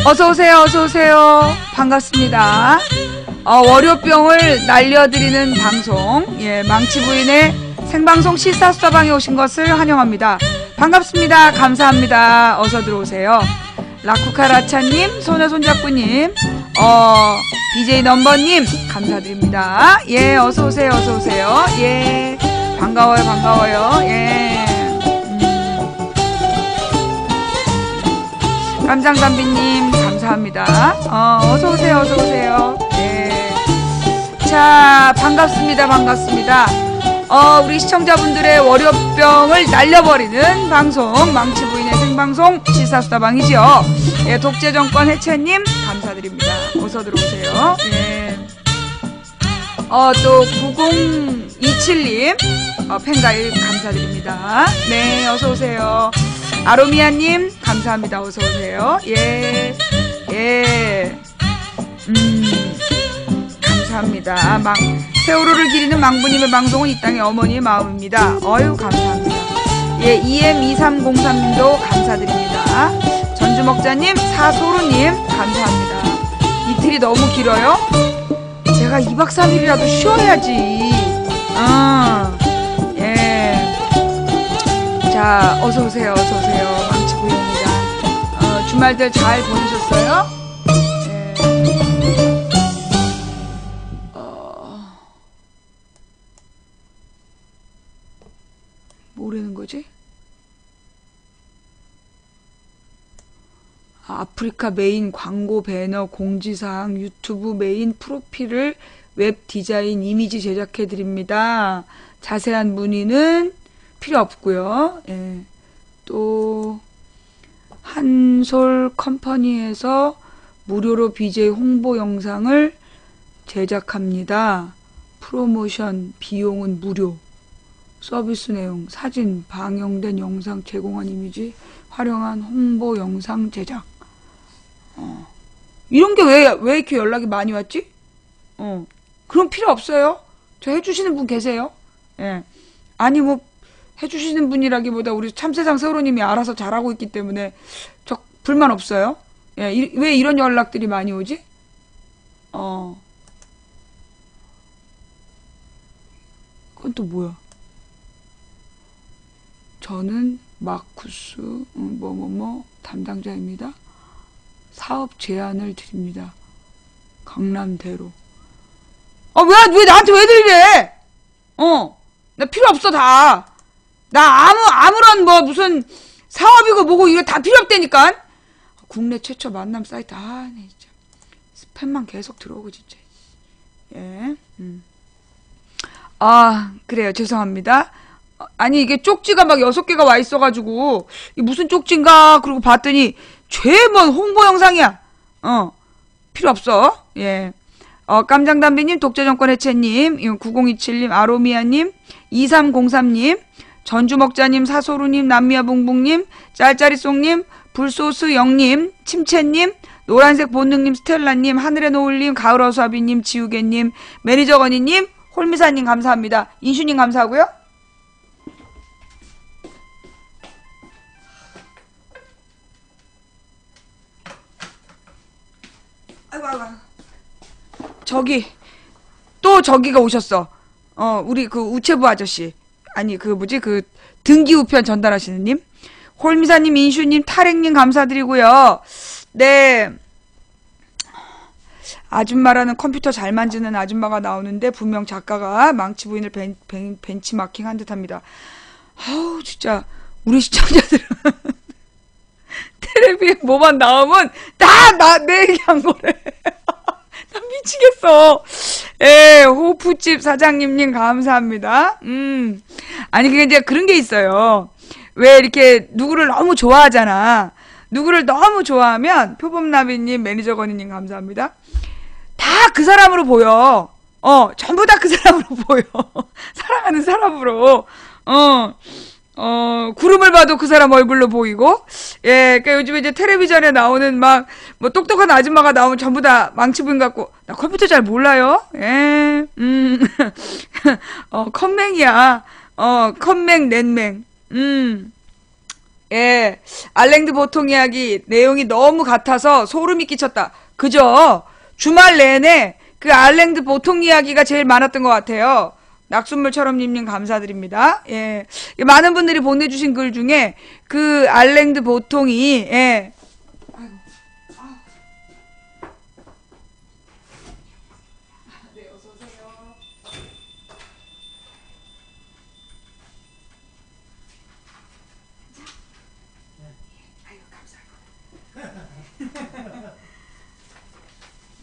어서오세요, 어서오세요. 반갑습니다. 월요병을 날려드리는 방송, 망치부인의 생방송 시사수다방에 오신 것을 환영합니다. 반갑습니다. 감사합니다. 어서 들어오세요. 라쿠카라차님, 소녀손잡구님, BJ 넘버님, 감사드립니다. 어서오세요, 어서오세요. 반가워요, 반가워요. 깜장담비님, 감사합니다. 어서오세요, 어서오세요. 자, 반갑습니다, 반갑습니다. 우리 시청자분들의 월요병을 날려버리는 방송, 망치부인의 생방송 시사수다방이지요. 독재정권 해체님, 감사드립니다. 어서 들어오세요. 또 9027님, 팬가입 감사드립니다. 네, 어서오세요. 아로미아님, 감사합니다. 어서오세요. 감사합니다. 세월호를 기리는 망부님의 방송은 이 땅의 어머니의 마음입니다. 어유, 감사합니다. EM2303님도 감사드립니다. 전주먹자님, 사소루님, 감사합니다. 이틀이 너무 길어요? 제가 2박 3일이라도 쉬어야지. 자, 어서오세요, 어서오세요. 망치부입니다. 주말들 잘 보내셨어요? 뭐라는 거지? 아프리카 메인 광고 배너 공지사항 유튜브 메인 프로필을 웹 디자인 이미지 제작해 드립니다. 자세한 문의는 필요 없고요. 또 한솔 컴퍼니에서 무료로 BJ 홍보 영상을 제작합니다. 프로모션 비용은 무료. 서비스 내용, 사진, 방영된 영상 제공한 이미지, 활용한 홍보 영상 제작. 이런 게 왜 이렇게 연락이 많이 왔지? 그럼 필요 없어요. 저 해주시는 분 계세요? 아니, 뭐, 해주시는 분이라기보다 우리 참세상 세월호님이 알아서 잘하고 있기 때문에 저 불만 없어요. 왜 이런 연락들이 많이 오지? 그건 또 뭐야? 저는 마쿠스 담당자입니다. 사업 제안을 드립니다. 강남대로. 왜 나한테 왜 이래? 나 필요 없어, 다. 나 아무런 무슨 사업이고 뭐고 이거 다 필요 없다니까. 국내 최초 만남 사이트. 네, 진짜 스팸만 계속 들어오고 진짜. 그래요. 죄송합니다. 아니, 이게 쪽지가 막 6개가 와 있어가지고 이게 무슨 쪽지인가 그러고 봤더니 죄먼 홍보 영상이야. 필요 없어. 깜장담비님, 독재정권 해체님, 9027님, 아로미아님, 2303님, 전주먹자님, 사소루님, 남미아붕붕님, 짤짜리송님, 불소스 영님, 침채님, 노란색 본능님, 스텔라님, 하늘의 노을님, 가을어수아비님, 지우개님, 매니저건이님, 홀미사님 감사합니다. 인슈님 감사하고요. 저기가 오셨어. 우리 그 우체부 아저씨. 아니, 등기 우편 전달하시는 님. 홀미사님, 인슈님, 타렉님 감사드리고요. 네. 아줌마라는 컴퓨터 잘 만지는 아줌마가 나오는데 분명 작가가 망치부인을 벤치마킹 한 듯합니다. 아우, 진짜 우리 시청자들은 텔레비에 뭐만 나오면 다 내 얘기한 거래. 나 미치겠어. 호프집 사장님님 감사합니다. 아니, 그게 이제 그런 게 있어요. 왜 이렇게 누구를 너무 좋아하잖아. 누구를 너무 좋아하면 표범나비님, 매니저건이님 감사합니다. 다 그 사람으로 보여. 전부 다 그 사람으로 보여. 사랑하는 사람으로. 구름을 봐도 그 사람 얼굴로 보이고, 그러니까 요즘에 이제 텔레비전에 나오는 똑똑한 아줌마가 나오면 전부 다 망치부인 같고, 나 컴퓨터 잘 몰라요? 컴맹이야. 컴맹, 넷맹. 예, 알랭드 보통 이야기 내용이 너무 같아서 소름이 끼쳤다. 그죠? 주말 내내 그 알랭드 보통 이야기가 제일 많았던 것 같아요. 낙순물처럼님 감사드립니다. 예, 많은 분들이 보내주신 글 중에 그 알랭드 보통이 예. 네, 어서 오세요. 아유, 감사합니다.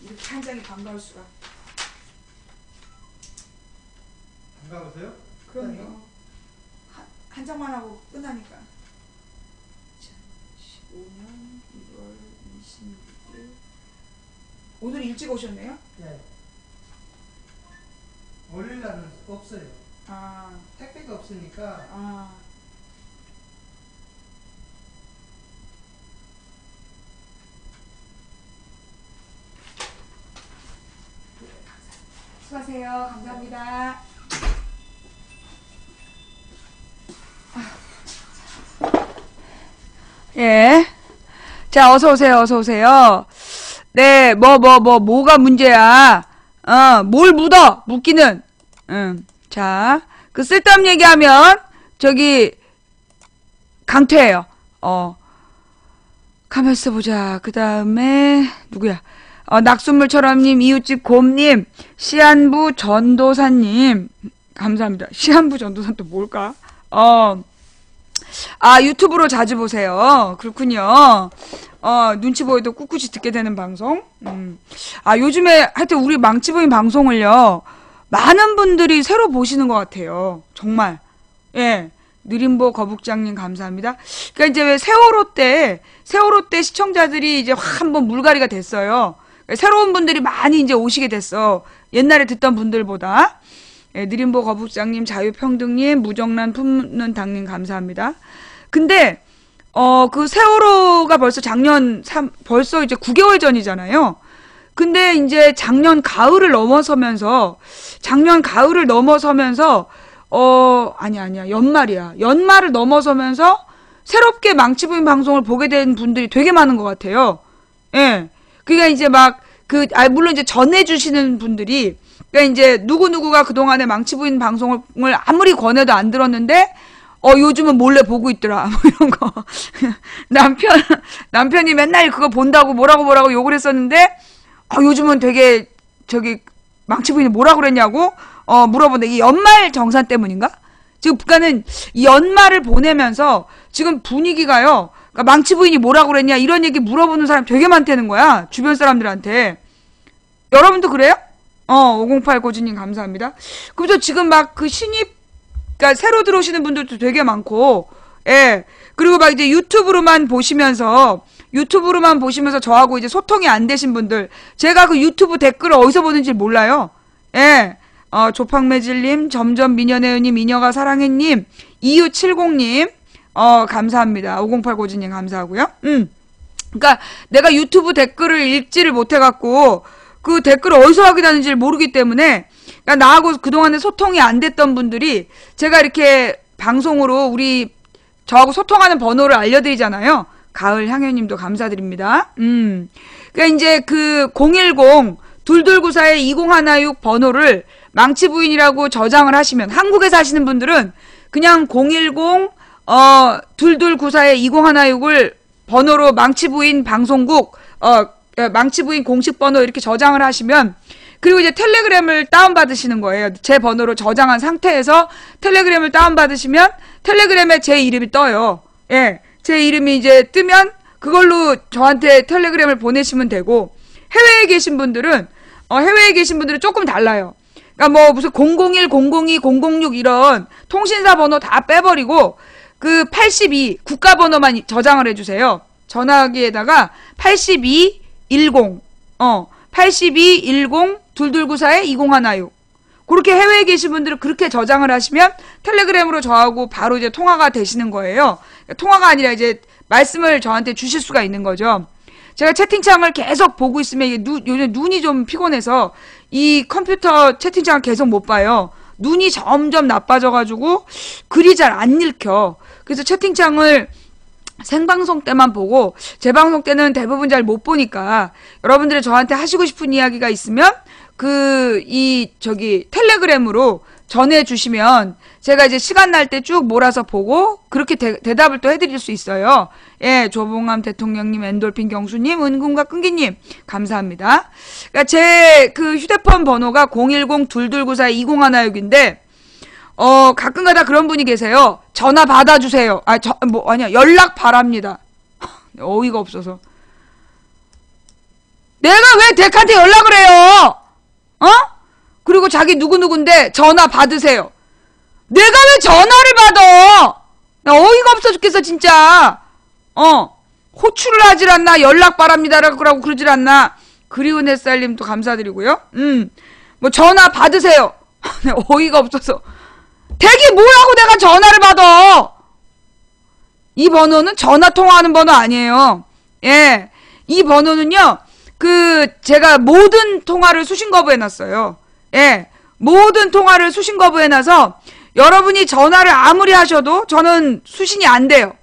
이렇게 한 장이 반가울 수가. 반가우세요? 그럼요. 한 장만 하고 끝나니까. 자, 15년 1월 26일. 오늘 일찍 오셨네요? 네. 월요일 날은 없어요. 아, 택배가 없으니까. 아. 수고하세요. 감사합니다. 예. 자, 어서오세요, 어서오세요. 네, 뭐가 문제야? 뭘 묻어? 묻기는. 자, 그 쓸데없는 얘기하면, 강퇴해요. 가만있어 보자. 그 다음에, 누구야? 낙순물처럼님, 이웃집 곰님, 시안부 전도사님, 감사합니다. 시안부 전도사는 또 뭘까? 유튜브로 자주 보세요. 그렇군요. 눈치 보여도 꿋꿋이 듣게 되는 방송. 요즘에 하여튼 우리 망치부인 방송을요, 많은 분들이 새로 보시는 것 같아요. 정말. 예. 느림보 거북장님 감사합니다. 그러니까 이제 왜 세월호 때 시청자들이 이제 한번 물갈이가 됐어요. 새로운 분들이 많이 이제 오시게 됐어. 옛날에 듣던 분들보다. 예, 느림보 거북장님, 자유평등님, 무정란 품는 당님 감사합니다. 근데 그 세월호가 벌써 벌써 이제 9개월 전이잖아요. 근데 이제 작년 가을을 넘어서면서 아니야. 연말을 넘어서면서 새롭게 망치부인 방송을 보게 된 분들이 되게 많은 것 같아요. 예. 그러니까 이제 물론 이제 전해주시는 분들이, 그러니까 이제 누구누구가 그동안에 망치부인 방송을 아무리 권해도 안 들었는데, 요즘은 몰래 보고 있더라. 뭐 이런 거. 남편이 맨날 그거 본다고 뭐라고 욕을 했었는데, 요즘은 되게, 망치부인이 뭐라고 그랬냐고, 물어보는데, 이 연말 정산 때문인가? 지금 북한은 이 연말을 보내면서 지금 분위기가요, 그러니까 망치부인이 뭐라고 그랬냐, 이런 얘기 물어보는 사람 되게 많다는 거야. 주변 사람들한테. 여러분도 그래요? 508 고진님 감사합니다. 그래서 지금 그러니까 새로 들어오시는 분들도 되게 많고, 예. 그리고 이제 유튜브로만 보시면서 저하고 이제 소통이 안 되신 분들, 제가 그 유튜브 댓글을 어디서 보는지 몰라요. 예. 조팡매질님, 점점 미녀네요님, 미녀가 사랑해님, 이유70님, 감사합니다. 508 고진님 감사하고요. 그러니까 내가 유튜브 댓글을 읽지를 못해갖고, 그 댓글을 어디서 확인하는지를 모르기 때문에, 그러니까 나하고 그동안에 소통이 안 됐던 분들이 제가 이렇게 방송으로 저하고 소통하는 번호를 알려드리잖아요. 가을 향연님도 감사드립니다. 그러니까 이제 010-2294-2016 번호를 망치부인이라고 저장을 하시면, 한국에 사시는 분들은 그냥 010-2294-2016을 번호로 망치부인 방송국, 망치부인 공식 번호 이렇게 저장을 하시면, 그리고 이제 텔레그램을 다운받으시는 거예요. 제 번호로 저장한 상태에서 텔레그램을 다운받으시면 텔레그램에 제 이름이 떠요. 예. 제 이름이 이제 뜨면 그걸로 저한테 텔레그램을 보내시면 되고, 해외에 계신 분들은 조금 달라요. 그러니까 무슨 001, 002, 006 이런 통신사 번호 다 빼버리고 82 국가번호만 저장을 해주세요. 전화기에다가 8210 2210-2294-2016 그렇게 해외에 계신 분들은 그렇게 저장을 하시면 텔레그램으로 저하고 바로 이제 통화가 되시는 거예요. 통화가 아니라 이제 말씀을 저한테 주실 수가 있는 거죠. 제가 채팅창을 계속 보고 있으면 요즘 눈이 좀 피곤해서 이 컴퓨터 채팅창을 계속 못 봐요. 눈이 점점 나빠져가지고 글이 잘 안 읽혀. 그래서 채팅창을 생방송 때만 보고 재방송 때는 대부분 잘 못 보니까 여러분들이 저한테 하시고 싶은 이야기가 있으면 텔레그램으로 전해주시면 제가 이제 시간 날 때 쭉 몰아서 보고 그렇게 대답을 또 해드릴 수 있어요. 예, 조봉암 대통령님, 엔돌핀 경수님, 은군과 끈기님 감사합니다. 그러니까 제 그 휴대폰 번호가 010-2294-2016인데 가끔가다 그런 분이 계세요. 전화 받아주세요. 연락 바랍니다. 어이가 없어서. 내가 왜 덱한테 연락을 해요? 그리고 자기 누구누군데 전화 받으세요. 내가 왜 전화를 받아? 나 어이가 없어 죽겠어, 진짜. 호출을 하질 않나, 연락 바랍니다라고 그러질 않나. 그리운 햇살님도 감사드리고요. 뭐 전화 받으세요. 어이가 없어서. 덱이 뭐라고 내가 전화를 받아? 이 번호는 전화 통화하는 번호 아니에요. 예. 이 번호는요, 제가 모든 통화를 수신 거부해놨어요. 예. 모든 통화를 수신 거부해놔서 여러분이 전화를 아무리 하셔도 저는 수신이 안 돼요.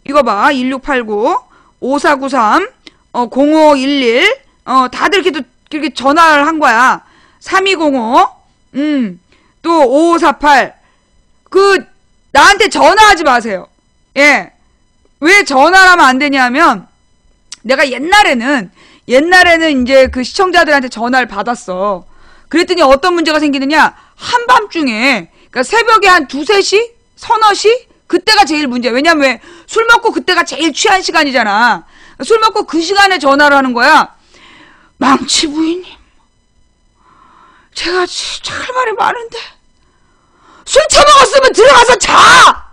이거 봐. 1689, 5493, 0511, 다들 이렇게 전화를 한 거야. 3205, 또 5548. 나한테 전화하지 마세요. 예. 왜 전화를 하면 안 되냐면, 내가 옛날에는 이제 그 시청자들한테 전화를 받았어. 그랬더니 어떤 문제가 생기느냐? 한밤중에, 그러니까 새벽에 한 2, 3시? 서너 시? 그때가 제일 문제야. 왜냐면 왜? 술 먹고 그때가 제일 취한 시간이잖아. 술 먹고 그 시간에 전화를 하는 거야. 망치 부인님, 제가 진짜 할 말이 많은데 술 처먹었으면 들어가서 자!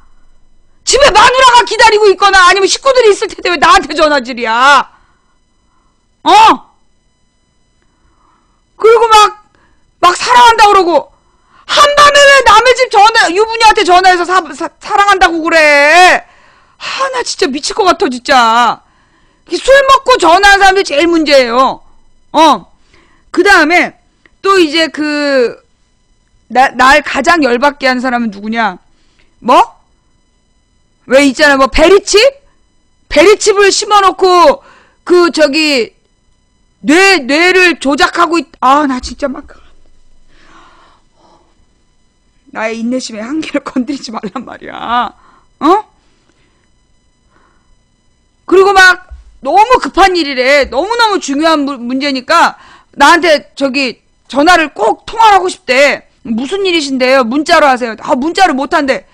집에 마누라가 기다리고 있거나 아니면 식구들이 있을 텐데 왜 나한테 전화질이야? 그리고 막 사랑한다고 그러고, 한밤에 왜 남의 집 유부녀한테 전화해서 사랑한다고 그래? 나 진짜 미칠 것 같아, 진짜. 술 먹고 전화하는 사람들이 제일 문제예요. 그 다음에, 또 이제 날 가장 열받게 하는 사람은 누구냐? 뭐? 왜 있잖아, 뭐, 베리칩? 베리칩을 심어놓고, 뇌를 조작하고 나 진짜 나의 인내심의 한계를 건드리지 말란 말이야. 그리고 너무 급한 일이래. 너무너무 중요한 문제니까 나한테 전화를 꼭 통화를 하고 싶대. 무슨 일이신데요? 문자로 하세요. 문자를 못한대.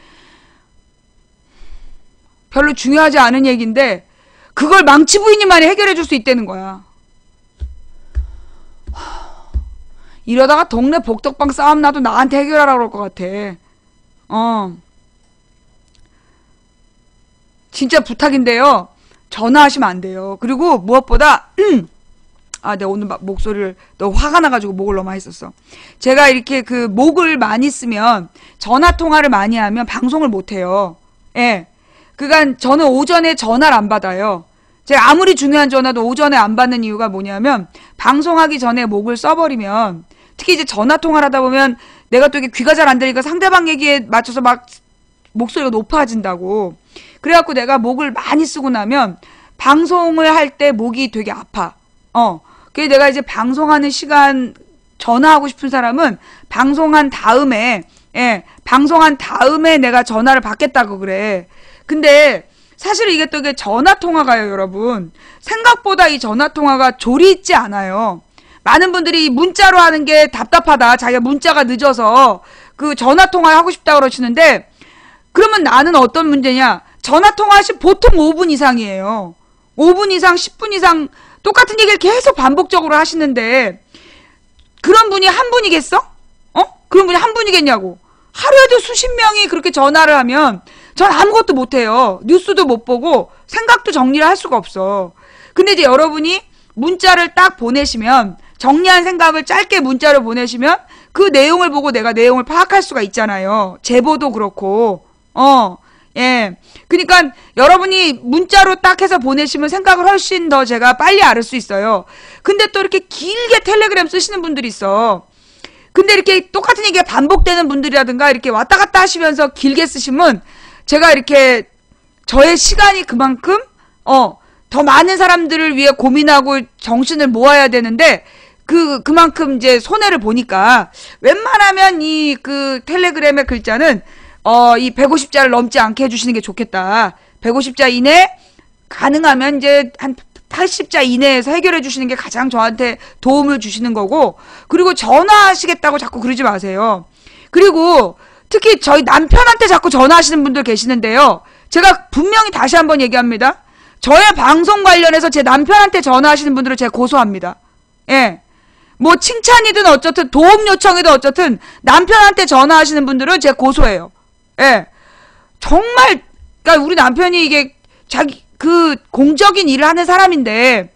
별로 중요하지 않은 얘기인데 그걸 망치 부인님만이 해결해 줄 수 있다는 거야. 이러다가 동네 복덕방 싸움 나도 나한테 해결하라고 그럴 것 같아. 진짜 부탁인데요. 전화하시면 안 돼요. 그리고 무엇보다 내가 오늘 목소리를 너무 화가 나가지고 목을 너무 많이 썼어. 제가 이렇게 목을 많이 쓰면 전화 통화를 많이 하면 방송을 못 해요. 예. 그러니까 저는 오전에 전화를 안 받아요. 제가 아무리 중요한 전화도 오전에 안 받는 이유가 뭐냐면 방송하기 전에 목을 써버리면, 특히 이제 전화 통화를 하다 보면 내가 또 이게 귀가 잘 안 들리니까 상대방 얘기에 맞춰서 목소리가 높아진다고. 그래갖고 내가 목을 많이 쓰고 나면 방송을 할 때 목이 되게 아파. 그래서 내가 이제 방송하는 시간, 전화하고 싶은 사람은 방송한 다음에 내가 전화를 받겠다고 그래. 근데 사실 이게 또 전화 통화가요, 여러분. 생각보다 이 전화 통화가 조리 있지 않아요. 많은 분들이 문자로 하는 게 답답하다, 자기가 문자가 늦어서 전화 통화 하고 싶다 그러시는데, 그러면 나는 어떤 문제냐? 전화 통화하시 보통 5분 이상이에요. 5분 이상, 10분 이상 똑같은 얘기를 계속 반복적으로 하시는데, 그런 분이 한 분이겠어? 그런 분이 한 분이겠냐고. 하루에도 수십 명이 그렇게 전화를 하면 전 아무것도 못해요. 뉴스도 못 보고 생각도 정리를 할 수가 없어. 근데 이제 여러분이 문자를 딱 보내시면, 정리한 생각을 짧게 문자로 보내시면 그 내용을 보고 내가 내용을 파악할 수가 있잖아요. 제보도 그렇고. 예. 그러니까 여러분이 문자로 딱 해서 보내시면 생각을 훨씬 더 제가 빨리 알을 수 있어요. 근데 또 이렇게 길게 텔레그램 쓰시는 분들이 있어. 근데 이렇게 똑같은 얘기가 반복되는 분들이라든가 이렇게 왔다 갔다 하시면서 길게 쓰시면 제가 이렇게 저의 시간이 그만큼 더 많은 사람들을 위해 고민하고 정신을 모아야 되는데 그만큼 이제 손해를 보니까 웬만하면 이 그 텔레그램의 글자는 이 150자를 넘지 않게 해주시는 게 좋겠다. 150자 이내, 가능하면 이제 한 80자 이내에서 해결해 주시는 게 가장 저한테 도움을 주시는 거고, 그리고 전화하시겠다고 자꾸 그러지 마세요. 그리고 특히 저희 남편한테 자꾸 전화하시는 분들 계시는데요. 제가 분명히 다시 한번 얘기합니다. 저의 방송 관련해서 제 남편한테 전화하시는 분들을 제가 고소합니다. 예. 뭐 칭찬이든 어쨌든 도움 요청이든 어쨌든 남편한테 전화하시는 분들은 제가 고소해요. 예. 정말 그러니까 우리 남편이 이게 자기 그 공적인 일을 하는 사람인데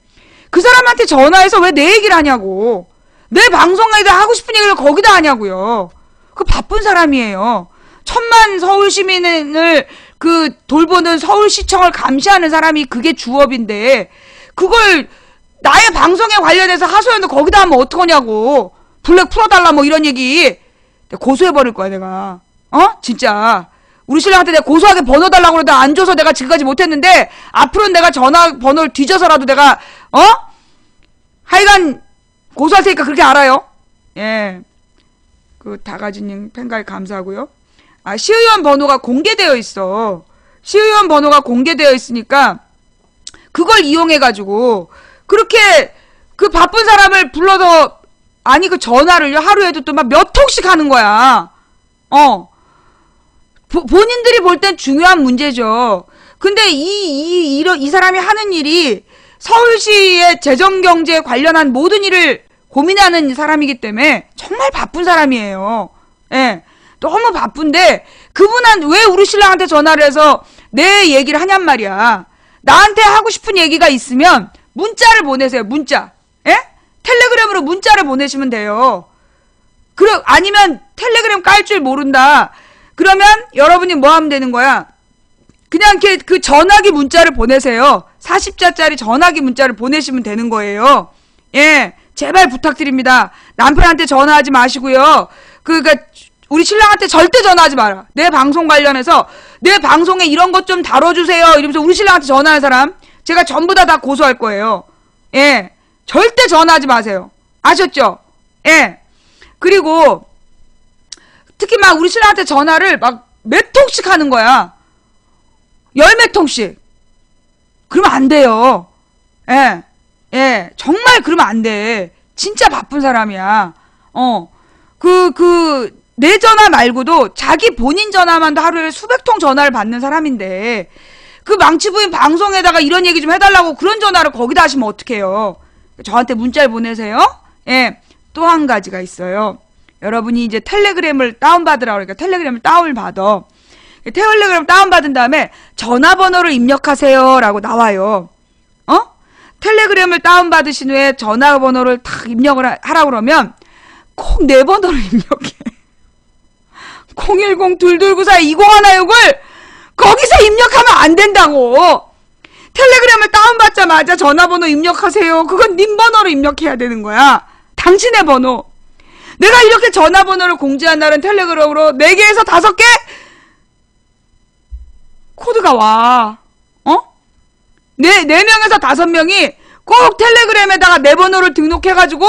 그 사람한테 전화해서 왜 내 얘기를 하냐고. 내 방송에다 하고 싶은 얘기를 거기다 하냐고요. 그 바쁜 사람이에요. 1000만 서울 시민을 그 돌보는 서울시청을 감시하는 사람이 그게 주업인데 그걸 나의 방송에 관련해서 하소연도 거기다 하면 어떡하냐고. 블랙 풀어달라 뭐 이런 얘기. 내가 고소해버릴 거야 내가. 진짜. 우리 신랑한테 내가 고소하게 번호 달라고 그러다 안 줘서 내가 지금까지 못했는데 앞으로는 내가 전화번호를 뒤져서라도 내가 하여간 고소할 테니까 그렇게 알아요. 예. 그 다가지님 팬가입 감사하고요. 시의원 번호가 공개되어 있어. 시의원 번호가 공개되어 있으니까 그걸 이용해가지고 그렇게 그 바쁜 사람을 불러서 아니 그 전화를요 하루에도 또 막 몇 통씩 하는 거야. 본인들이 볼 땐 중요한 문제죠. 근데 이 사람이 하는 일이 서울시의 재정경제에 관련한 모든 일을 고민하는 사람이기 때문에 정말 바쁜 사람이에요. 예. 너무 바쁜데 그분은 왜 우리 신랑한테 전화를 해서 내 얘기를 하냔 말이야. 나한테 하고 싶은 얘기가 있으면 문자를 보내세요. 문자. 예? 텔레그램으로 문자를 보내시면 돼요. 아니면 텔레그램 깔 줄 모른다. 그러면 여러분이 뭐 하면 되는 거야? 그냥 그 전화기 문자를 보내세요. 40자짜리 전화기 문자를 보내시면 되는 거예요. 예. 제발 부탁드립니다. 남편한테 전화하지 마시고요. 그러니까 우리 신랑한테 절대 전화하지 마라. 내 방송 관련해서 내 방송에 이런 것 좀 다뤄주세요. 이러면서 우리 신랑한테 전화하는 사람 제가 전부 다 고소할 거예요. 예. 절대 전화하지 마세요. 아셨죠? 예. 그리고 특히 막 우리 신랑한테 전화를 막 몇 통씩 하는 거야. 열 몇 통씩. 그러면 안 돼요. 예. 예. 정말 그러면 안 돼. 진짜 바쁜 사람이야. 내 전화 말고도 자기 본인 전화만도 하루에 수백 통 전화를 받는 사람인데 그 망치부인 방송에다가 이런 얘기 좀 해달라고 그런 전화를 거기다 하시면 어떡해요. 저한테 문자를 보내세요. 예. 또 한 가지가 있어요. 여러분이 이제 텔레그램을 다운받으라고 그러니까 텔레그램을 다운받아. 텔레그램 다운받은 다음에 전화번호를 입력하세요 라고 나와요. 텔레그램을 다운받으신 후에 전화번호를 탁 입력을 하라고 그러면 꼭 내 번호를 입력해. 010-2294-2016을 거기서 입력하면 안 된다고. 텔레그램을 다운받자마자 전화번호 입력하세요. 그건 님 번호로 입력해야 되는 거야. 당신의 번호. 내가 이렇게 전화번호를 공지한 날은 텔레그램으로 4개에서 5개 코드가 와. 4명에서 5명이 꼭 텔레그램에다가 내 번호를 등록해가지고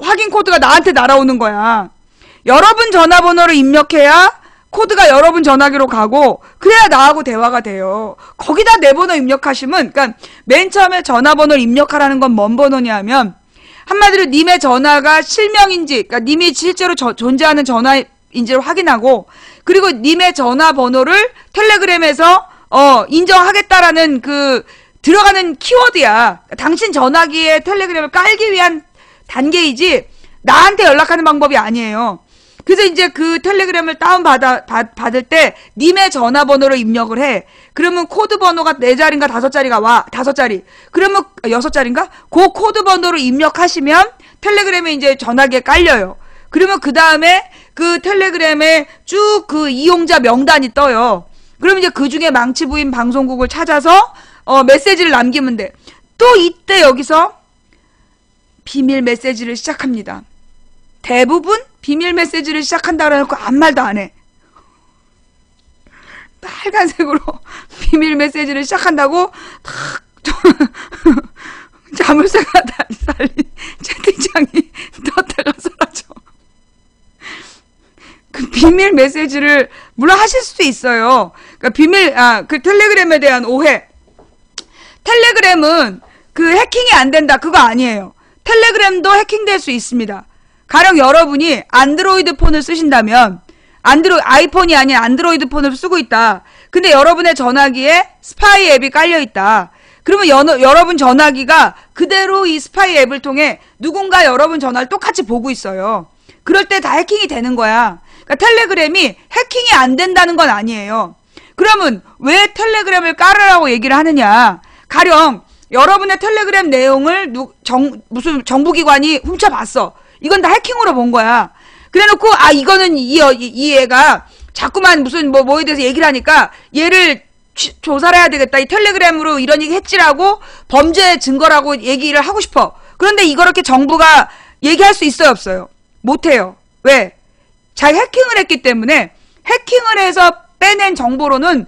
확인 코드가 나한테 날아오는 거야. 여러분 전화번호를 입력해야 코드가 여러분 전화기로 가고 그래야 나하고 대화가 돼요. 거기다 내 번호 입력하시면 그러니까 맨 처음에 전화번호를 입력하라는 건 뭔 번호냐면 한마디로 님의 전화가 실명인지 그러니까 님이 실제로 존재하는 전화인지를 확인하고 그리고 님의 전화번호를 텔레그램에서 인정하겠다라는 들어가는 키워드야. 당신 전화기에 텔레그램을 깔기 위한 단계이지 나한테 연락하는 방법이 아니에요. 그래서 이제 그 텔레그램을 받을 때 님의 전화번호를 입력을 해. 그러면 코드 번호가 4자리인가 5자리가 와. 5자리. 그러면 6자리인가? 그 코드 번호를 입력하시면 텔레그램에 이제 전화기에 깔려요. 그러면 그 다음에 그 텔레그램에 쭉 그 이용자 명단이 떠요. 그러면 이제 그 중에 망치부인 방송국을 찾아서 메시지를 남기면 돼. 또 이때 여기서 비밀 메시지를 시작합니다. 대부분 비밀 메시지를 시작한다고 해놓고 아무 말도 안 해. 막 빨간색으로 비밀 메시지를 시작한다고 탁 자물쇠가 달린 채팅창이 떴다가 사라져. 그 비밀 메시지를 물론 하실 수도 있어요. 그러니까 그 텔레그램에 대한 오해. 텔레그램은 그 해킹이 안 된다 그거 아니에요. 텔레그램도 해킹될 수 있습니다. 가령 여러분이 안드로이드 폰을 쓰신다면 아이폰이 아닌 안드로이드 폰을 쓰고 있다. 근데 여러분의 전화기에 스파이 앱이 깔려 있다. 그러면 여러분 전화기가 그대로 이 스파이 앱을 통해 누군가 여러분 전화를 똑같이 보고 있어요. 그럴 때 다 해킹이 되는 거야. 그러니까 텔레그램이 해킹이 안 된다는 건 아니에요. 그러면 왜 텔레그램을 깔으라고 얘기를 하느냐. 가령 여러분의 텔레그램 내용을 무슨 정부기관이 훔쳐봤어. 이건 다 해킹으로 본 거야. 그래놓고 이거는 이 애가 자꾸만 무슨 뭐에 대해서 얘기를 하니까 얘를 조사를 해야 되겠다. 이 텔레그램으로 이런 얘기 했지라고 범죄 증거라고 얘기를 하고 싶어. 그런데 이거렇게 정부가 얘기할 수 있어요, 없어요? 못해요. 왜? 자기 해킹을 했기 때문에 해킹을 해서 빼낸 정보로는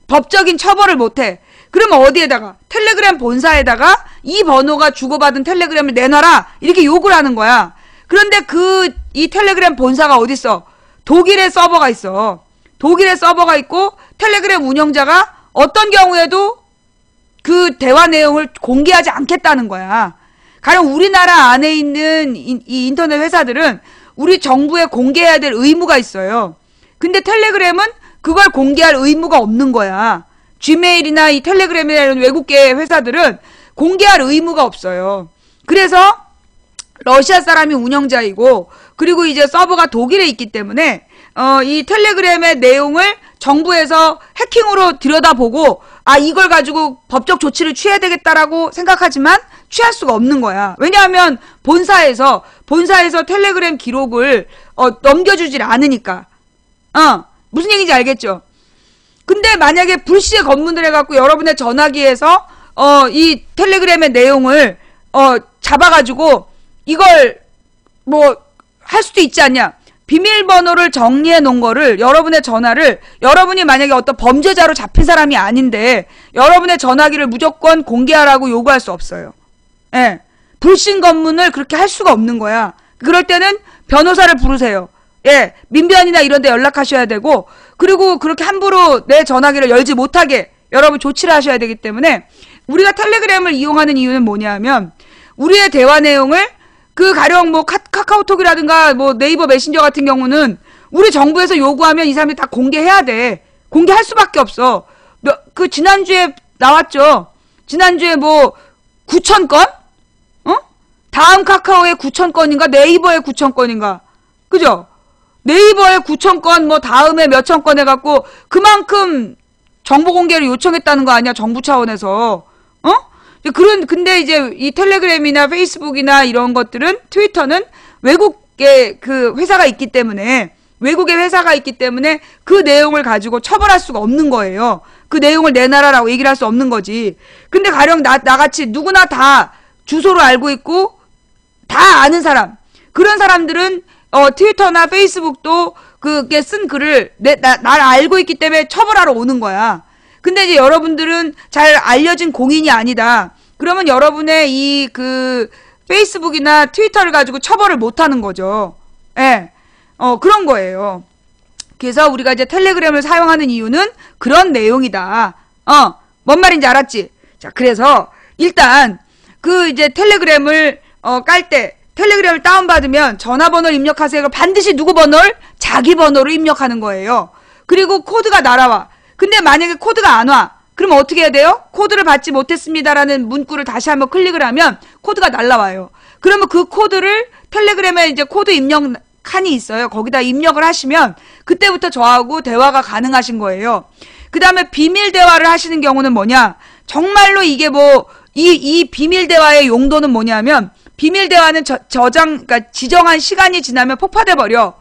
법적인 처벌을 못해. 그러면 어디에다가? 텔레그램 본사에다가 이 번호가 주고받은 텔레그램을 내놔라. 이렇게 욕을 하는 거야. 그런데 이 텔레그램 본사가 어딨어? 독일에 서버가 있어. 독일에 서버가 있고 텔레그램 운영자가 어떤 경우에도 그 대화 내용을 공개하지 않겠다는 거야. 가령 우리나라 안에 있는 이 인터넷 회사들은 우리 정부에 공개해야 될 의무가 있어요. 근데 텔레그램은 그걸 공개할 의무가 없는 거야. 지메일이나 이 텔레그램이나 외국계 회사들은 공개할 의무가 없어요. 그래서 러시아 사람이 운영자이고 그리고 이제 서버가 독일에 있기 때문에 이 텔레그램의 내용을 정부에서 해킹으로 들여다보고 이걸 가지고 법적 조치를 취해야 되겠다라고 생각하지만 취할 수가 없는 거야. 왜냐하면 본사에서 텔레그램 기록을 넘겨주질 않으니까. 무슨 얘기인지 알겠죠? 근데 만약에 불시에 검문을 해갖고 여러분의 전화기에서 이 텔레그램의 내용을 잡아가지고 이걸 할 수도 있지 않냐. 비밀번호를 정리해 놓은 거를 여러분의 전화를 여러분이 만약에 어떤 범죄자로 잡힌 사람이 아닌데 여러분의 전화기를 무조건 공개하라고 요구할 수 없어요. 예. 불신 검문을 그렇게 할 수가 없는 거야. 그럴 때는 변호사를 부르세요. 예. 민변이나 이런 데 연락하셔야 되고 그리고 그렇게 함부로 내 전화기를 열지 못하게 여러분 조치를 하셔야 되기 때문에 우리가 텔레그램을 이용하는 이유는 뭐냐 하면 우리의 대화 내용을 가령 카카오톡이라든가 네이버 메신저 같은 경우는 우리 정부에서 요구하면 이 사람들이 다 공개해야 돼. 공개할 수밖에 없어. 지난주에 나왔죠. 지난주에 9,000건? 다음 카카오에 9,000건인가? 네이버에 9,000건인가? 그죠? 네이버에 9,000건, 다음에 몇천 건 해갖고, 그만큼 정보 공개를 요청했다는 거 아니야? 정부 차원에서. 근데 이제 이 텔레그램이나 페이스북이나 이런 것들은, 트위터는 외국의 회사가 있기 때문에, 외국의 회사가 있기 때문에 그 내용을 가지고 처벌할 수가 없는 거예요. 그 내용을 내놔라라고 얘기를 할 수 없는 거지. 근데 가령 나같이 누구나 다 주소를 알고 있고, 다 아는 사람. 그런 사람들은, 트위터나 페이스북도 그게 쓴 글을 날 알고 있기 때문에 처벌하러 오는 거야. 근데 이제 여러분들은 잘 알려진 공인이 아니다. 그러면 여러분의 페이스북이나 트위터를 가지고 처벌을 못 하는 거죠. 예. 그런 거예요. 그래서 우리가 이제 텔레그램을 사용하는 이유는 그런 내용이다. 뭔 말인지 알았지? 자, 그래서 일단 이제 텔레그램을 깔 때 텔레그램을 다운받으면 전화번호를 입력하세요. 반드시 누구 번호를? 자기 번호를 입력하는 거예요. 그리고 코드가 날아와. 근데 만약에 코드가 안 와. 그러면 어떻게 해야 돼요? 코드를 받지 못했습니다라는 문구를 다시 한번 클릭을 하면 코드가 날아와요. 그러면 그 코드를 텔레그램에 이제 코드 입력 칸이 있어요. 거기다 입력을 하시면 그때부터 저하고 대화가 가능하신 거예요. 그 다음에 비밀 대화를 하시는 경우는 뭐냐? 정말로 이게 이 비밀 대화의 용도는 뭐냐면 비밀 대화는 그러니까 지정한 시간이 지나면 폭파돼 버려.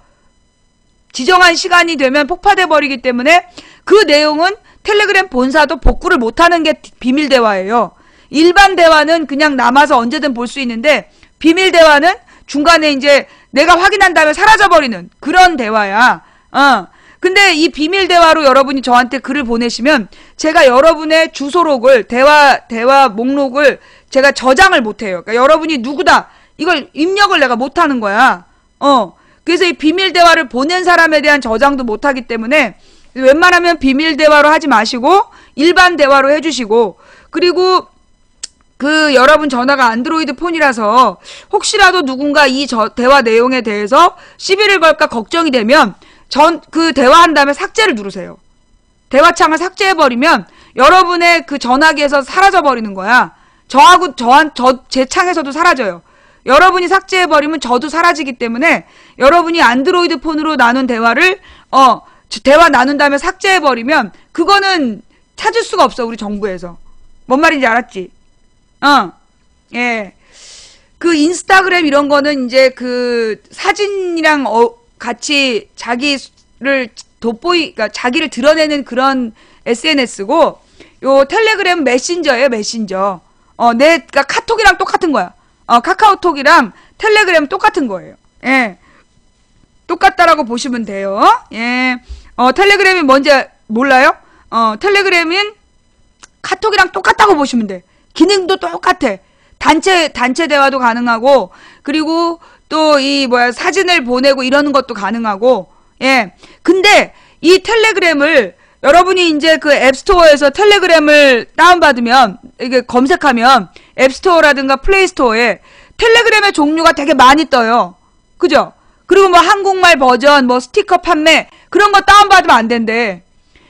지정한 시간이 되면 폭파돼 버리기 때문에 그 내용은 텔레그램 본사도 복구를 못하는 게 비밀 대화예요. 일반 대화는 그냥 남아서 언제든 볼 수 있는데 비밀 대화는 중간에 이제 내가 확인한 다음에 사라져 버리는 그런 대화야. 근데 이 비밀 대화로 여러분이 저한테 글을 보내시면 제가 여러분의 주소록을 대화 목록을 제가 저장을 못해요. 그러니까 여러분이 누구다 이걸 입력을 내가 못하는 거야. 그래서 이 비밀 대화를 보낸 사람에 대한 저장도 못하기 때문에 웬만하면 비밀 대화로 하지 마시고 일반 대화로 해주시고, 그리고 그 여러분 전화가 안드로이드 폰이라서 혹시라도 누군가 이 대화 내용에 대해서 시비를 걸까 걱정이 되면 그 대화한 다음에 삭제를 누르세요. 대화창을 삭제해버리면 여러분의 그 전화기에서 사라져버리는 거야. 제 창에서도 사라져요. 여러분이 삭제해버리면 저도 사라지기 때문에 여러분이 안드로이드 폰으로 나눈 대화를 대화 나눈 다음에 삭제해버리면 그거는 찾을 수가 없어, 우리 정부에서. 뭔 말인지 알았지? 예. 그 인스타그램 이런 거는 이제 그 사진이랑 같이 자기를 그러니까 자기를 드러내는 그런 SNS고, 요 텔레그램 메신저예요, 메신저. 그러니까 카톡이랑 똑같은 거야. 카카오톡이랑 텔레그램 똑같은 거예요. 예. 똑같다라고 보시면 돼요. 예. 텔레그램이 뭔지 몰라요? 텔레그램은 카톡이랑 똑같다고 보시면 돼. 기능도 똑같아. 단체 대화도 가능하고, 그리고 또 사진을 보내고 이러는 것도 가능하고, 예. 근데 이 텔레그램을 여러분이 이제 그 앱스토어에서 텔레그램을 다운받으면, 이게 검색하면 앱스토어라든가 플레이스토어에 텔레그램의 종류가 되게 많이 떠요. 그죠? 그리고 뭐 한국말 버전, 뭐 스티커 판매, 그런 거 다운받으면 안 된대.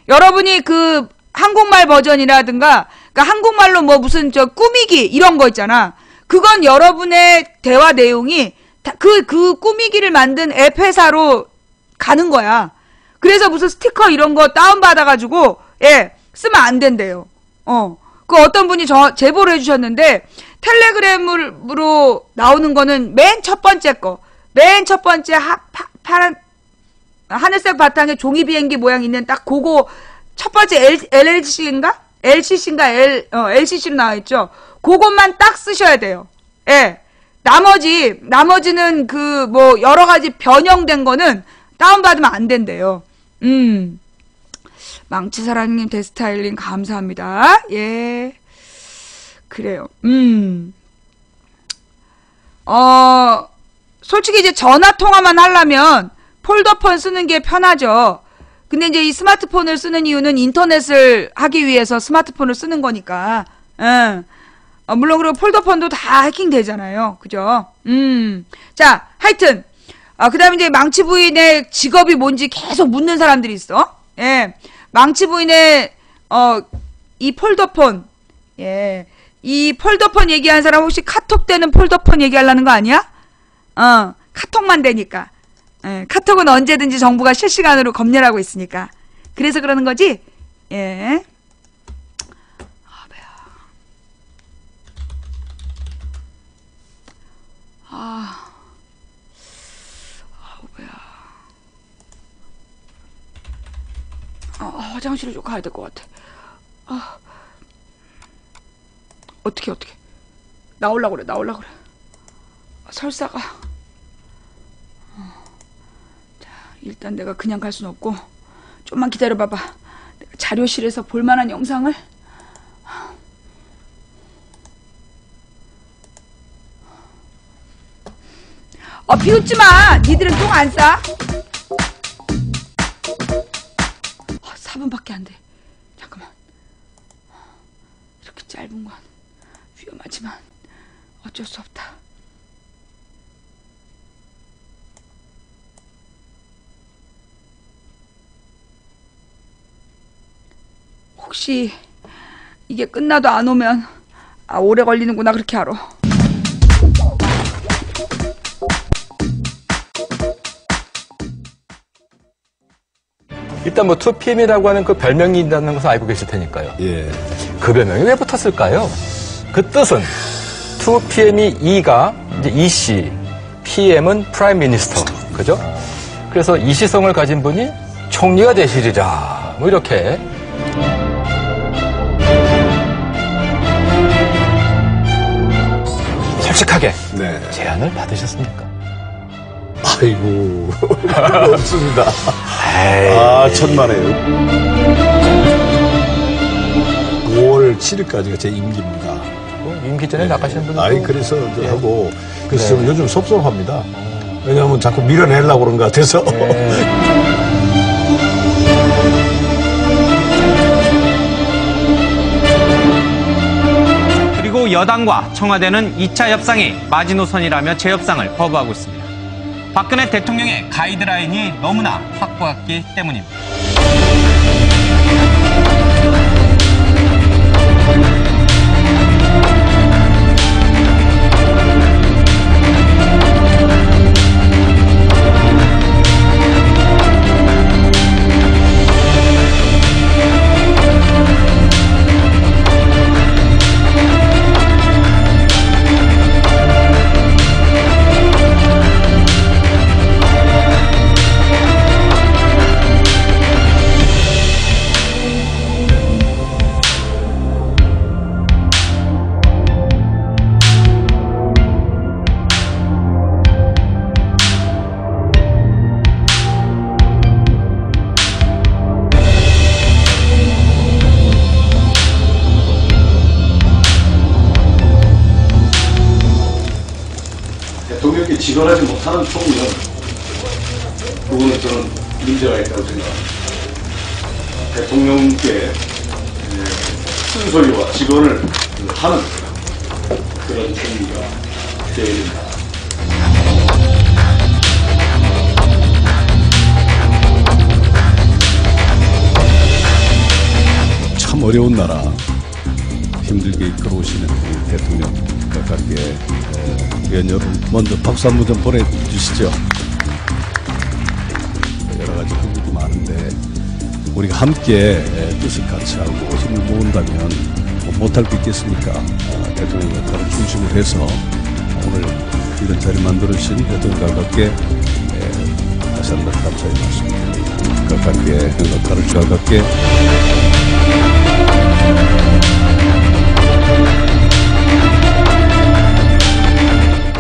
여러분이 그 한국말 버전이라든가, 그러니까 한국말로 뭐 무슨 꾸미기 이런 거 있잖아. 그건 여러분의 대화 내용이 그 꾸미기를 만든 앱 회사로 가는 거야. 그래서 무슨 스티커 이런 거 다운받아가지고, 예, 쓰면 안 된대요. 그 어떤 분이 제보를 해주셨는데, 텔레그램으로 나오는 거는 맨 첫 번째 파란, 하늘색 바탕에 종이 비행기 모양 있는 딱 그거, 첫 번째 LCC인가? LCC로 나와있죠? 그것만 딱 쓰셔야 돼요. 예. 나머지는 여러 가지 변형된 거는 다운받으면 안 된대요. 망치사랑님 데스타일링 감사합니다. 예. 그래요. 솔직히 이제 전화통화만 하려면 폴더폰 쓰는 게 편하죠. 근데 이제 이 스마트폰을 쓰는 이유는 인터넷을 하기 위해서 스마트폰을 쓰는 거니까. 물론 그리고 폴더폰도 다 해킹 되잖아요. 그죠? 자, 하여튼. 그 다음에 이제 망치 부인의 직업이 뭔지 계속 묻는 사람들이 있어. 예. 망치 부인의, 이 폴더폰. 예. 이 폴더폰 얘기하는 사람 혹시 카톡 되는 폴더폰 얘기하려는 거 아니야? 카톡만 되니까. 예. 카톡은 언제든지 정부가 실시간으로 검열하고 있으니까. 그래서 그러는 거지? 예. 화장실에 좀 가야 될 것 같아. 어떻게. 나오려고 그래. 설사가. 자, 일단 내가 그냥 갈 순 없고, 좀만 기다려봐봐. 내가 자료실에서 볼만한 영상을. 비웃지 마! 니들은 똥 안 싸? 4분밖에 안 돼. 잠깐만. 이렇게 짧은 건 위험하지만 어쩔 수 없다. 혹시 이게 끝나도 안 오면 오래 걸리는구나 그렇게 알아. 일단 2PM이라고 하는 그 별명이 있다는 것을 알고 계실 테니까요. 예. 그 별명이 왜 붙었을까요? 그 뜻은 2PM이 E가 이제 EC, PM은 프라임 미니스터, 그죠? 그래서 이시성을 가진 분이 총리가 되시리라, 뭐 이렇게. 솔직하게 네. 제안을 받으셨습니까? 아이고, 없습니다. 아, 천만에요. 5월 7일까지가 제 임기입니다. 임기 전에 나가시는 분들. 아이, 그래서 이제 하고, 그래서 저는 요즘 섭섭합니다. 왜냐하면 자꾸 밀어내려고 그런 것 같아서. 그리고 여당과 청와대는 2차 협상이 마지노선이라며 재협상을 거부하고 있습니다. 박근혜 대통령의 가이드라인이 너무나 확고했기 때문입니다. 대통령께 직언하지 못하는 총리는 그거는 저는 문제가 있다고 생각합니다. 대통령께 쓴소리와 직언을 하는 그런 총리가 되어야 된다. 참 어려운 나라 힘들게 이끌어오시는 우리 대통령과 함께 위원 여러분 먼저 박수 한번 좀 보내주시죠. 여러 가지 힘들이 많은데 우리가 함께 뜻을 같이 하고 힘을 모은다면 못할 게 있겠습니까? 대통령 역할을 중심으로 해서 오늘 이런 자리를 만들어주신 대통령과 다시 한번 감사의 말씀드립니다. 가깝게 역할을 가깝게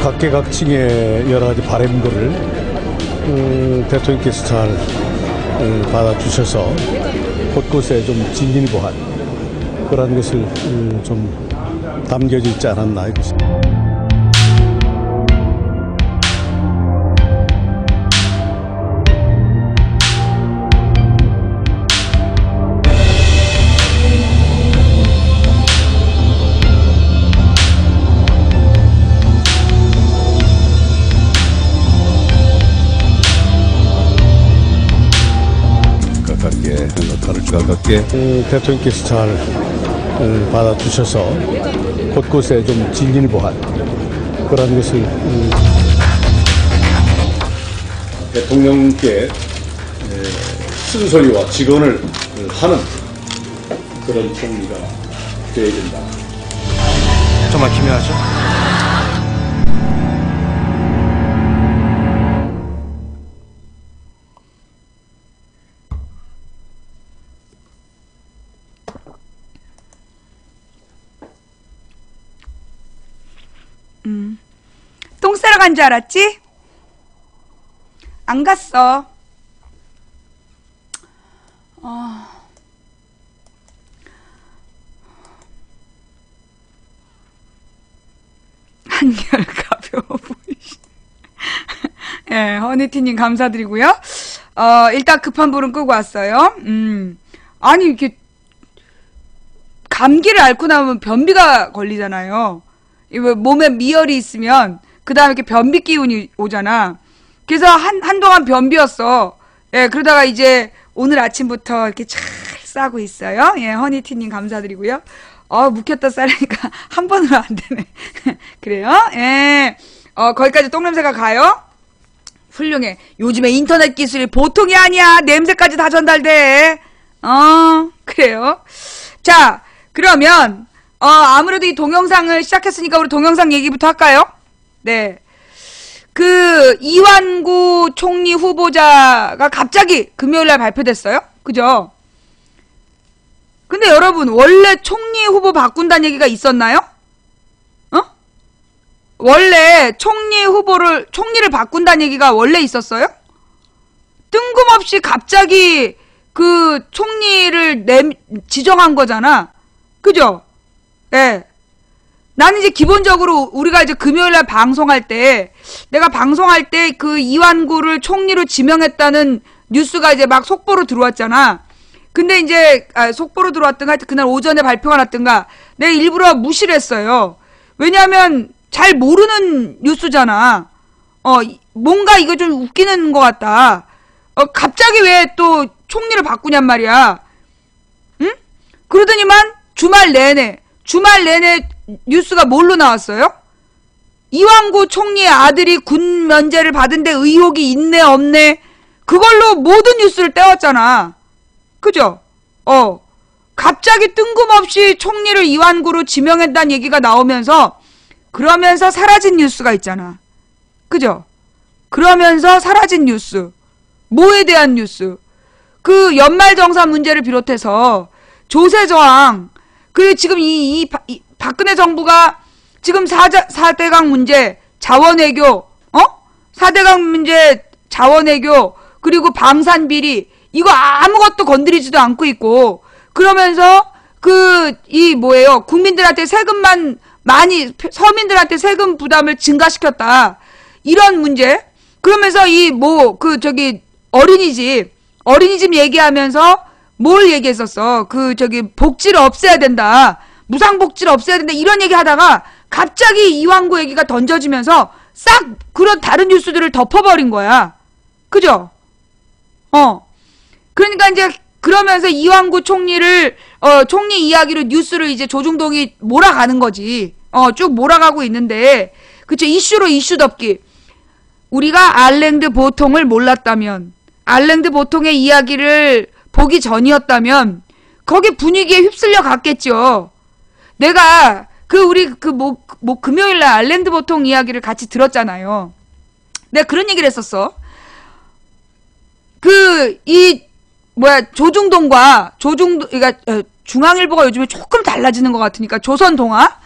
각계각층의 여러 가지 바람들을 대통령께서 잘 받아주셔서 곳곳에 좀 진일보한 그런 것을 좀 담겨져 있지 않았나 이것이. 가깝게 대통령께서 잘 받아주셔서 곳곳에 좀 진일보한 그런 것을 대통령께 쓴소리와 직언을 하는 그런 총리가 되어야 된다. 정말 기묘하죠? 똥 싸러 간 줄 알았지? 안 갔어. 한결 가벼워 보이시. 예, 허니티님 감사드리고요. 일단 급한 불은 끄고 왔어요. 아니, 이렇게, 감기를 앓고 나면 변비가 걸리잖아요. 몸에 미열이 있으면, 그 다음에 이렇게 변비 기운이 오잖아. 그래서 한동안 변비였어. 예, 그러다가 이제 오늘 아침부터 이렇게 잘 싸고 있어요. 예, 허니티님 감사드리고요. 묵혔다 싸려니까 한 번으로 안 되네. 그래요? 예. 거기까지 똥냄새가 가요? 훌륭해. 요즘에 인터넷 기술이 보통이 아니야. 냄새까지 다 전달돼. 그래요. 자, 그러면, 아무래도 이 동영상을 시작했으니까 우리 동영상 얘기부터 할까요? 네. 이완구 총리 후보자가 갑자기 금요일날 발표됐어요? 그죠? 근데 여러분, 원래 총리 후보 바꾼다는 얘기가 있었나요? 원래 총리를 바꾼다는 얘기가 원래 있었어요? 뜬금없이 갑자기 그 총리를 지정한 거잖아. 그죠? 예. 나는 이제 기본적으로 우리가 이제 금요일날 방송할 때, 내가 방송할 때 그 이완구를 총리로 지명했다는 뉴스가 이제 막 속보로 들어왔잖아. 근데 이제, 속보로 들어왔든가, 하여튼 그날 오전에 발표가 났든가, 내가 일부러 무시를 했어요. 왜냐면, 잘 모르는 뉴스잖아. 뭔가 이거 좀 웃기는 것 같다. 갑자기 왜 또 총리를 바꾸냔 말이야. 응? 그러더니만 주말 내내 뉴스가 뭘로 나왔어요? 이완구 총리의 아들이 군 면제를 받은 데 의혹이 있네 없네, 그걸로 모든 뉴스를 떼왔잖아. 그죠? 갑자기 뜬금없이 총리를 이완구로 지명했다는 얘기가 나오면서, 그러면서 사라진 뉴스가 있잖아. 그죠? 그러면서 사라진 뉴스. 뭐에 대한 뉴스? 그 연말정산 문제를 비롯해서 조세저항, 그리고 지금 이 박근혜 정부가 지금 4대강 문제, 자원외교, 4대강 문제, 자원외교, 그리고 방산비리, 이거 아무것도 건드리지도 않고 있고, 그러면서 국민들한테 세금만 서민들한테 세금 부담을 증가시켰다. 이런 문제. 그러면서 어린이집 얘기하면서 뭘 얘기했었어? 복지를 없애야 된다. 무상복지를 없애야 된다. 이런 얘기 하다가 갑자기 이완구 얘기가 던져지면서 싹 그런 다른 뉴스들을 덮어버린 거야. 그죠? 그러니까 이제 그러면서 이완구 총리 이야기로 뉴스를 이제 조중동이 몰아가는 거지. 쭉 몰아가고 있는데, 그쵸? 이슈 덮기. 우리가 알랭드 보통을 몰랐다면, 알랭드 보통의 이야기를 보기 전이었다면, 거기 분위기에 휩쓸려 갔겠죠. 내가, 금요일날 알랭드 보통 이야기를 같이 들었잖아요. 내가 그런 얘기를 했었어. 조중동과, 그러니까, 중앙일보가 요즘에 조금 달라지는 것 같으니까, 조선동아와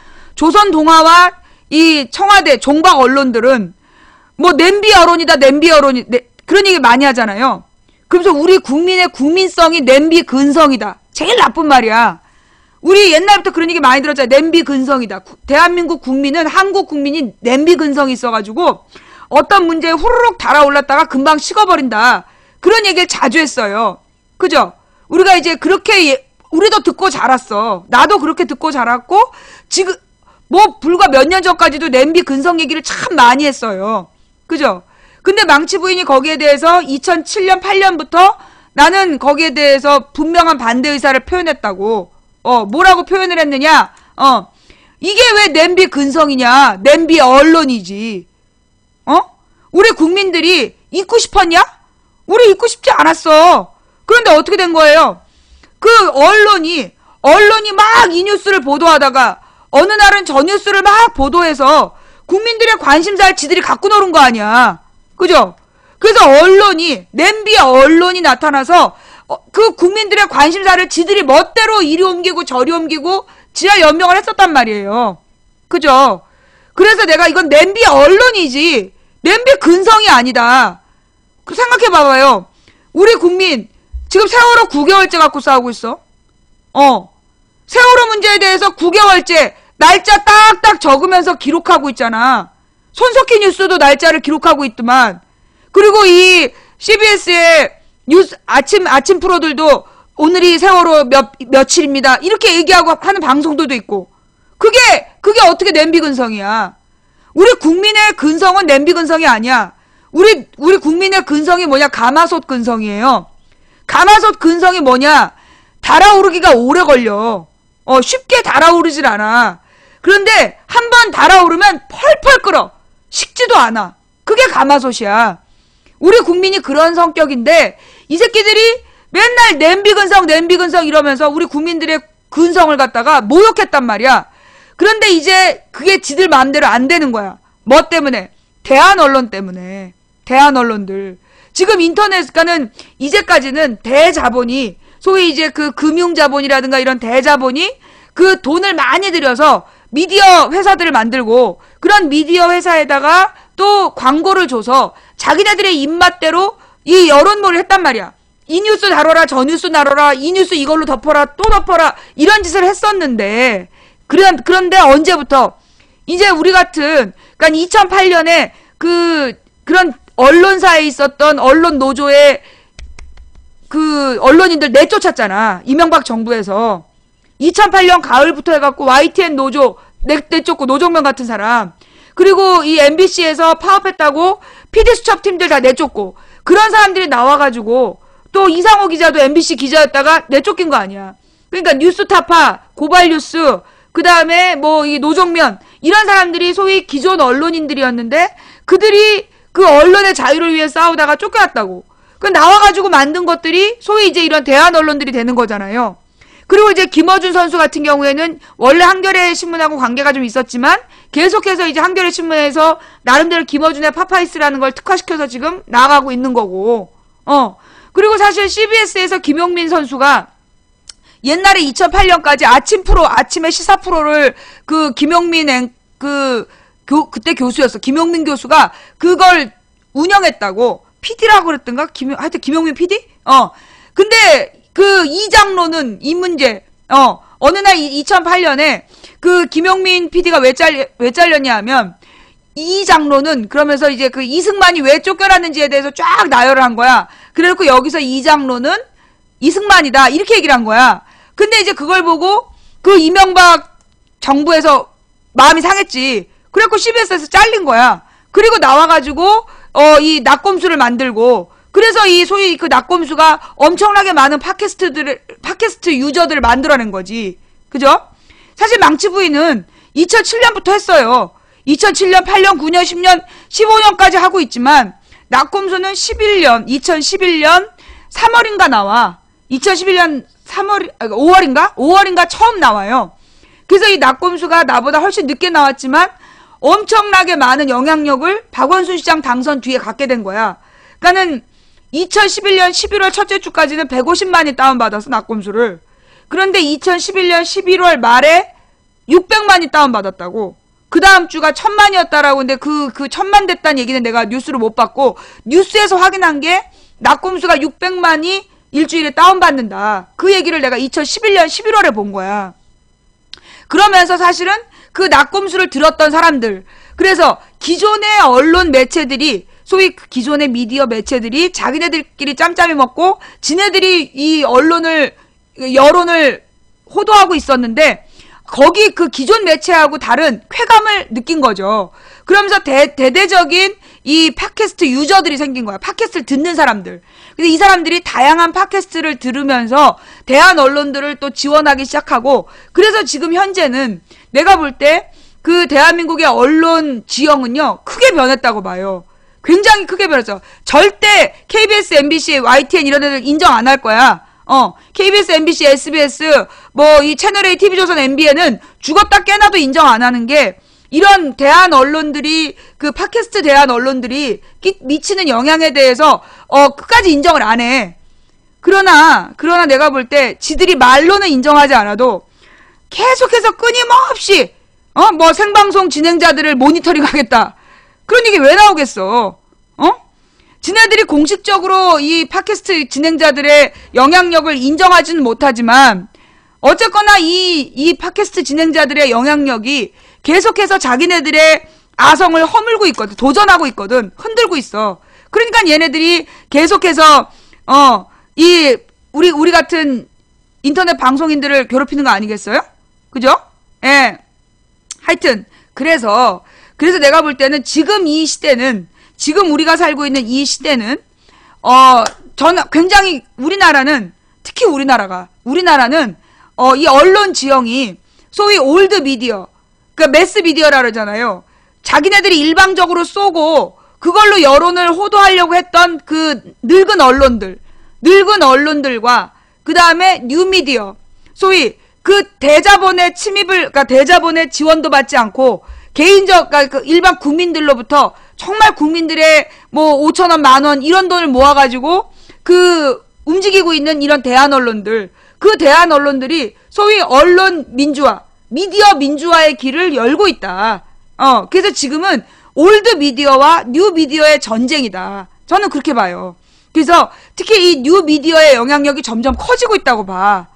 이 청와대 종박 언론들은, 냄비 여론이다, 그런 얘기 많이 하잖아요. 그러면서 우리 국민의 국민성이 냄비 근성이다. 제일 나쁜 말이야. 우리 옛날부터 그런 얘기 많이 들었잖아요. 냄비 근성이다. 대한민국 국민은, 한국 국민이 냄비 근성이 있어가지고 어떤 문제에 후루룩 달아올랐다가 금방 식어버린다. 그런 얘기를 자주 했어요. 그죠? 우리가 이제 그렇게, 우리도 듣고 자랐어. 나도 그렇게 듣고 자랐고, 지금, 불과 몇 년 전까지도 냄비 근성 얘기를 참 많이 했어요. 그죠? 근데 망치 부인이 거기에 대해서 2007년, 8년부터 나는 거기에 대해서 분명한 반대 의사를 표현했다고. 뭐라고 표현을 했느냐? 이게 왜 냄비 근성이냐? 냄비 언론이지. 우리 국민들이 잊고 싶었냐? 우리 잊고 싶지 않았어. 그런데 어떻게 된 거예요? 그 언론이 막 이 뉴스를 보도하다가 어느 날은 저 뉴스를 막 보도해서 국민들의 관심사를 지들이 갖고 노는 거 아니야. 그죠? 그래서 냄비 언론이 나타나서 그 국민들의 관심사를 지들이 멋대로 이리 옮기고 저리 옮기고 지하 연명을 했었단 말이에요. 그죠? 그래서 내가 이건 냄비 언론이지 냄비 근성이 아니다. 생각해 봐봐요. 우리 국민 지금 세월호 9개월째 갖고 싸우고 있어. 세월호 문제에 대해서 9개월째 날짜 딱딱 적으면서 기록하고 있잖아. 손석희 뉴스도 날짜를 기록하고 있더만. 그리고 이 CBS의 뉴스 아침 프로들도 오늘이 세월호 며칠입니다. 이렇게 얘기하고 하는 방송들도 있고. 그게 어떻게 냄비 근성이야. 우리 국민의 근성은 냄비 근성이 아니야. 우리 국민의 근성이 뭐냐? 가마솥 근성이에요. 가마솥 근성이 뭐냐? 달아오르기가 오래 걸려. 쉽게 달아오르질 않아. 그런데 한 번 달아오르면 펄펄 끓어. 식지도 않아. 그게 가마솥이야. 우리 국민이 그런 성격인데 이 새끼들이 맨날 냄비 근성 이러면서 우리 국민들의 근성을 갖다가 모욕했단 말이야. 그런데 이제 그게 지들 마음대로 안 되는 거야. 뭐 때문에? 대한 언론 때문에. 대한 언론들. 지금 인터넷가는 이제까지는 대자본이 소위 이제 그 금융자본이라든가 이런 대자본이 그 돈을 많이 들여서 미디어 회사들을 만들고 그런 미디어 회사에다가 또 광고를 줘서 자기네들의 입맛대로 이 여론몰이를 했단 말이야. 이 뉴스 다뤄라, 저 뉴스 다뤄라, 이 뉴스 이걸로 덮어라, 또 덮어라, 이런 짓을 했었는데, 그런데 언제부터, 이제 우리 같은, 그러니까 2008년에 그런 언론사에 있었던 언론 노조의 그 언론인들 내쫓았잖아. 이명박 정부에서. 2008년 가을부터 해갖고 YTN 노조 내쫓고 노정면 같은 사람. 그리고 이 MBC에서 파업했다고 PD 수첩팀들 다 내쫓고 그런 사람들이 나와가지고 또 이상호 기자도 MBC 기자였다가 내쫓긴 거 아니야. 그러니까 뉴스타파, 고발뉴스, 그 다음에 뭐 이 노정면 이런 사람들이 소위 기존 언론인들이었는데 그들이 그 언론의 자유를 위해 싸우다가 쫓겨났다고. 그 나와가지고 만든 것들이 소위 이제 이런 대한 언론들이 되는 거잖아요. 그리고 이제 김어준 선수 같은 경우에는 원래 한겨레 신문하고 관계가 좀 있었지만 계속해서 이제 한겨레 신문에서 나름대로 김어준의 파파이스라는 걸 특화시켜서 지금 나가고 있는 거고. 그리고 사실 CBS에서 김용민 선수가 옛날에 2008년까지 아침의 시사 프로를 그 김용민 그때 교수였어. 김용민 교수가 그걸 운영했다고. PD라고 그랬던가? 하여튼 김용민 PD? 근데 그 이장로는 이 문제, 어느 날 2008년에 그 김용민 PD가 왜 잘렸냐 하면 이 장로는 그러면서 이제 그 이승만이 왜 쫓겨났는지에 대해서 쫙 나열을 한 거야. 그래놓고 여기서 이 장로는 이승만이다. 이렇게 얘기를 한 거야. 근데 이제 그걸 보고 그 이명박 정부에서 마음이 상했지. 그래갖고 CBS에서 잘린 거야. 그리고 나와가지고 이 낙검수를 만들고 그래서 이 소위 그 낙검수가 엄청나게 많은 팟캐스트 유저들을 만들어낸 거지. 그죠? 사실 망치부인은 2007년부터 했어요. 2007년, 8년, 9년, 10년, 15년까지 하고 있지만 낙검수는 2011년 3월인가 나와. 2011년 5월인가? 5월인가 처음 나와요. 그래서 이 낙검수가 나보다 훨씬 늦게 나왔지만 엄청나게 많은 영향력을 박원순 시장 당선 뒤에 갖게 된 거야. 그러니까는 2011년 11월 첫째 주까지는 150만이 다운받았어, 낙검수를. 그런데 2011년 11월 말에 600만이 다운받았다고. 그 다음 주가 1000만이었다라고. 근데 그 1000만 됐다는 얘기는 내가 뉴스를 못 봤고, 뉴스에서 확인한 게 낙검수가 600만이 일주일에 다운받는다. 그 얘기를 내가 2011년 11월에 본 거야. 그러면서 사실은 그 낙검수를 들었던 사람들, 그래서 기존의 언론 매체들이, 소위 기존의 미디어 매체들이 자기네들끼리 짬짬이 먹고 지네들이 이 여론을 호도하고 있었는데 거기 그 기존 매체하고 다른 쾌감을 느낀 거죠. 그러면서 대대적인 이 팟캐스트 유저들이 생긴 거야. 팟캐스트를 듣는 사람들. 근데 이 사람들이 다양한 팟캐스트를 들으면서 대한 언론들을 또 지원하기 시작하고, 그래서 지금 현재는 내가 볼 때 그 대한민국의 언론 지형은요, 크게 변했다고 봐요. 굉장히 크게 변했어. 절대 KBS, MBC, YTN 이런 애들 인정 안 할 거야. KBS, MBC, SBS, 뭐 이 채널A, TV조선, MBN은 죽었다 깨나도 인정 안 하는 게, 이런 대한 언론들이, 그 팟캐스트 대한 언론들이 미치는 영향에 대해서 끝까지 인정을 안 해. 그러나 내가 볼 때 지들이 말로는 인정하지 않아도 계속해서 끊임없이 뭐 생방송 진행자들을 모니터링 하겠다. 그런 얘기 왜 나오겠어? 지네들이 공식적으로 이 팟캐스트 진행자들의 영향력을 인정하지는 못하지만 어쨌거나 이 팟캐스트 진행자들의 영향력이 계속해서 자기네들의 아성을 허물고 있거든. 도전하고 있거든. 흔들고 있어. 그러니까 얘네들이 계속해서 우리 같은 인터넷 방송인들을 괴롭히는 거 아니겠어요? 그죠? 예. 하여튼 그래서 내가 볼 때는 지금 이 시대는, 지금 우리가 살고 있는 이 시대는 저는 굉장히 우리나라는, 특히 우리나라는 이 언론 지형이 소위 올드 미디어, 그러니까 매스 미디어라 그러잖아요. 자기네들이 일방적으로 쏘고 그걸로 여론을 호도하려고 했던 그 늙은 언론들과 그 다음에 뉴미디어, 소위 그 대자본의 그러니까 대자본의 지원도 받지 않고 그러니까 그 일반 국민들로부터 정말 국민들의 뭐 5,000원, 10,000원 이런 돈을 모아가지고 그 움직이고 있는 이런 대한 언론들, 그 대한 언론들이 소위 언론 민주화, 미디어 민주화의 길을 열고 있다. 그래서 지금은 올드 미디어와 뉴 미디어의 전쟁이다. 저는 그렇게 봐요. 그래서 특히 이 뉴 미디어의 영향력이 점점 커지고 있다고 봐.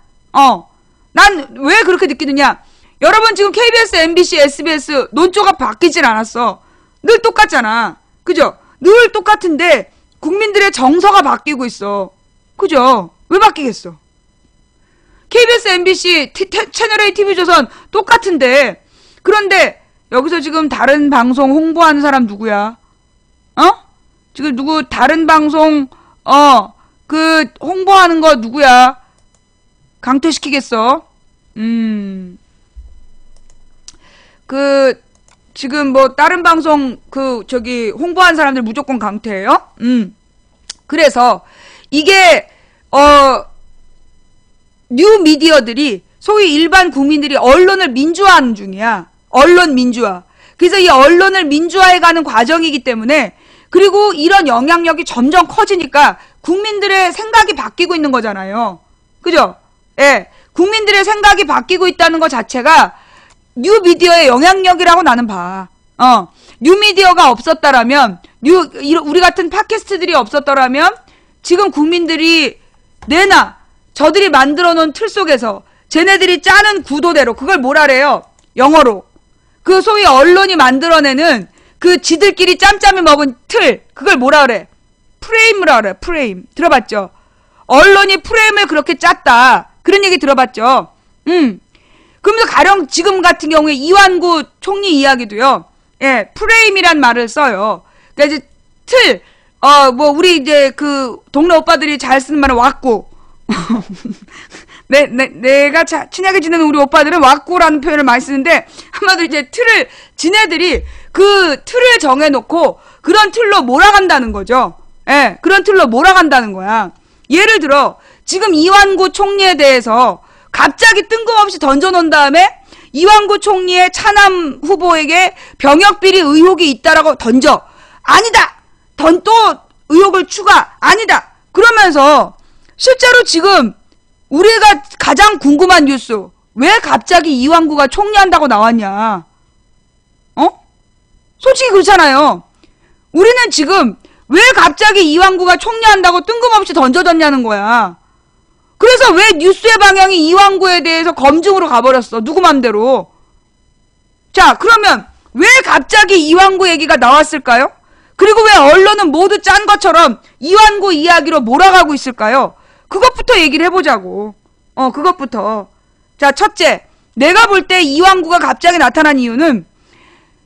난 왜 그렇게 느끼느냐? 여러분 지금 KBS, MBC, SBS 논조가 바뀌질 않았어. 늘 똑같잖아. 그죠? 늘 똑같은데 국민들의 정서가 바뀌고 있어. 그죠? 왜 바뀌겠어? KBS, MBC, 채널A, TV조선 똑같은데 그런데 여기서 지금 다른 방송 홍보하는 사람 누구야? 지금 누구 다른 방송 그 홍보하는 거 누구야? 강퇴시키겠어? 그 지금 뭐 다른 방송 홍보하는 사람들 무조건 강퇴해요? 그래서 이게 뉴 미디어들이 소위 일반 국민들이 언론을 민주화하는 중이야. 언론 민주화. 그래서 이 언론을 민주화해가는 과정이기 때문에 그리고 이런 영향력이 점점 커지니까 국민들의 생각이 바뀌고 있는 거잖아요. 그죠? 예. 국민들의 생각이 바뀌고 있다는 것 자체가 뉴 미디어의 영향력이라고 나는 봐. 뉴 미디어가 없었다라면, 우리 같은 팟캐스트들이 없었더라면, 지금 국민들이 저들이 만들어 놓은 틀 속에서, 쟤네들이 짜는 구도대로, 그걸 뭐라래요? 영어로. 그 소위 언론이 만들어내는 그 지들끼리 짬짬이 먹은 틀, 그걸 뭐라 그래? 프레임이라 그래, 프레임. 들어봤죠? 언론이 프레임을 그렇게 짰다. 그런 얘기 들어봤죠? 그러면서 가령 지금 같은 경우에 이완구 총리 이야기도요. 예, 프레임이란 말을 써요. 그러니까 이제 틀, 우리 이제 그 동네 오빠들이 잘 쓰는 말은 왁구. 내가 친하게 지내는 우리 오빠들은 왁구라는 표현을 많이 쓰는데 한마디로 이제 지네들이 그 틀을 정해놓고 그런 틀로 몰아간다는 거죠. 예, 그런 틀로 몰아간다는 거야. 예를 들어 지금 이완구 총리에 대해서 갑자기 뜬금없이 던져놓은 다음에 이완구 총리의 차남 후보에게 병역비리 의혹이 있다라고 던져. 아니다! 또 의혹을 추가. 아니다! 그러면서 실제로 지금 우리가 가장 궁금한 뉴스, 왜 갑자기 이완구가 총리한다고 나왔냐? 솔직히 그렇잖아요. 우리는 지금 왜 갑자기 이완구가 총리한다고 뜬금없이 던져졌냐는 거야. 그래서 왜 뉴스의 방향이 이완구에 대해서 검증으로 가버렸어. 누구 맘대로. 자, 그러면 왜 갑자기 이완구 얘기가 나왔을까요? 그리고 왜 언론은 모두 짠 것처럼 이완구 이야기로 몰아가고 있을까요? 그것부터 얘기를 해보자고. 그것부터. 자, 첫째. 내가 볼 때 이완구가 갑자기 나타난 이유는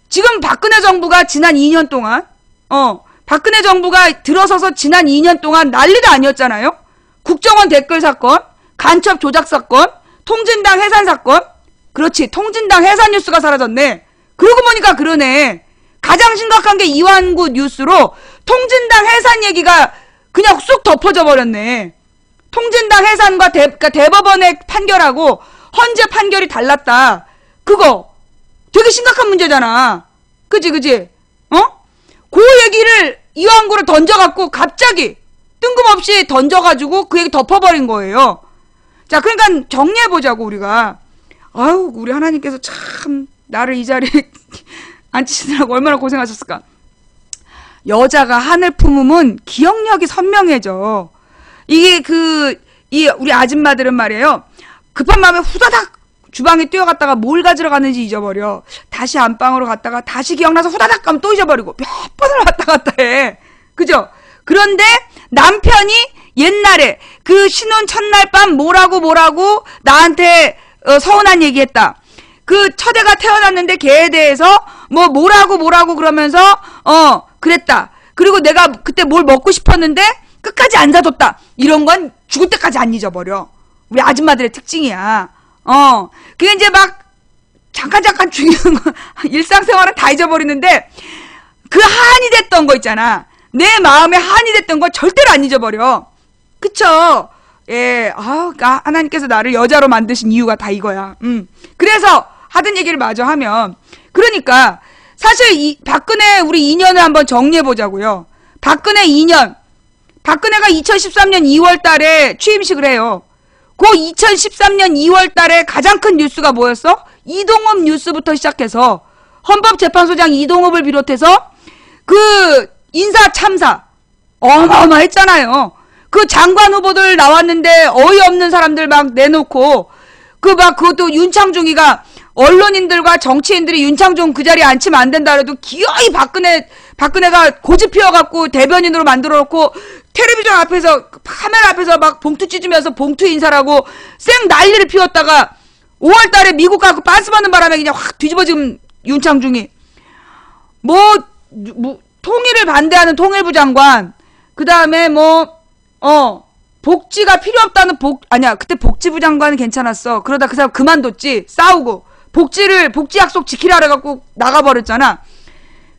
지금 박근혜 정부가 지난 2년 동안 박근혜 정부가 들어서서 지난 2년 동안 난리도 아니었잖아요? 국정원 댓글 사건, 간첩 조작 사건, 통진당 해산 사건. 그렇지, 통진당 해산 뉴스가 사라졌네. 그러고 보니까 그러네. 가장 심각한 게 이완구 뉴스로 통진당 해산 얘기가 그냥 쑥 덮어져 버렸네. 통진당 해산과 그러니까 대법원의 판결하고 헌재 판결이 달랐다. 그거 되게 심각한 문제잖아. 그지? 그 얘기를 이완구를 던져갖고 갑자기 뜬금없이 던져가지고 그 얘기 덮어버린 거예요. 자, 그러니까 정리해보자고, 우리가. 아유, 우리 하나님께서 참 나를 이 자리에 앉히시느라고 얼마나 고생하셨을까. 여자가 하늘 품으면 기억력이 선명해져. 이게 우리 아줌마들은 말이에요. 급한 마음에 후다닥 주방에 뛰어갔다가 뭘 가지러 갔는지 잊어버려. 다시 안방으로 갔다가 다시 기억나서 후다닥 가면 또 잊어버리고 몇 번을 왔다 갔다 해. 그죠? 그런데 남편이 옛날에 그 신혼 첫날 밤 뭐라고 나한테 서운한 얘기했다. 그 처제가 태어났는데 걔에 대해서 뭐라고 그러면서 그랬다. 그리고 내가 그때 뭘 먹고 싶었는데 끝까지 안 사줬다. 이런 건 죽을 때까지 안 잊어버려. 우리 아줌마들의 특징이야. 그게 이제 막 잠깐 중요한 거 일상생활은 다 잊어버리는데 그 한이 됐던 거 있잖아. 내 마음에 한이 됐던 거 절대로 안 잊어버려. 그쵸? 예, 하나님께서 나를 여자로 만드신 이유가 다 이거야. 그래서 하던 얘기를 마저 하면, 그러니까 사실 박근혜 우리 2년을 한번 정리해 보자고요. 박근혜 2년. 박근혜가 2013년 2월 달에 취임식을 해요. 그 2013년 2월 달에 가장 큰 뉴스가 뭐였어? 이동업 뉴스부터 시작해서 헌법재판소장 이동업을 비롯해서 그 인사 참사 어마어마했잖아요. 그 장관 후보들 나왔는데 어이없는 사람들 막 내놓고 그것도 윤창중이가 언론인들과 정치인들이 윤창중 그 자리에 앉히면 안 된다 그래도 기어이 박근혜가 고집 피워갖고 대변인으로 만들어 놓고 텔레비전 앞에서 카메라 앞에서 막 봉투 찢으면서 봉투 인사라고 쌩 난리를 피웠다가 5월 달에 미국 가고 빤스 받는 바람에 그냥 확 뒤집어진 윤창중이 통일을 반대하는 통일부 장관 그 다음에 복지가 필요 없다는 아니야 그때 복지부 장관은 괜찮았어. 그러다 그 사람 그만뒀지. 싸우고 복지 약속 지키라 그래갖고 나가버렸잖아.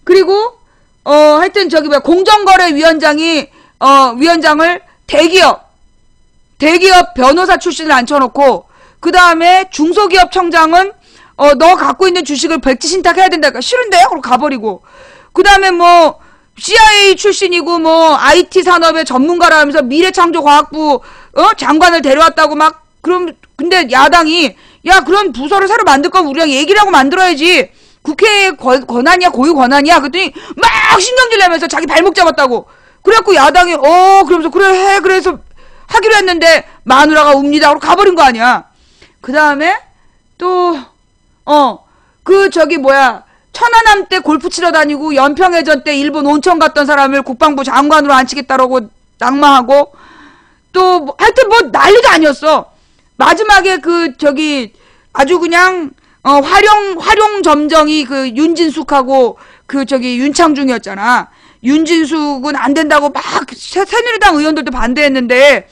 그리고 하여튼 공정거래위원장이 위원장을 대기업 변호사 출신을 앉혀놓고 그 다음에 중소기업 청장은 너 갖고 있는 주식을 백지 신탁해야 된다니까 싫은데요? 그러고 가버리고 그 다음에 CIA 출신이고 IT 산업의 전문가라 하면서 미래창조과학부 장관을 데려왔다고 막 근데 야당이 야 그런 부서를 새로 만들 거면 우리랑 얘기를 하고 만들어야지 국회의 권한이야 고유 권한이야 그랬더니 막 신경질 내면서 자기 발목 잡았다고 그래갖고 야당이 그러면서 그래 해 그래서 하기로 했는데 마누라가 웁니다 그러고 가버린 거 아니야. 그 다음에 또 천안함 때 골프 치러 다니고 연평해전 때 일본 온천 갔던 사람을 국방부 장관으로 앉히겠다라고 낙마하고 또 하여튼 난리도 아니었어. 마지막에 아주 그냥 활용 점정이 그 윤진숙하고 윤창중이었잖아. 윤진숙은 안 된다고 막 새누리당 의원들도 반대했는데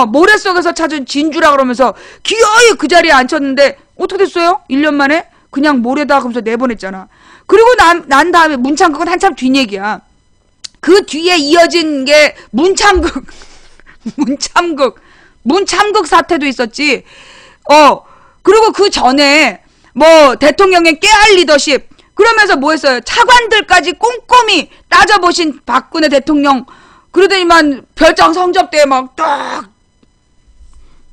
모래 속에서 찾은 진주라 그러면서 기어이 그 자리에 앉혔는데 어떻게 됐어요? 1년 만에 그냥 모래다 하면서 내보냈잖아. 그리고 난 다음에 문창극은 한참 뒷얘기야. 그 뒤에 이어진 게 문창극 사태도 있었지. 그리고 그 전에 대통령의 깨알 리더십 그러면서 뭐 했어요? 차관들까지 꼼꼼히 따져보신 박근혜 대통령 그러더니만 별장 성접 때 막 딱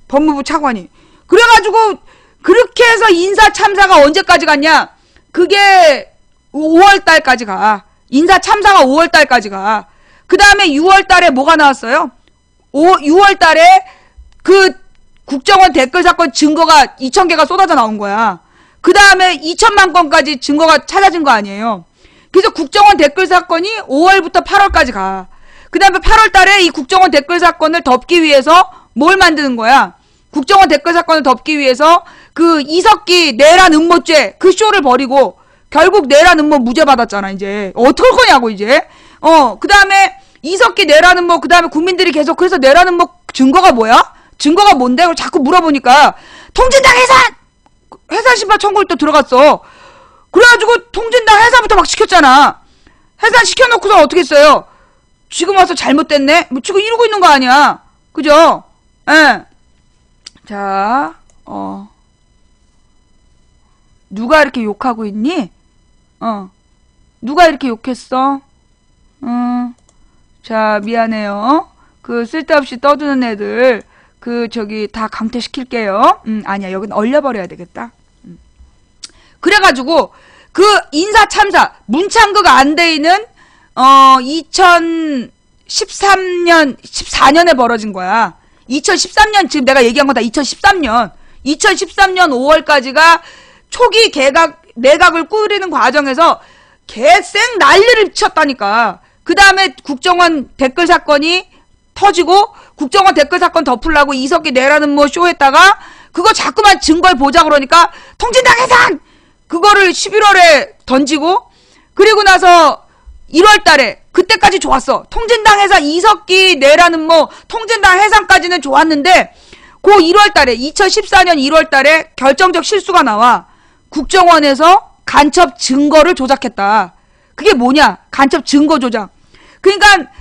법무부 차관이 그래가지고 그렇게 해서 인사 참사가 언제까지 갔냐? 그게 5월달까지 가. 인사 참사가 5월달까지 가. 그 다음에 6월달에 뭐가 나왔어요? 6월달에 그 국정원 댓글 사건 증거가 2,000개가 쏟아져 나온 거야. 그 다음에 2,000만 건까지 증거가 찾아진 거 아니에요. 그래서 국정원 댓글 사건이 5월부터 8월까지 가. 그 다음에 8월달에 이 국정원 댓글 사건을 덮기 위해서 뭘 만드는 거야? 국정원 댓글 사건을 덮기 위해서 그 이석기 내란 음모죄 그 쇼를 벌이고 결국 내란 음모 무죄 받았잖아. 이제 어떡할 거냐고 이제. 그 다음에 이석기 내란 음모 그 다음에 국민들이 계속 그래서 내란 음모 증거가 뭐야? 증거가 뭔데? 그걸 자꾸 물어보니까 통진당 해산 심판 청구를 또 들어갔어. 그래가지고 통진당 해산부터 막 시켰잖아. 해산 시켜놓고서 어떻게 했어요? 지금 와서 잘못됐네? 지금 이러고 있는 거 아니야. 그죠? 예. 자, 누가 이렇게 욕하고 있니? 누가 이렇게 욕했어? 자, 미안해요. 그 쓸데없이 떠드는 애들, 다 강퇴시킬게요. 아니야, 여긴 얼려버려야 되겠다. 그래가지고, 그 인사 참사, 문창극 안대인은, 14년에 벌어진 거야. 2013년, 지금 내가 얘기한 건 다 2013년 5월까지가 초기 내각을 꾸리는 과정에서 개쌩 난리를 쳤다니까. 그 다음에 국정원 댓글 사건이 터지고, 국정원 댓글 사건 덮으려고 이석기 내라는 뭐 쇼했다가, 그거 자꾸만 증거를 보자 그러니까, 통진당 해산! 그거를 11월에 던지고, 그리고 나서 1월 달에, 그때까지 좋았어. 통진당 해산, 이석기 내라는 뭐, 통진당 해산까지는 좋았는데, 그 1월 달에, 2014년 1월 달에 결정적 실수가 나와. 국정원에서 간첩 증거를 조작했다. 그게 뭐냐? 간첩 증거 조작. 그러니까,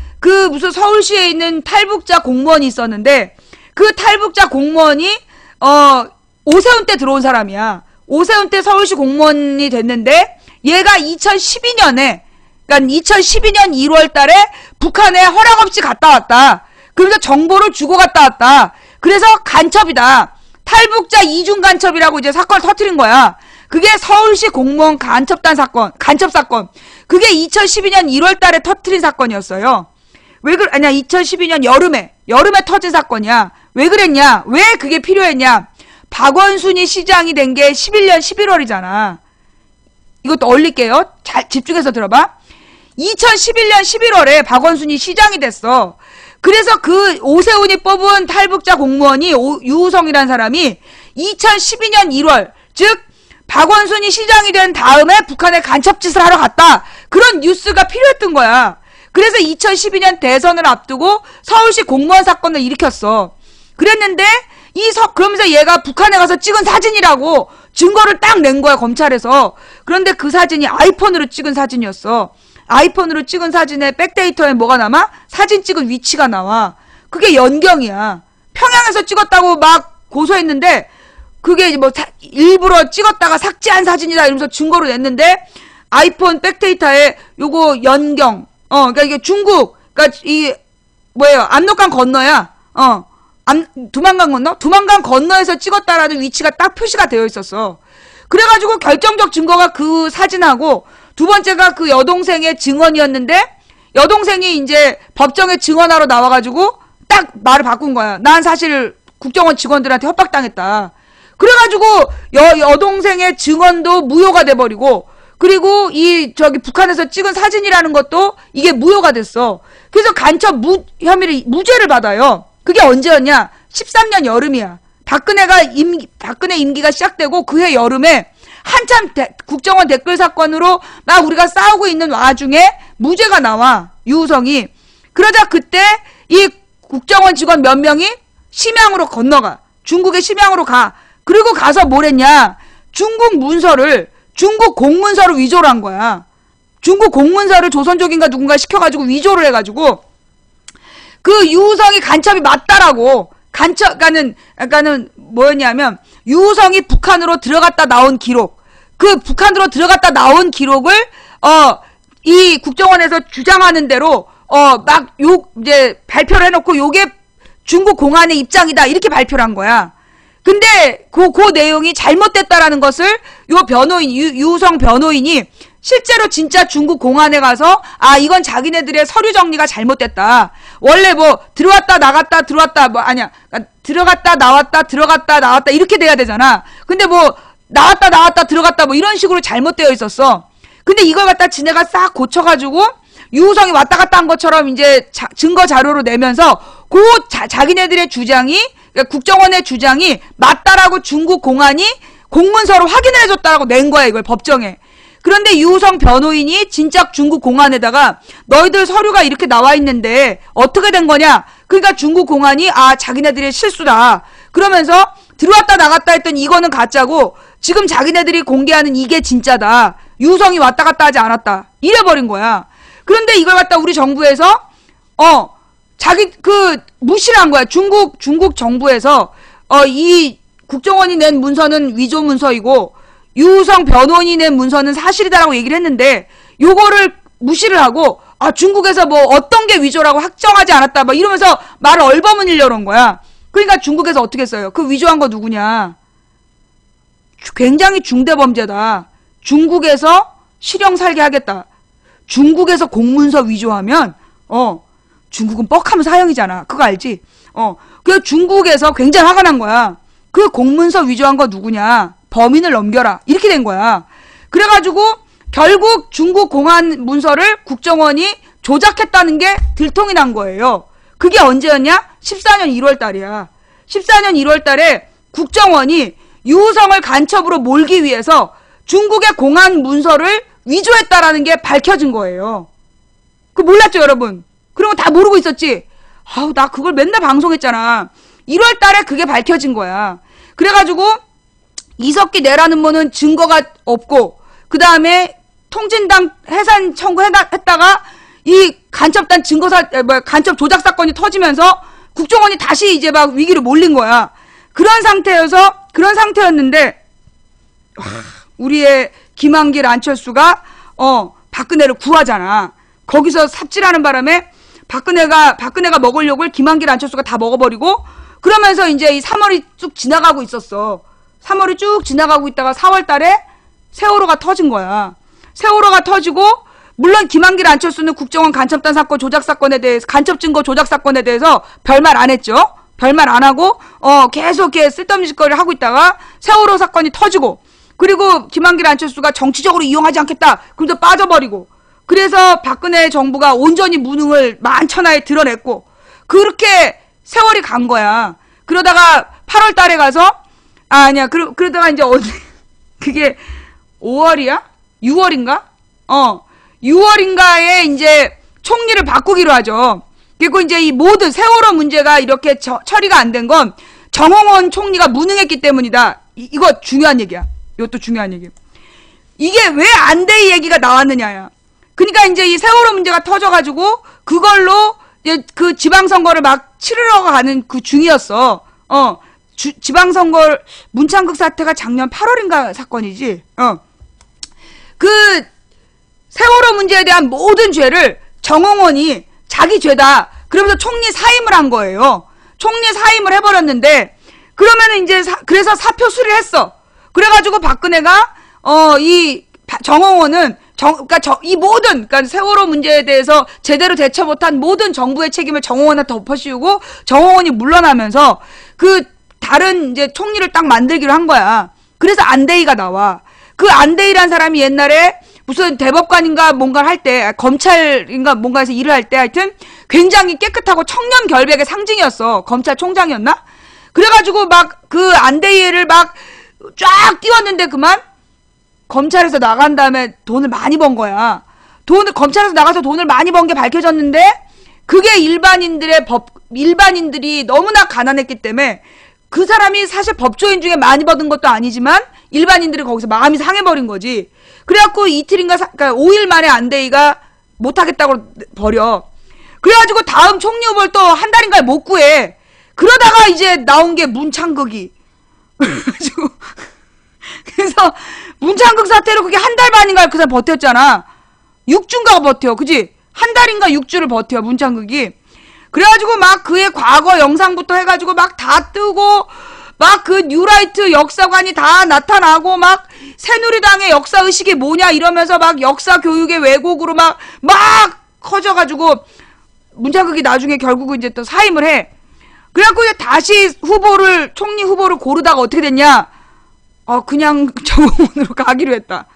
무슨 서울시에 있는 탈북자 공무원이 있었는데, 그 탈북자 공무원이, 오세훈 때 들어온 사람이야. 오세훈 때 서울시 공무원이 됐는데, 얘가 2012년 1월 달에 북한에 허락 없이 갔다 왔다. 그러면서 정보를 주고 갔다 왔다. 그래서 간첩이다. 탈북자 이중 간첩이라고 이제 사건을 터뜨린 거야. 그게 서울시 공무원 간첩단 사건, 간첩 사건. 그게 2012년 1월 달에 터뜨린 사건이었어요. 아니야, 2012년 여름에 터진 사건이야. 왜 그랬냐? 왜 그게 필요했냐? 박원순이 시장이 된 게 11년 11월이잖아. 이것도 올릴게요. 잘 집중해서 들어봐. 2011년 11월에 박원순이 시장이 됐어. 그래서 그 오세훈이 뽑은 탈북자 공무원이 유우성이라는 사람이 2012년 1월, 즉 박원순이 시장이 된 다음에 북한에 간첩짓을 하러 갔다. 그런 뉴스가 필요했던 거야. 그래서 2012년 대선을 앞두고 서울시 공무원 사건을 일으켰어. 그랬는데 그러면서 얘가 북한에 가서 찍은 사진이라고 증거를 딱 낸 거야, 검찰에서. 그런데 그 사진이 아이폰으로 찍은 사진이었어. 아이폰으로 찍은 사진에 백데이터에 뭐가 남아? 사진 찍은 위치가 나와. 그게 연경이야. 평양에서 찍었다고 막 고소했는데 그게 뭐 일부러 찍었다가 삭제한 사진이다 이러면서 증거로 냈는데 아이폰 백데이터에 요거 연경. 그러니까 이게 중국, 그러니까 압록강 건너야. 두만강 건너? 두만강 건너에서 찍었다라는 위치가 딱 표시가 되어 있었어. 그래가지고 결정적 증거가 그 사진하고 두 번째가 그 여동생의 증언이었는데 여동생이 이제 법정에 증언하러 나와가지고 딱 말을 바꾼 거야. 난 사실 국정원 직원들한테 협박당했다. 그래가지고 여동생의 증언도 무효가 돼버리고 그리고 북한에서 찍은 사진이라는 것도 이게 무효가 됐어. 그래서 간첩 혐의를 무죄를 받아요. 그게 언제였냐? 13년 여름이야. 박근혜 임기가 시작되고 그해 여름에 한참 국정원 댓글 사건으로 막 우리가 싸우고 있는 와중에 무죄가 나와. 유우성이. 그러자 그때 이 국정원 직원 몇 명이 심양으로 건너가. 중국의 심양으로 가. 그리고 가서 뭘 했냐? 중국 공문서를 위조를 한 거야. 중국 공문서를 조선족인가 누군가 시켜가지고 위조를 해가지고 그 유우성이 간첩이 맞다라고 그러니까는 뭐였냐면 유우성이 북한으로 들어갔다 나온 기록, 그 북한으로 들어갔다 나온 기록을 이 국정원에서 주장하는 대로 이제 발표를 해놓고 요게 중국 공안의 입장이다 이렇게 발표를 한 거야. 근데 그 내용이 잘못됐다라는 것을 요 변호인 유우성 변호인이 실제로 진짜 중국 공안에 가서 이건 자기네들의 서류 정리가 잘못됐다. 원래 들어왔다 나갔다 들어왔다 들어갔다 나왔다 이렇게 돼야 되잖아. 근데 나왔다 나왔다 들어갔다 이런 식으로 잘못되어 있었어. 근데 이걸 갖다 지네가 싹 고쳐가지고 유우성이 왔다 갔다 한 것처럼 이제 증거 자료로 내면서 자기네들의 주장이 그러니까 국정원의 주장이 맞다라고 중국 공안이 공문서로 확인을 해줬다라고 낸 거야, 이걸 법정에. 그런데 유우성 변호인이 진짜 중국 공안에다가 너희들 서류가 이렇게 나와 있는데 어떻게 된 거냐? 그러니까 중국 공안이 자기네들의 실수다. 그러면서 들어왔다 나갔다 했더니 이거는 가짜고 지금 자기네들이 공개하는 이게 진짜다. 유우성이 왔다 갔다 하지 않았다. 이래버린 거야. 그런데 이걸 갖다 우리 정부에서 무시를 한 거야. 중국 정부에서 이 국정원이 낸 문서는 위조 문서이고 유우성 변호인이 낸 문서는 사실이다라고 얘기를 했는데 요거를 무시를 하고 중국에서 어떤 게 위조라고 확정하지 않았다 이러면서 말을 얼버무리려고 한 거야. 그러니까 중국에서 어떻게 했어요? 그 위조한 거 누구냐? 굉장히 중대범죄다. 중국에서 실형 살게 하겠다. 중국에서 공문서 위조하면 중국은 뻑하면 사형이잖아. 그거 알지? 그 중국에서 굉장히 화가 난 거야. 그 공문서 위조한 거 누구냐? 범인을 넘겨라. 이렇게 된 거야. 그래가지고 결국 중국 공안 문서를 국정원이 조작했다는 게 들통이 난 거예요. 그게 언제였냐? 14년 1월 달이야. 14년 1월 달에 국정원이 유우성을 간첩으로 몰기 위해서 중국의 공안 문서를 위조했다라는 게 밝혀진 거예요. 그 몰랐죠, 여러분? 그런 거 다 모르고 있었지? 나 그걸 맨날 방송했잖아. 1월 달에 그게 밝혀진 거야. 그래가지고 이석기 내라는 뭐는 증거가 없고 그 다음에 통진당 해산 청구했다가 이 간첩단 간첩 조작 사건이 터지면서 국정원이 다시 이제 막 위기로 몰린 거야. 그런 상태였는데 우리의 김한길 안철수가 박근혜를 구하잖아. 거기서 삽질하는 바람에 박근혜가 먹을 욕을 김한길 안철수가 다 먹어버리고 그러면서 이제 이 3월이 쭉 지나가고 있었어. 3월이 쭉 지나가고 있다가 4월 달에 세월호가 터진 거야. 세월호가 터지고, 물론 김한길 안철수는 국정원 간첩단 사건 조작 사건에 대해서, 간첩 증거 조작 사건에 대해서 별말 안 했죠. 별말 안 하고, 계속 이렇게 쓸데없는 짓거리를 하고 있다가 세월호 사건이 터지고, 그리고 김한길 안철수가 정치적으로 이용하지 않겠다. 그러면서 빠져버리고, 그래서 박근혜 정부가 온전히 무능을 만천하에 드러냈고, 그렇게 세월이 간 거야. 그러다가 8월 달에 가서, 그러다가 이제 그게 5월이야? 6월인가? 6월인가에 이제 총리를 바꾸기로 하죠. 그리고 이제 이 모든 세월호 문제가 이렇게 처리가 안 된 건 정홍원 총리가 무능했기 때문이다. 이거 중요한 얘기야. 이것도 중요한 얘기. 이게 왜 안 돼 이 얘기가 나왔느냐야. 그러니까 이제 이 세월호 문제가 터져가지고 그걸로 그 지방선거를 막 치르러 가는 그 중이었어. 지방선거 문창극 사태가 작년 8월인가 사건이지. 그 세월호 문제에 대한 모든 죄를 정홍원이 자기 죄다. 그러면서 총리 사임을 한 거예요. 총리 사임을 해버렸는데, 그러면은 이제 그래서 사표 수리를 했어. 그래가지고 박근혜가 이 정홍원은 이 모든, 그러니까 세월호 문제에 대해서 제대로 대처 못한 모든 정부의 책임을 정홍원한테 덮어씌우고 정홍원이 물러나면서 그 다른 이제 총리를 딱 만들기로 한 거야. 그래서 안대희가 나와. 그 안대희란 사람이 옛날에 무슨 대법관인가 뭔가를 할 때, 검찰인가 뭔가에서 일을 할 때 하여튼 굉장히 깨끗하고 청년 결백의 상징이었어. 검찰총장이었나? 그래가지고 막 그 안대희를 막 쫙 띄웠는데 그만 검찰에서 나간 다음에 돈을 많이 번 거야. 검찰에서 나가서 돈을 많이 번 게 밝혀졌는데, 그게 일반인들이 너무나 가난했기 때문에 그 사람이 사실 법조인 중에 많이 받은 것도 아니지만 일반인들이 거기서 마음이 상해버린 거지. 그래갖고 이틀인가, 그러니까 5일 만에 안대희가 못하겠다고 버려. 그래가지고 다음 총리 후보를 또 한 달인가에 못 구해. 그러다가 이제 나온 게 문창극이. 그래서 문창극 사태로 그게 한 달 반인가 그 사람 버텼잖아. 6주인가 버텨. 그지? 한 달인가 6주를 버텨, 문창극이. 그래가지고 막 그의 과거 영상부터 해가지고 막 다 뜨고, 막 그 뉴라이트 역사관이 다 나타나고, 막 새누리당의 역사의식이 뭐냐 이러면서 막 역사 교육의 왜곡으로 막 커져가지고 문창극이 나중에 결국은 이제 또 사임을 해. 그래갖고 이제 다시 총리 후보를 고르다가 어떻게 됐냐? 그냥 정홍원으로 가기로 했다.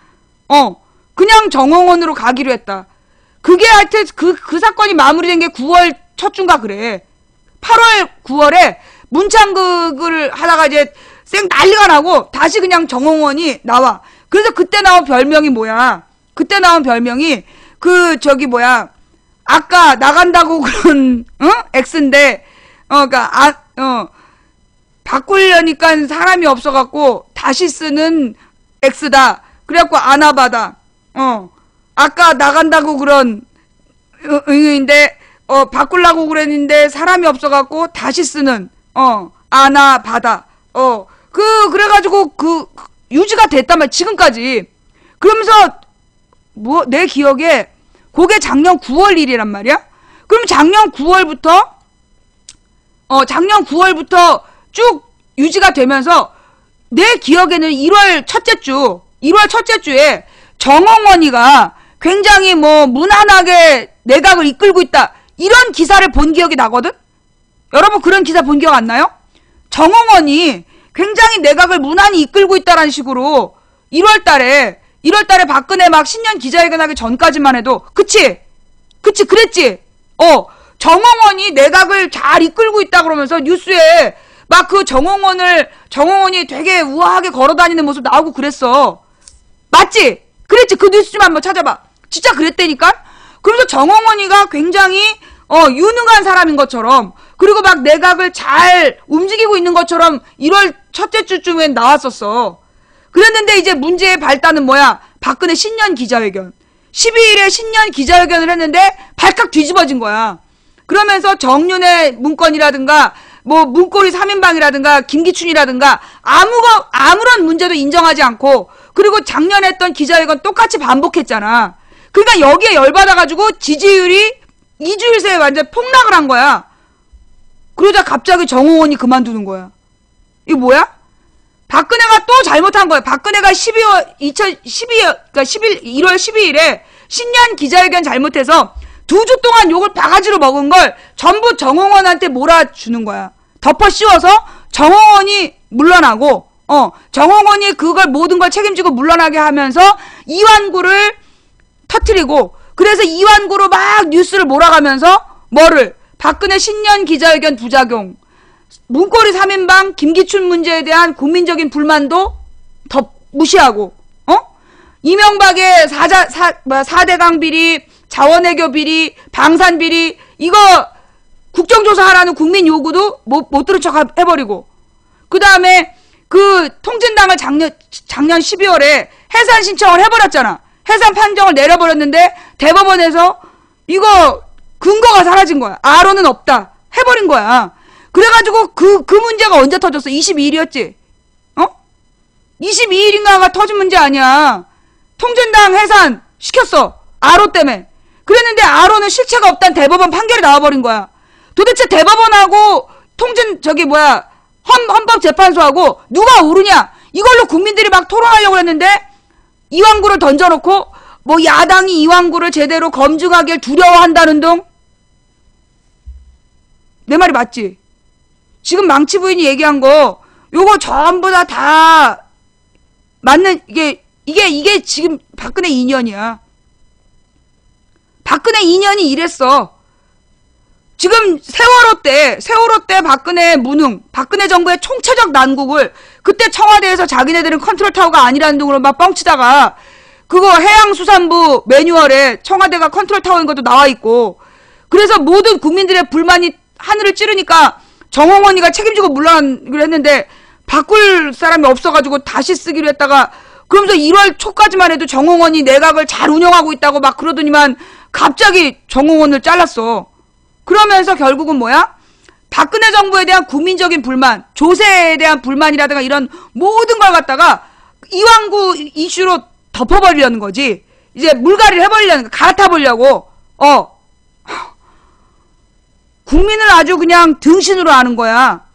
그냥 정홍원으로 가기로 했다. 그게 하여튼 그 사건이 마무리된 게 9월 첫 주인가 그래. 8월, 9월에 문창극을 하다가 이제 난리가 나고 다시 그냥 정홍원이 나와. 그래서 그때 나온 별명이 뭐야? 그때 나온 별명이 아까 나간다고 그런 X인데 바꾸려니까 사람이 없어갖고 다시 쓰는 X다. 그래갖고 아나바다. 아까 나간다고 그런 응인데 바꾸려고 그랬는데 사람이 없어갖고 다시 쓰는 아나바다. 그래가지고 유지가 됐단 말이야 지금까지. 그러면서 내 기억에 그게 작년 9월 일이란 말이야. 그럼 작년 9월부터 쭉 유지가 되면서 내 기억에는 1월 첫째 주에 정홍원이가 굉장히 무난하게 내각을 이끌고 있다. 이런 기사를 본 기억이 나거든? 여러분 그런 기사 본 기억 안 나요? 정홍원이 굉장히 내각을 무난히 이끌고 있다라는 식으로 1월 달에 박근혜 막 신년 기자회견 하기 전까지만 해도 그랬지? 정홍원이 내각을 잘 이끌고 있다 그러면서 뉴스에 막 그 정홍원이 되게 우아하게 걸어다니는 모습 나오고 그랬어. 맞지? 그랬지? 그 뉴스 좀 한번 찾아봐. 진짜 그랬다니까? 그래서 정홍원이가 굉장히 유능한 사람인 것처럼, 그리고 막 내각을 잘 움직이고 있는 것처럼 1월 첫째 주쯤엔 나왔었어. 그랬는데 이제 문제의 발단은 뭐야? 박근혜 신년 기자회견. 12일에 신년 기자회견을 했는데 발칵 뒤집어진 거야. 그러면서 정윤의 문건이라든가 문고리 3인방이라든가 김기춘이라든가 아무런 문제도 인정하지 않고, 그리고 작년에 했던 기자회견 똑같이 반복했잖아. 그러니까 여기에 열받아가지고 지지율이 2주일 새에 완전 폭락을 한 거야. 그러자 갑자기 정홍원이 그만두는 거야. 이거 뭐야? 박근혜가 또 잘못한 거야. 박근혜가 1월 12일에 신년 기자회견 잘못해서 2주 동안 욕을 바가지로 먹은 걸 전부 정홍원한테 몰아주는 거야. 덮어 씌워서 정홍원이 물러나고, 정홍원이 그걸 모든 걸 책임지고 물러나게 하면서 이완구를 터뜨리고, 그래서 이완구로 막 뉴스를 몰아가면서 뭐를? 박근혜 신년 기자회견 부작용, 문고리 3인방 김기춘 문제에 대한 국민적인 불만도 더 무시하고, 이명박의 4대강 비리, 자원외교 비리, 방산 비리, 이거 국정조사하라는 국민 요구도 못 들은 척 해버리고, 그 다음에 그 통진당을 작년 12월에 해산 신청을 해버렸잖아. 해산 판정을 내려버렸는데 대법원에서 이거 근거가 사라진 거야. 아론은 없다. 해버린 거야. 그래가지고 그 문제가 언제 터졌어? 22일이었지? 22일인가가 터진 문제 아니야. 통진당 해산 시켰어. 아론 때문에. 그랬는데 아론은 실체가 없다는 대법원 판결이 나와버린 거야. 도대체 대법원하고 헌법재판소하고 누가 옳으냐? 이걸로 국민들이 막 토론하려고 했는데 이완구를 던져놓고 뭐 야당이 이완구를 제대로 검증하길 두려워한다는 둥? 내 말이 맞지? 지금 망치 부인이 얘기한 거 요거 전부 다 맞는 이게 지금 박근혜 2년이야. 박근혜 2년이 이랬어. 지금 세월호 때 박근혜 무능, 박근혜 정부의 총체적 난국을 그때 청와대에서 자기네들은 컨트롤 타워가 아니라는 등으로 막 뻥치다가 그거 해양수산부 매뉴얼에 청와대가 컨트롤 타워인 것도 나와 있고, 그래서 모든 국민들의 불만이 하늘을 찌르니까 정홍원이가 책임지고 물러나기로 했는데 바꿀 사람이 없어가지고 다시 쓰기로 했다가, 그러면서 1월 초까지만 해도 정홍원이 내각을 잘 운영하고 있다고 막 그러더니만 갑자기 정홍원을 잘랐어. 그러면서 결국은 뭐야? 박근혜 정부에 대한 국민적인 불만, 조세에 대한 불만이라든가 이런 모든 걸 갖다가 이완구 이슈로 덮어버리려는 거지. 이제 물갈이를 해버리려는 거, 갈아타보려고. 국민을 아주 그냥 등신으로 하는 거야.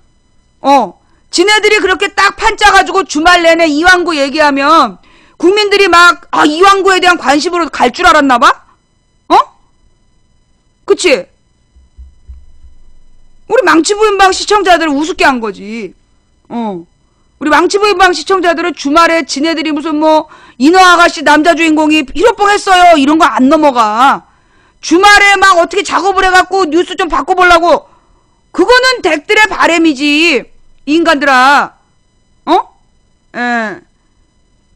지네들이 그렇게 딱 판짜가지고 주말 내내 이완구 얘기하면 국민들이 막 이완구에 대한 관심으로 갈 줄 알았나 봐? 그치? 우리 망치부인방 시청자들을 우습게 한 거지. 우리 망치부인방 시청자들은 주말에 지네들이 무슨 뭐 인어 아가씨 남자 주인공이 1호뽕 했어요 이런 거 안 넘어가. 주말에 막 어떻게 작업을 해갖고 뉴스 좀 바꿔보려고. 그거는 댁들의 바램이지. 이 인간들아.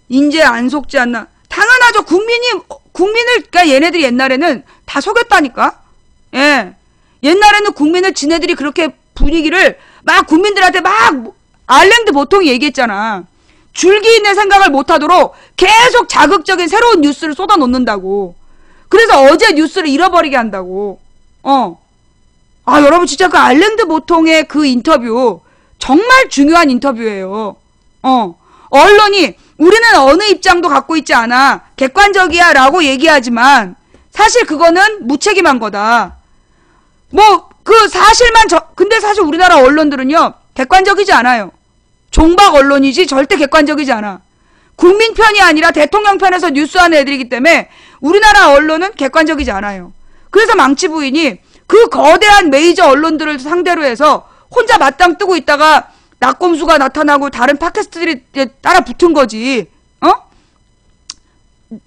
인재 안 속지 않나. 당연하죠. 국민을, 그러니까 얘네들이 옛날에는 다 속였다니까. 예. 옛날에는 국민을 지네들이 그렇게 분위기를 막 국민들한테 막 알랭드 보통이 얘기했잖아. 줄기 있는 생각을 못하도록 계속 자극적인 새로운 뉴스를 쏟아놓는다고. 그래서 어제 뉴스를 잃어버리게 한다고. 여러분 진짜 그 알랭드 보통의 그 인터뷰 정말 중요한 인터뷰예요. 언론이 우리는 어느 입장도 갖고 있지 않아. 객관적이야 라고 얘기하지만 사실 그거는 무책임한 거다. 뭐 그 사실만 근데 사실 우리나라 언론들은요 객관적이지 않아요. 종박 언론이지 절대 객관적이지 않아. 국민 편이 아니라 대통령 편에서 뉴스하는 애들이기 때문에 우리나라 언론은 객관적이지 않아요. 그래서 망치 부인이 그 거대한 메이저 언론들을 상대로 해서 혼자 맞짱 뜨고 있다가 낙곰수가 나타나고 다른 팟캐스트들이 따라 붙은 거지.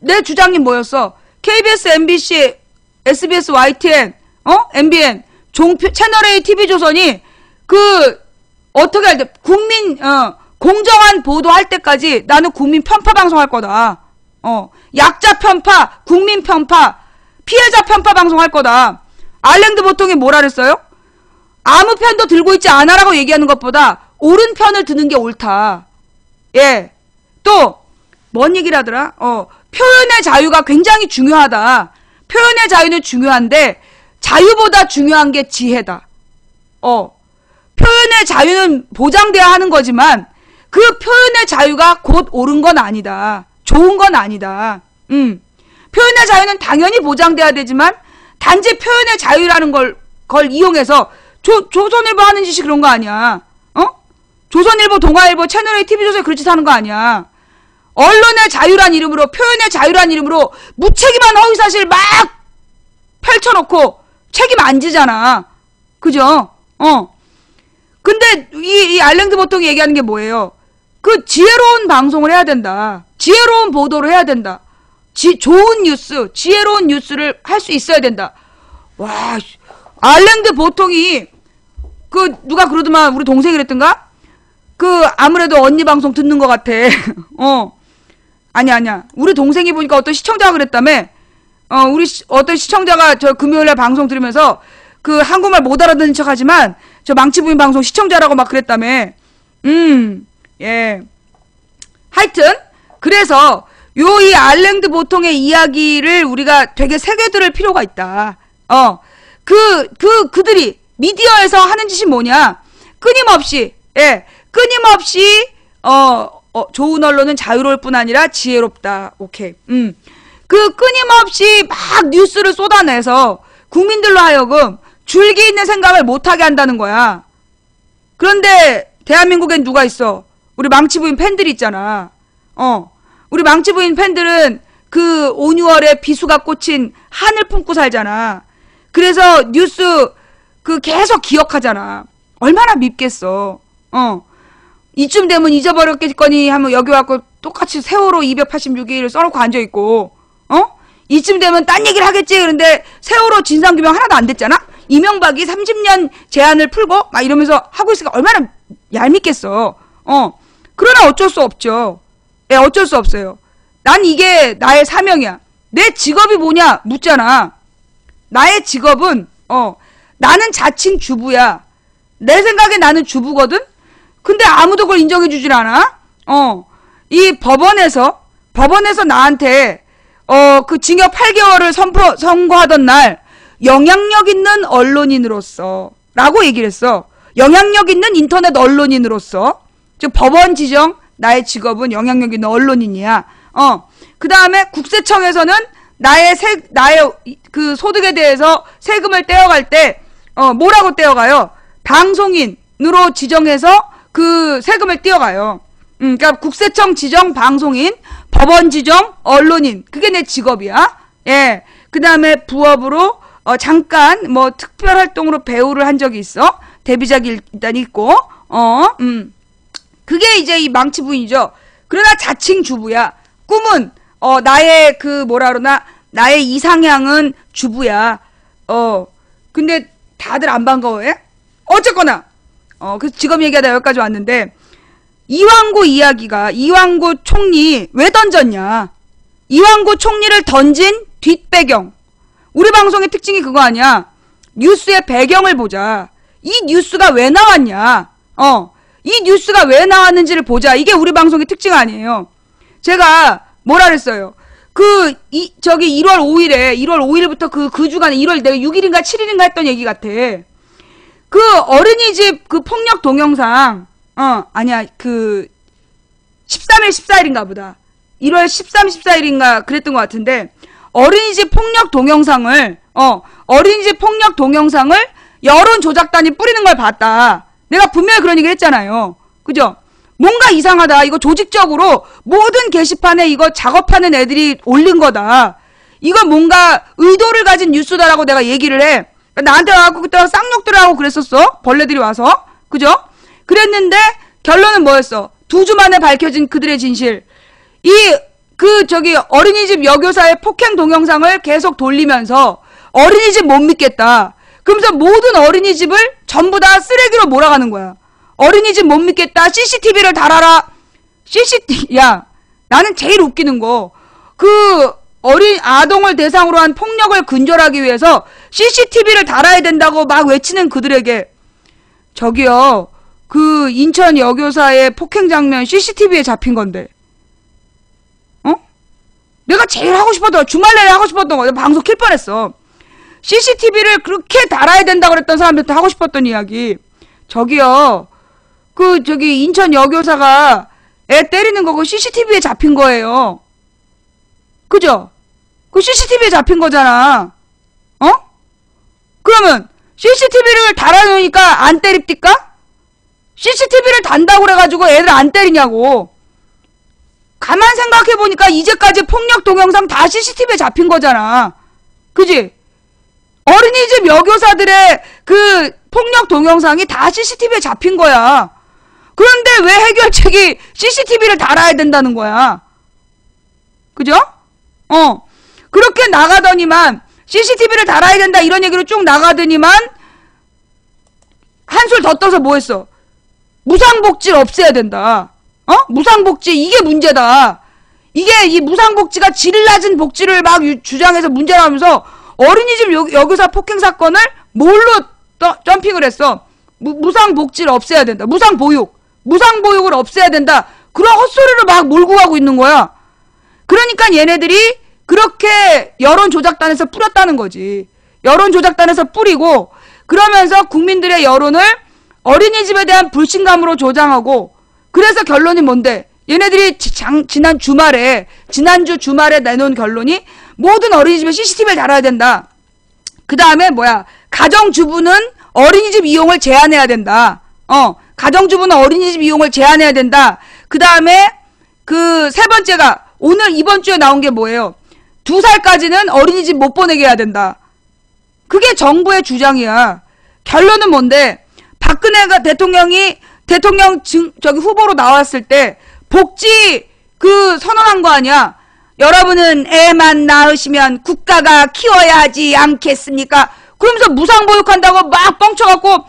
내 주장이 뭐였어? KBS, MBC, SBS, YTN, MBN, 채널A, TV조선이 어떻게 할 때, 공정한 보도할 때까지 나는 국민 편파 방송할 거다. 약자 편파, 국민 편파, 피해자 편파 방송할 거다. 알랭드 보통이 뭐라 그랬어요? 아무 편도 들고 있지 않아라고 얘기하는 것보다 옳은 편을 드는 게 옳다. 예. 또, 뭔 얘기를 하더라? 표현의 자유가 굉장히 중요하다. 표현의 자유는 중요한데, 자유보다 중요한 게 지혜다. 표현의 자유는 보장돼야 하는 거지만, 그 표현의 자유가 곧 옳은 건 아니다. 좋은 건 아니다. 표현의 자유는 당연히 보장돼야 되지만, 단지 표현의 자유라는 걸 이용해서 조선일보 하는 짓이 그런 거 아니야. 조선일보, 동아일보, 채널A, TV조선이 그렇게 사는 거 아니야. 언론의 자유란 이름으로, 표현의 자유란 이름으로 무책임한 허위사실 막 펼쳐놓고 책임 안 지잖아. 그죠? 근데 이 알랭드 보통이 얘기하는 게 뭐예요? 그 지혜로운 방송을 해야 된다. 지혜로운 보도를 해야 된다. 좋은 뉴스, 지혜로운 뉴스를 할 수 있어야 된다. 와, 알랭드 보통이 누가 그러더만 우리 동생이 그랬던가? 아무래도 언니 방송 듣는 것 같아. 아니야. 우리 동생이 보니까 어떤 시청자가 그랬다며. 어떤 시청자가 저 금요일날 방송 들으면서 한국말 못 알아듣는 척 하지만 저 망치부인 방송 시청자라고 막 그랬다며. 예. 하여튼, 그래서 이 알랭드 보통의 이야기를 우리가 되게 새겨들을 필요가 있다. 그들이 미디어에서 하는 짓이 뭐냐? 끊임없이 좋은 언론은 자유로울 뿐 아니라 지혜롭다. 오케이. 끊임없이 막 뉴스를 쏟아내서 국민들로 하여금 줄기 있는 생각을 못하게 한다는 거야. 그런데 대한민국엔 누가 있어? 우리 망치부인 팬들이 있잖아. 우리 망치부인 팬들은 온유월에 비수가 꽂힌 한을 품고 살잖아. 그래서 뉴스 계속 기억하잖아. 얼마나 밉겠어. 이쯤 되면 잊어버렸겠거니 하면 여기 와서 똑같이 세월호 286일 써놓고 앉아있고, 이쯤 되면 딴 얘기를 하겠지. 그런데 세월호 진상규명 하나도 안 됐잖아? 이명박이 30년 제한을 풀고 막 이러면서 하고 있으니까 얼마나 얄밉겠어. 그러나 어쩔 수 없죠. 예, 어쩔 수 없어요. 난 이게 나의 사명이야. 내 직업이 뭐냐 묻잖아. 나의 직업은 나는 자칭 주부야. 내 생각에 나는 주부거든? 근데 아무도 그걸 인정해주질 않아? 이 법원에서 나한테 징역 8개월을 선고하던 날 영향력 있는 언론인으로서 라고 얘기를 했어. 영향력 있는 인터넷 언론인으로서. 즉 법원 지정 나의 직업은 영향력 있는 언론인이야. 그 다음에 국세청에서는 나의 소득에 대해서 세금을 떼어갈 때 뭐라고 떼어가요? 방송인으로 지정해서 세금을 떼어가요. 그러니까 국세청 지정 방송인, 법원 지정 언론인, 그게 내 직업이야. 예. 그 다음에 부업으로 잠깐 특별 활동으로 배우를 한 적이 있어. 데뷔작이 일단 있고, 그게 이제 이 망치 부인이죠. 그러나 자칭 주부야. 꿈은 나의 나의 이상향은 주부야. 근데 다들 안 반가워해? 어쨌거나 그래서 직업 얘기하다 여기까지 왔는데, 이완구 총리 왜 던졌냐? 이완구 총리를 던진 뒷배경. 우리 방송의 특징이 그거 아니야. 뉴스의 배경을 보자. 이 뉴스가 왜 나왔냐? 이 뉴스가 왜 나왔는지를 보자. 이게 우리 방송의 특징 아니에요. 제가 뭐라 그랬어요? 1월 5일부터 그 주간에 내가 6일인가 7일인가 했던 얘기 같아. 어린이집 폭력 동영상, 아니야, 13일, 14일인가 보다. 1월 13, 14일인가 그랬던 것 같은데, 어린이집 폭력 동영상을 여론 조작단이 뿌리는 걸 봤다. 내가 분명히 그런 얘기를 했잖아요. 그죠? 뭔가 이상하다. 이거 조직적으로 모든 게시판에 이거 작업하는 애들이 올린 거다. 이건 뭔가 의도를 가진 뉴스다라고 내가 얘기를 해. 나한테 와갖고 그때 쌍욕들을 하고 그랬었어. 벌레들이 와서. 그죠? 그랬는데 결론은 뭐였어? 2주 만에 밝혀진 그들의 진실. 어린이집 여교사의 폭행 동영상을 계속 돌리면서 어린이집 못 믿겠다. 그러면서 모든 어린이집을 전부 다 쓰레기로 몰아가는 거야. 어린이집 못 믿겠다. CCTV를 달아라. 야, 나는 제일 웃기는 거. 아동을 대상으로 한 폭력을 근절하기 위해서 CCTV를 달아야 된다고 막 외치는 그들에게, 저기요, 인천 여교사의 폭행 장면 CCTV에 잡힌 건데, 내가 제일 하고 싶었던, 주말 내내 하고 싶었던 거, 방송 킬 뻔했어. CCTV를 그렇게 달아야 된다고 그랬던 사람들한테 하고 싶었던 이야기. 저기요, 인천 여교사가 애 때리는 거고 CCTV에 잡힌 거예요. 그죠? CCTV에 잡힌 거잖아. 그러면 CCTV를 달아놓으니까 안 때립니까? CCTV를 단다고 그래가지고 애들 안 때리냐고. 가만 생각해보니까 이제까지 폭력 동영상 다 CCTV에 잡힌 거잖아. 그지? 어린이집 여교사들의 그 폭력 동영상이 다 CCTV에 잡힌 거야. 그런데 왜 해결책이 CCTV를 달아야 된다는 거야? 그죠? 그렇게 나가더니만 CCTV를 달아야 된다 이런 얘기로 쭉 나가더니만 한술 더 떠서 뭐 했어? 무상복지를 없애야 된다. 무상복지 이게 문제다. 이게 이 무상복지가 질 낮은 복지를 막 주장해서 문제라면서 어린이집 여교사 폭행 사건을 뭘로 점핑을 했어? 무상복지를 없애야 된다. 무상보육을 없애야 된다. 그런 헛소리를 막 몰고 가고 있는 거야. 그러니까 얘네들이 그렇게 여론조작단에서 뿌렸다는 거지. 여론조작단에서 뿌리고 그러면서 국민들의 여론을 어린이집에 대한 불신감으로 조장하고 그래서 결론이 뭔데? 얘네들이 지난주 주말에 내놓은 결론이 모든 어린이집에 CCTV를 달아야 된다. 그 다음에 뭐야? 가정주부는 어린이집 이용을 제한해야 된다. 가정주부는 어린이집 이용을 제한해야 된다. 그 다음에 그 세 번째가 이번 주에 나온 게 뭐예요? 2살까지는 어린이집 못 보내게 해야 된다. 그게 정부의 주장이야. 결론은 뭔데? 박근혜가 대통령 후보로 나왔을 때 복지 선언한 거 아니야? 여러분은 애만 낳으시면 국가가 키워야 하지 않겠습니까? 그러면서 무상보육한다고 막 뻥쳐갖고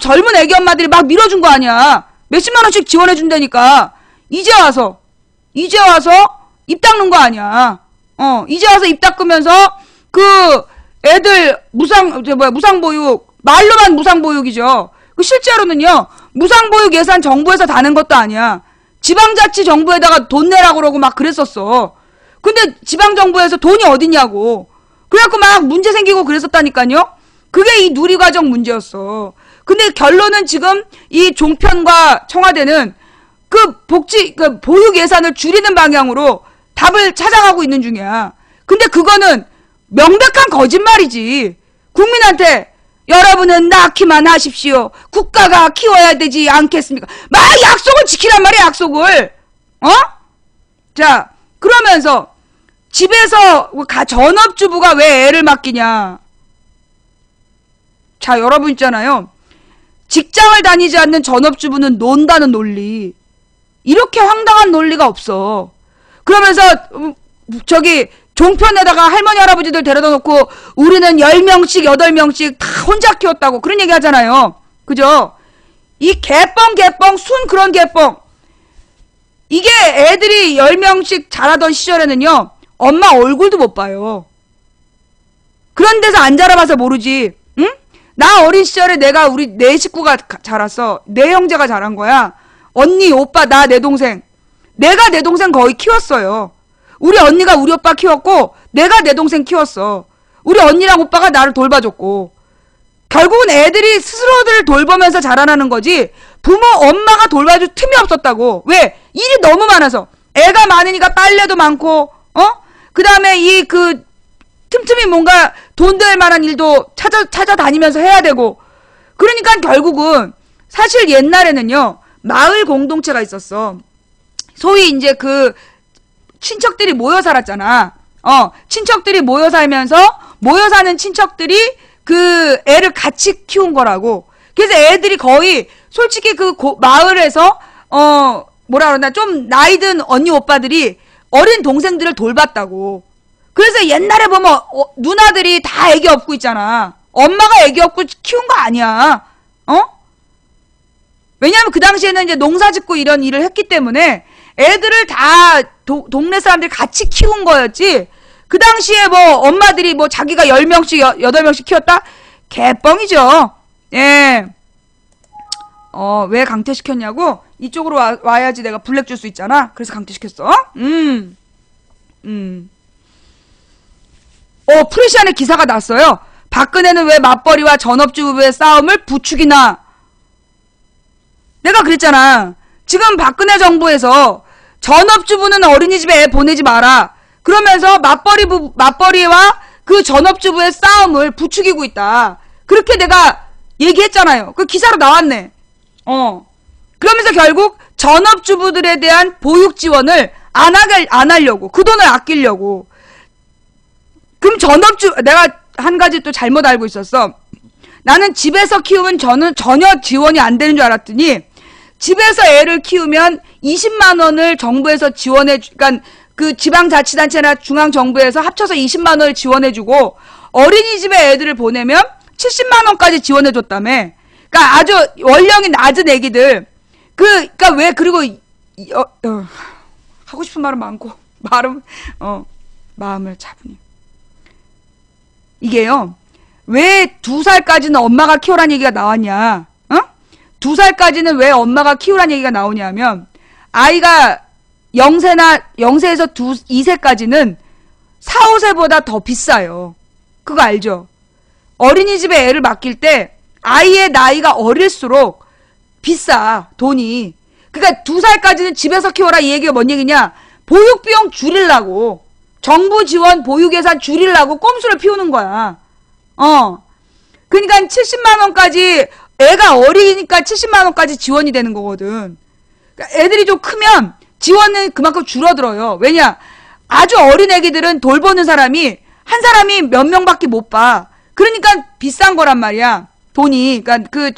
젊은 애기 엄마들이 막 밀어준 거 아니야? 몇십만 원씩 지원해준다니까. 이제 와서 입 닦는 거 아니야. 이제 와서 입 닦으면서 애들 무상보육 말로만 무상보육이죠. 실제로는요 무상보육 예산 정부에서 다는 것도 아니야. 지방자치 정부에다가 돈 내라고 그러고 막 그랬었어. 근데 지방정부에서 돈이 어딨냐고. 그래갖고 막 문제 생기고 그랬었다니까요. 그게 이 누리과정 문제였어. 근데 결론은 지금 이 종편과 청와대는 보육 예산을 줄이는 방향으로 답을 찾아가고 있는 중이야. 근데 그거는 명백한 거짓말이지. 국민한테 여러분은 낳기만 하십시오. 국가가 키워야 되지 않겠습니까? 막 약속을 지키란 말이야, 약속을. 자, 그러면서 집에서 전업주부가 왜 애를 맡기냐. 자, 여러분 있잖아요. 직장을 다니지 않는 전업주부는 논다는 논리. 이렇게 황당한 논리가 없어. 그러면서 종편에다가 할머니 할아버지들 데려다 놓고 우리는 10명씩 8명씩 다 혼자 키웠다고 그런 얘기 하잖아요. 그죠? 이 개뻥 순 그런 개뻥. 이게 애들이 10명씩 자라던 시절에는요 엄마 얼굴도 못 봐요. 그런 데서 안 자라봐서 모르지. 응? 나 어린 시절에 내 식구가 자랐어. 내 형제가 자란 거야. 언니, 오빠, 나, 내 동생. 내가 내 동생 거의 키웠어요. 우리 언니가 우리 오빠 키웠고 내가 내 동생 키웠어. 우리 언니랑 오빠가 나를 돌봐줬고. 결국은 애들이 스스로들 돌보면서 자라나는 거지 엄마가 돌봐줄 틈이 없었다고. 왜? 일이 너무 많아서. 애가 많으니까 빨래도 많고 그 다음에 틈틈이 뭔가 돈 될 만한 일도 찾아다니면서 해야 되고. 그러니까 결국은 사실 옛날에는요 마을 공동체가 있었어. 소위 이제 친척들이 모여 살았잖아. 친척들이 모여 살면서 모여 사는 친척들이 애를 같이 키운 거라고. 그래서 애들이 거의 솔직히 마을에서 뭐라 그러나 좀 나이든 언니 오빠들이 어린 동생들을 돌봤다고. 그래서 옛날에 보면 누나들이 다 애기 업고 있잖아. 엄마가 애기 업고 키운 거 아니야. 왜냐면 그 당시에는 이제 농사 짓고 이런 일을 했기 때문에 애들을 다 동네 사람들이 같이 키운 거였지. 그 당시에 엄마들이 자기가 10명씩 8명씩 키웠다? 개뻥이죠. 예. 왜 강퇴시켰냐고? 이쪽으로 와야지 내가 블랙 줄 수 있잖아. 그래서 강퇴시켰어. 프레시안에 기사가 났어요. 박근혜는 왜 맞벌이와 전업주부의 싸움을 부추기나. 내가 그랬잖아. 지금 박근혜 정부에서 전업주부는 어린이집에 애 보내지 마라. 그러면서 맞벌이와 그 전업주부의 싸움을 부추기고 있다. 그렇게 내가 얘기했잖아요. 그 기사로 나왔네. 그러면서 결국 전업주부들에 대한 보육 지원을 안 하려고. 그 돈을 아끼려고. 그럼 내가 한 가지 또 잘못 알고 있었어. 나는 집에서 키우면 저는 전혀 지원이 안 되는 줄 알았더니, 집에서 애를 키우면 20만 원을 정부에서 그러니까 그 지방자치단체나 중앙정부에서 합쳐서 20만 원을 지원해주고, 어린이집에 애들을 보내면 70만 원까지 지원해줬다며. 그러니까 아주 연령이 낮은 애기들. 그러니까 왜, 그리고, 하고 싶은 말은 많고, 마음을 차분히. 이게요, 왜 2살까지는 엄마가 키우라는 얘기가 나왔냐, 2살까지는 왜 엄마가 키우라는 얘기가 나오냐면, 아이가 0세에서 2세까지는 4, 5세보다 더 비싸요. 그거 알죠? 어린이집에 애를 맡길 때, 아이의 나이가 어릴수록 비싸, 돈이. 그러니까 2살까지는 집에서 키워라, 이 얘기가 뭔 얘기냐? 보육비용 줄이려고. 정부 지원 보육 예산 줄이려고 꼼수를 피우는 거야. 그러니까 70만 원까지, 애가 어리니까 70만 원까지 지원이 되는 거거든. 그러니까 애들이 좀 크면 지원은 그만큼 줄어들어요. 왜냐? 아주 어린 애기들은 돌보는 사람이, 한 사람이 몇 명밖에 못 봐. 그러니까 비싼 거란 말이야. 돈이. 그러니까 그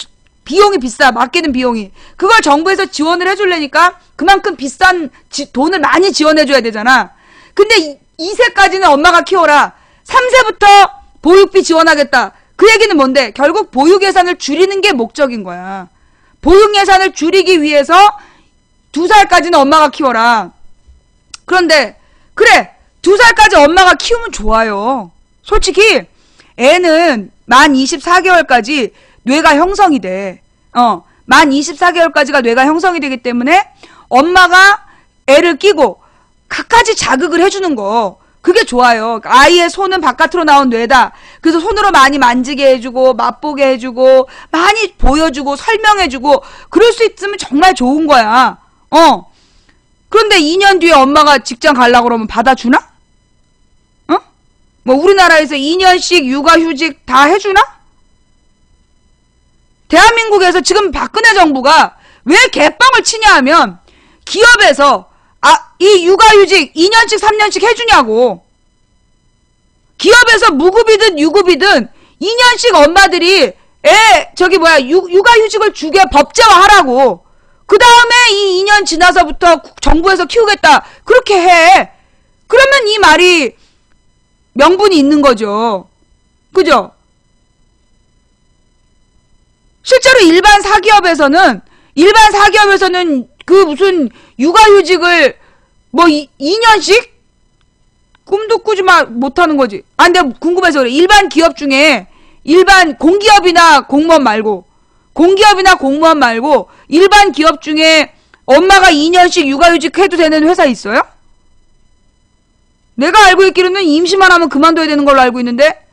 비용이 비싸. 맡기는 비용이. 그걸 정부에서 지원을 해주려니까 그만큼 비싼 돈을 많이 지원해줘야 되잖아. 근데 2세까지는 엄마가 키워라. 3세부터 보육비 지원하겠다. 그 얘기는 뭔데? 결국 보육 예산을 줄이는 게 목적인 거야. 보육 예산을 줄이기 위해서 2살까지는 엄마가 키워라. 그런데 그래, 2살까지 엄마가 키우면 좋아요. 솔직히 애는 만 24개월까지 뇌가 형성이 돼. 만 24개월까지가 뇌가 형성이 되기 때문에 엄마가 애를 끼고 갖가지 자극을 해주는 거, 그게 좋아요. 아이의 손은 바깥으로 나온 뇌다. 그래서 손으로 많이 만지게 해주고, 맛보게 해주고, 많이 보여주고, 설명해주고, 그럴 수 있으면 정말 좋은 거야. 그런데 2년 뒤에 엄마가 직장 가려고 그러면 받아주나? 뭐 우리나라에서 2년씩 육아휴직 다 해주나? 대한민국에서 지금 박근혜 정부가 왜 개뻥을 치냐 하면, 기업에서 이 육아휴직 2년씩 3년씩 해주냐고. 기업에서 무급이든 유급이든 2년씩 엄마들이 육아휴직을 주게 법제화하라고. 그 다음에 이 2년 지나서부터 정부에서 키우겠다. 그렇게 해. 그러면 이 말이 명분이 있는 거죠. 그죠? 실제로 일반 사기업에서는 그 무슨 육아휴직을 뭐 2년씩 꿈도 꾸지 못하는 거지. 근데 궁금해서 그래. 일반 기업 중에, 일반 공기업이나 공무원 말고 일반 기업 중에 엄마가 2년씩 육아휴직 해도 되는 회사 있어요? 내가 알고 있기로는 임시만 하면 그만둬야 되는 걸로 알고 있는데,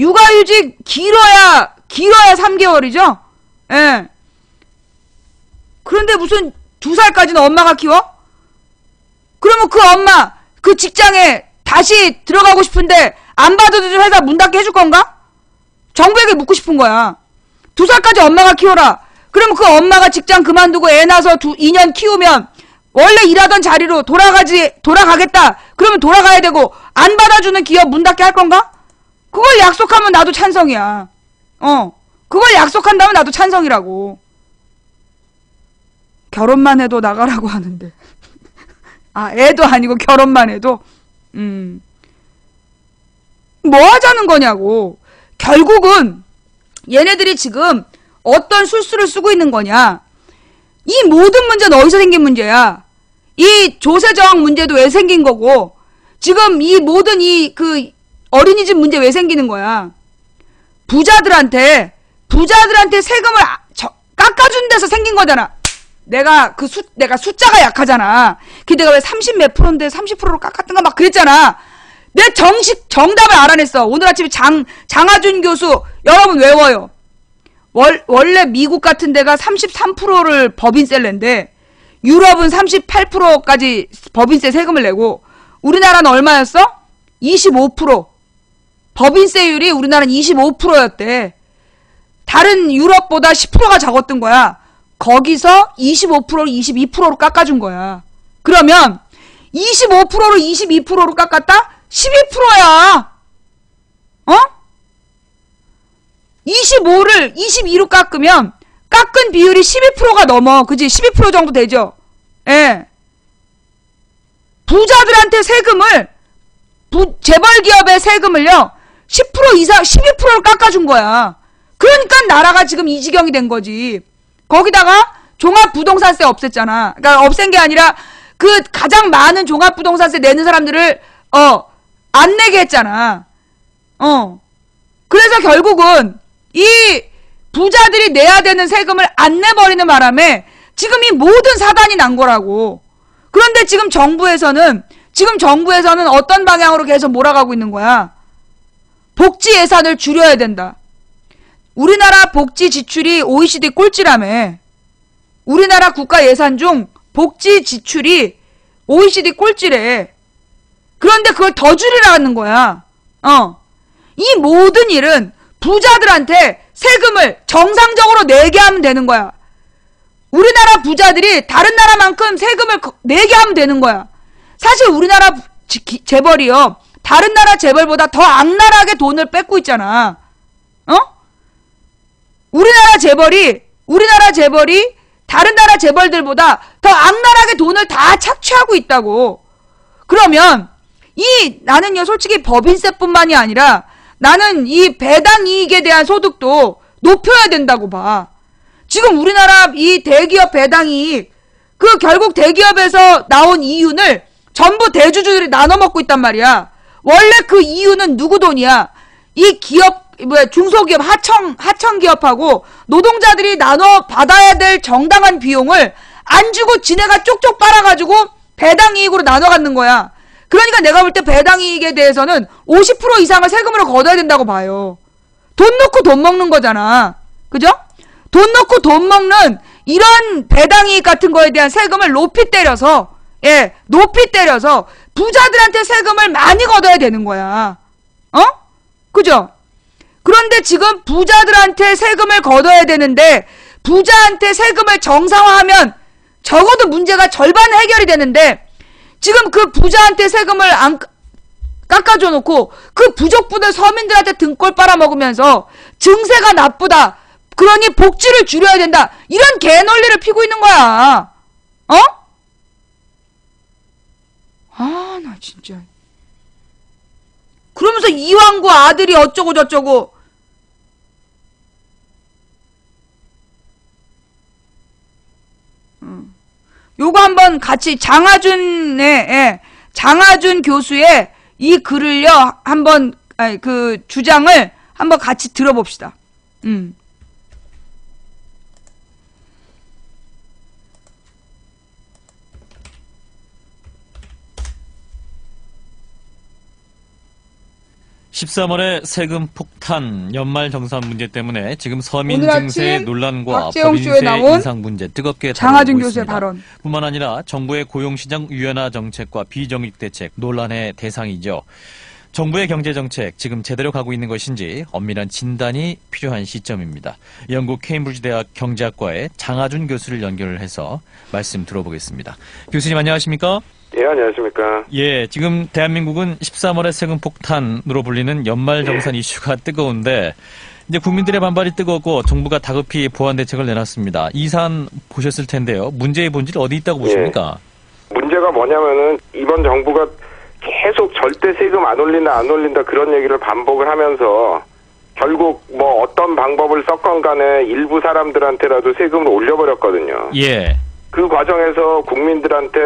육아휴직 길어야 3개월이죠? 예. 그런데 무슨 2살까지는 엄마가 키워? 그러면 그 엄마, 그 직장에 다시 들어가고 싶은데 안 받아주는 회사 문 닫게 해줄 건가? 정부에게 묻고 싶은 거야. 2살까지 엄마가 키워라. 그러면 그 엄마가 직장 그만두고 애 낳아서 2년 키우면 원래 일하던 자리로 돌아가겠다. 그러면 돌아가야 되고, 안 받아주는 기업 문 닫게 할 건가? 그걸 약속하면 나도 찬성이야. 그걸 약속한다면 나도 찬성이라고. 결혼만 해도 나가라고 하는데. 애도 아니고 결혼만 해도. 뭐 하자는 거냐고. 결국은 얘네들이 지금 어떤 술수를 쓰고 있는 거냐. 이 모든 문제는 어디서 생긴 문제야. 이 조세저항 문제도 왜 생긴 거고, 지금 이 모든 어린이집 문제 왜 생기는 거야. 부자들한테 세금을 깎아준 데서 생긴 거잖아. 내가 숫자가 약하잖아. 내가 왜 30몇 프로인데 30%로 깎았던가 막 그랬잖아. 내 정답을 알아냈어. 오늘 아침에 장하준 교수, 여러분 외워요. 원래 미국 같은 데가 33%를 법인세인데, 유럽은 38%까지 법인세 세금을 내고, 우리나라는 얼마였어? 25%. 법인세율이 우리나라는 25%였대. 다른 유럽보다 10%가 적었던 거야. 거기서 25%를 22%로 깎아준 거야. 그러면 25%를 22%로 깎았다? 12%야. 어? 25를 22로 깎으면 깎은 비율이 12%가 넘어. 그지? 12% 정도 되죠? 예. 부자들한테 세금을, 재벌기업의 세금을요, 10% 이상, 12%를 깎아준 거야. 그러니까 나라가 지금 이 지경이 된 거지. 거기다가 종합부동산세 없앴잖아. 그러니까 없앤 게 아니라 그 가장 많은 종합부동산세 내는 사람들을, 안 내게 했잖아. 그래서 결국은 이 부자들이 내야 되는 세금을 안 내버리는 바람에 지금 이 모든 사단이 난 거라고. 그런데 지금 정부에서는 어떤 방향으로 계속 몰아가고 있는 거야? 복지 예산을 줄여야 된다. 우리나라 복지 지출이 OECD 꼴찌라며. 우리나라 국가 예산 중 복지 지출이 OECD 꼴찌래. 그런데 그걸 더 줄이라는 거야. 이 모든 일은 부자들한테 세금을 정상적으로 내게 하면 되는 거야. 우리나라 부자들이 다른 나라만큼 세금을 내게 하면 되는 거야. 사실 우리나라 재벌이요, 다른 나라 재벌보다 더 악랄하게 돈을 뺏고 있잖아. 우리나라 재벌이 다른 나라 재벌들보다 더 악랄하게 돈을 다 착취하고 있다고. 그러면 나는요, 솔직히 법인세뿐만이 아니라 나는 이 배당 이익에 대한 소득도 높여야 된다고 봐. 지금 우리나라 이 대기업 배당 이익, 결국 대기업에서 나온 이윤을 전부 대주주들이 나눠 먹고 있단 말이야. 원래 그 이윤은 누구 돈이야? 이 기업, 중소기업, 하청기업하고 노동자들이 나눠 받아야 될 정당한 비용을 안 주고 지네가 쪽쪽 빨아가지고 배당 이익으로 나눠 갖는 거야. 그러니까 내가 볼 때 배당 이익에 대해서는 50% 이상을 세금으로 걷어야 된다고 봐요. 돈 놓고 돈 먹는 거잖아. 그죠? 돈 놓고 돈 먹는 이런 배당 이익 같은 거에 대한 세금을 높이 때려서 부자들한테 세금을 많이 걷어야 되는 거야. 그죠? 그런데 지금 부자들한테 세금을 걷어야 되는데, 부자한테 세금을 정상화하면 적어도 문제가 절반 해결이 되는데, 지금 그 부자한테 세금을 안 깎아줘 놓고 그 부족분들 서민들한테 등골 빨아먹으면서 증세가 나쁘다, 그러니 복지를 줄여야 된다, 이런 개논리를 피고 있는 거야. 나 진짜. 그러면서 이왕구 아들이 어쩌고 저쩌고. 요거 한번 같이 장하준 교수의 이 글을요, 한번, 그 주장을 한번 같이 들어봅시다. (13월의) 세금 폭탄, 연말정산 문제 때문에 지금 서민 오늘 증세 아침 논란과 박재홍 쇼에 법인세 나온 인상 문제 뜨겁게 장하준 다루고 교수의 있습니다. 발언. 뿐만 아니라 정부의 고용시장 유연화 정책과 비정익 대책 논란의 대상이죠. 정부의 경제정책 지금 제대로 가고 있는 것인지 엄밀한 진단이 필요한 시점입니다. 영국 케임브리지 대학 경제학과의 장하준 교수를 연결해서 말씀 들어보겠습니다. 교수님 안녕하십니까? 예, 안녕하십니까. 예, 지금 대한민국은 13월의 세금 폭탄으로 불리는 연말정산 이슈가 뜨거운데, 이제 국민들의 반발이 뜨겁고 정부가 다급히 보완 대책을 내놨습니다. 이 사안 보셨을 텐데요. 문제의 본질 어디 있다고 보십니까? 문제가 뭐냐면은 이번 정부가 계속 절대 세금 안 올린다 그런 얘기를 반복을 하면서 결국 뭐 어떤 방법을 썼건 간에 일부 사람들한테라도 세금을 올려버렸거든요. 예. 그 과정에서 국민들한테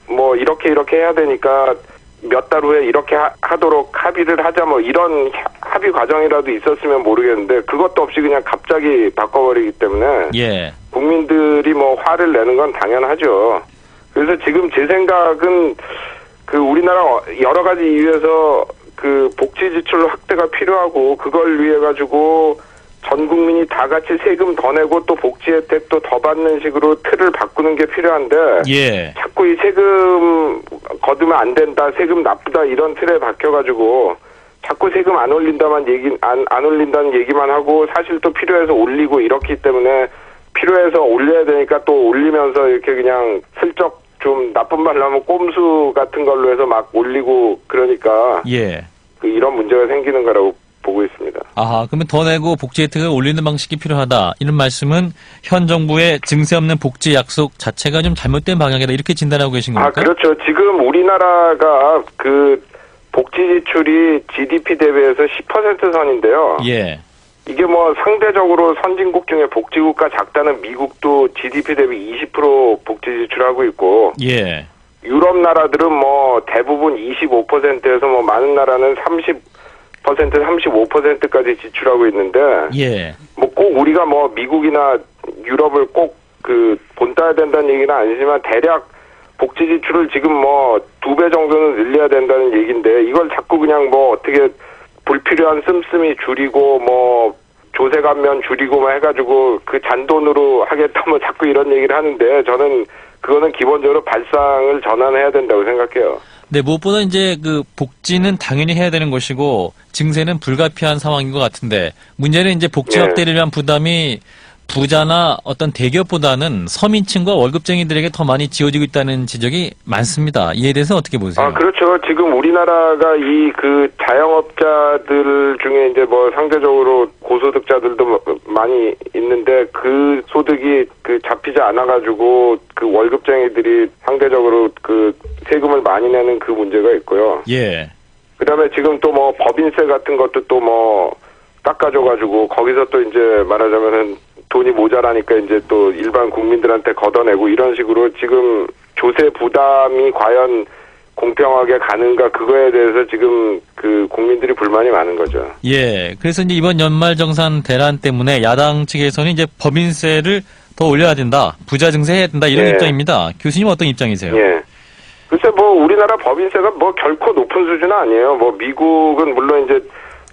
뭐 이렇게 해야 되니까 몇 달 후에 이렇게 하도록 합의를 하자, 뭐 이런 합의 과정이라도 있었으면 모르겠는데 그것도 없이 그냥 갑자기 바꿔버리기 때문에 예. 국민들이 뭐 화를 내는 건 당연하죠. 그래서 지금 제 생각은 그 우리나라 여러 가지 이유에서 그 복지 지출 확대가 필요하고, 그걸 위해 가지고 전 국민이 다 같이 세금 더 내고 또 복지 혜택도 더 받는 식으로 틀을 바꾸는 게 필요한데, 예. 자꾸 이 세금 거두면 안 된다, 세금 나쁘다 이런 틀에 박혀가지고 자꾸 세금 안 올린다만 안 올린다는 얘기만 하고 사실 또 필요해서 올리고 이렇기 때문에 필요해서 올려야 되니까 또 올리면서 이렇게 그냥 슬쩍 좀 나쁜 말로 하면 꼼수 같은 걸로 해서 막 올리고 그러니까 예. 이런 문제가 생기는 거라고 보고 있습니다. 아하, 그러면 더 내고 복지 혜택을 올리는 방식이 필요하다. 이런 말씀은 현 정부의 증세 없는 복지 약속 자체가 좀 잘못된 방향이다. 이렇게 진단하고 계신 겁니까? 그렇죠. 지금 우리나라가 그 복지 지출이 GDP 대비해서 10% 선인데요. 예. 이게 뭐 상대적으로 선진국 중에 복지국가 작다는 미국도 GDP 대비 20% 복지 지출하고 있고, 예. 유럽 나라들은 뭐 대부분 25%에서 뭐 많은 나라는 35%까지 지출하고 있는데, 예. 뭐 꼭 우리가 뭐 미국이나 유럽을 꼭 그 본따야 된다는 얘기는 아니지만 대략 복지 지출을 지금 뭐 2배 정도는 늘려야 된다는 얘기인데 이걸 자꾸 그냥 뭐 어떻게 불필요한 씀씀이 줄이고 뭐 조세 감면 줄이고 뭐 해가지고 그 잔돈으로 하겠다 뭐 자꾸 이런 얘기를 하는데 저는 그거는 기본적으로 발상을 전환해야 된다고 생각해요. 네, 무엇보다 이제 그 복지는 당연히 해야 되는 것이고 증세는 불가피한 상황인 것 같은데 문제는 이제 복지 확대를 위한 부담이 부자나 어떤 대기업보다는 서민층과 월급쟁이들에게 더 많이 지어지고 있다는 지적이 많습니다. 이에 대해서 어떻게 보세요? 그렇죠. 지금 우리나라가 이 그 자영업자들 중에 이제 뭐 상대적으로 고소득자들도 많이 있는데 그 소득이 그 잡히지 않아가지고 그 월급쟁이들이 상대적으로 그 세금을 많이 내는 그 문제가 있고요. 예. 그다음에 지금 또 뭐 법인세 같은 것도 또 뭐 깎아줘가지고 거기서 또 이제 말하자면은 돈이 모자라니까 이제 또 일반 국민들한테 걷어내고 이런 식으로 지금 조세 부담이 과연 공평하게 가는가 그거에 대해서 지금 그 국민들이 불만이 많은 거죠. 예. 그래서 이제 이번 연말정산 대란 때문에 야당 측에서는 이제 법인세를 더 올려야 된다. 부자 증세해야 된다. 이런 입장입니다. 교수님 어떤 입장이세요? 예. 글쎄 뭐 우리나라 법인세가 뭐 결코 높은 수준은 아니에요. 뭐 미국은 물론 이제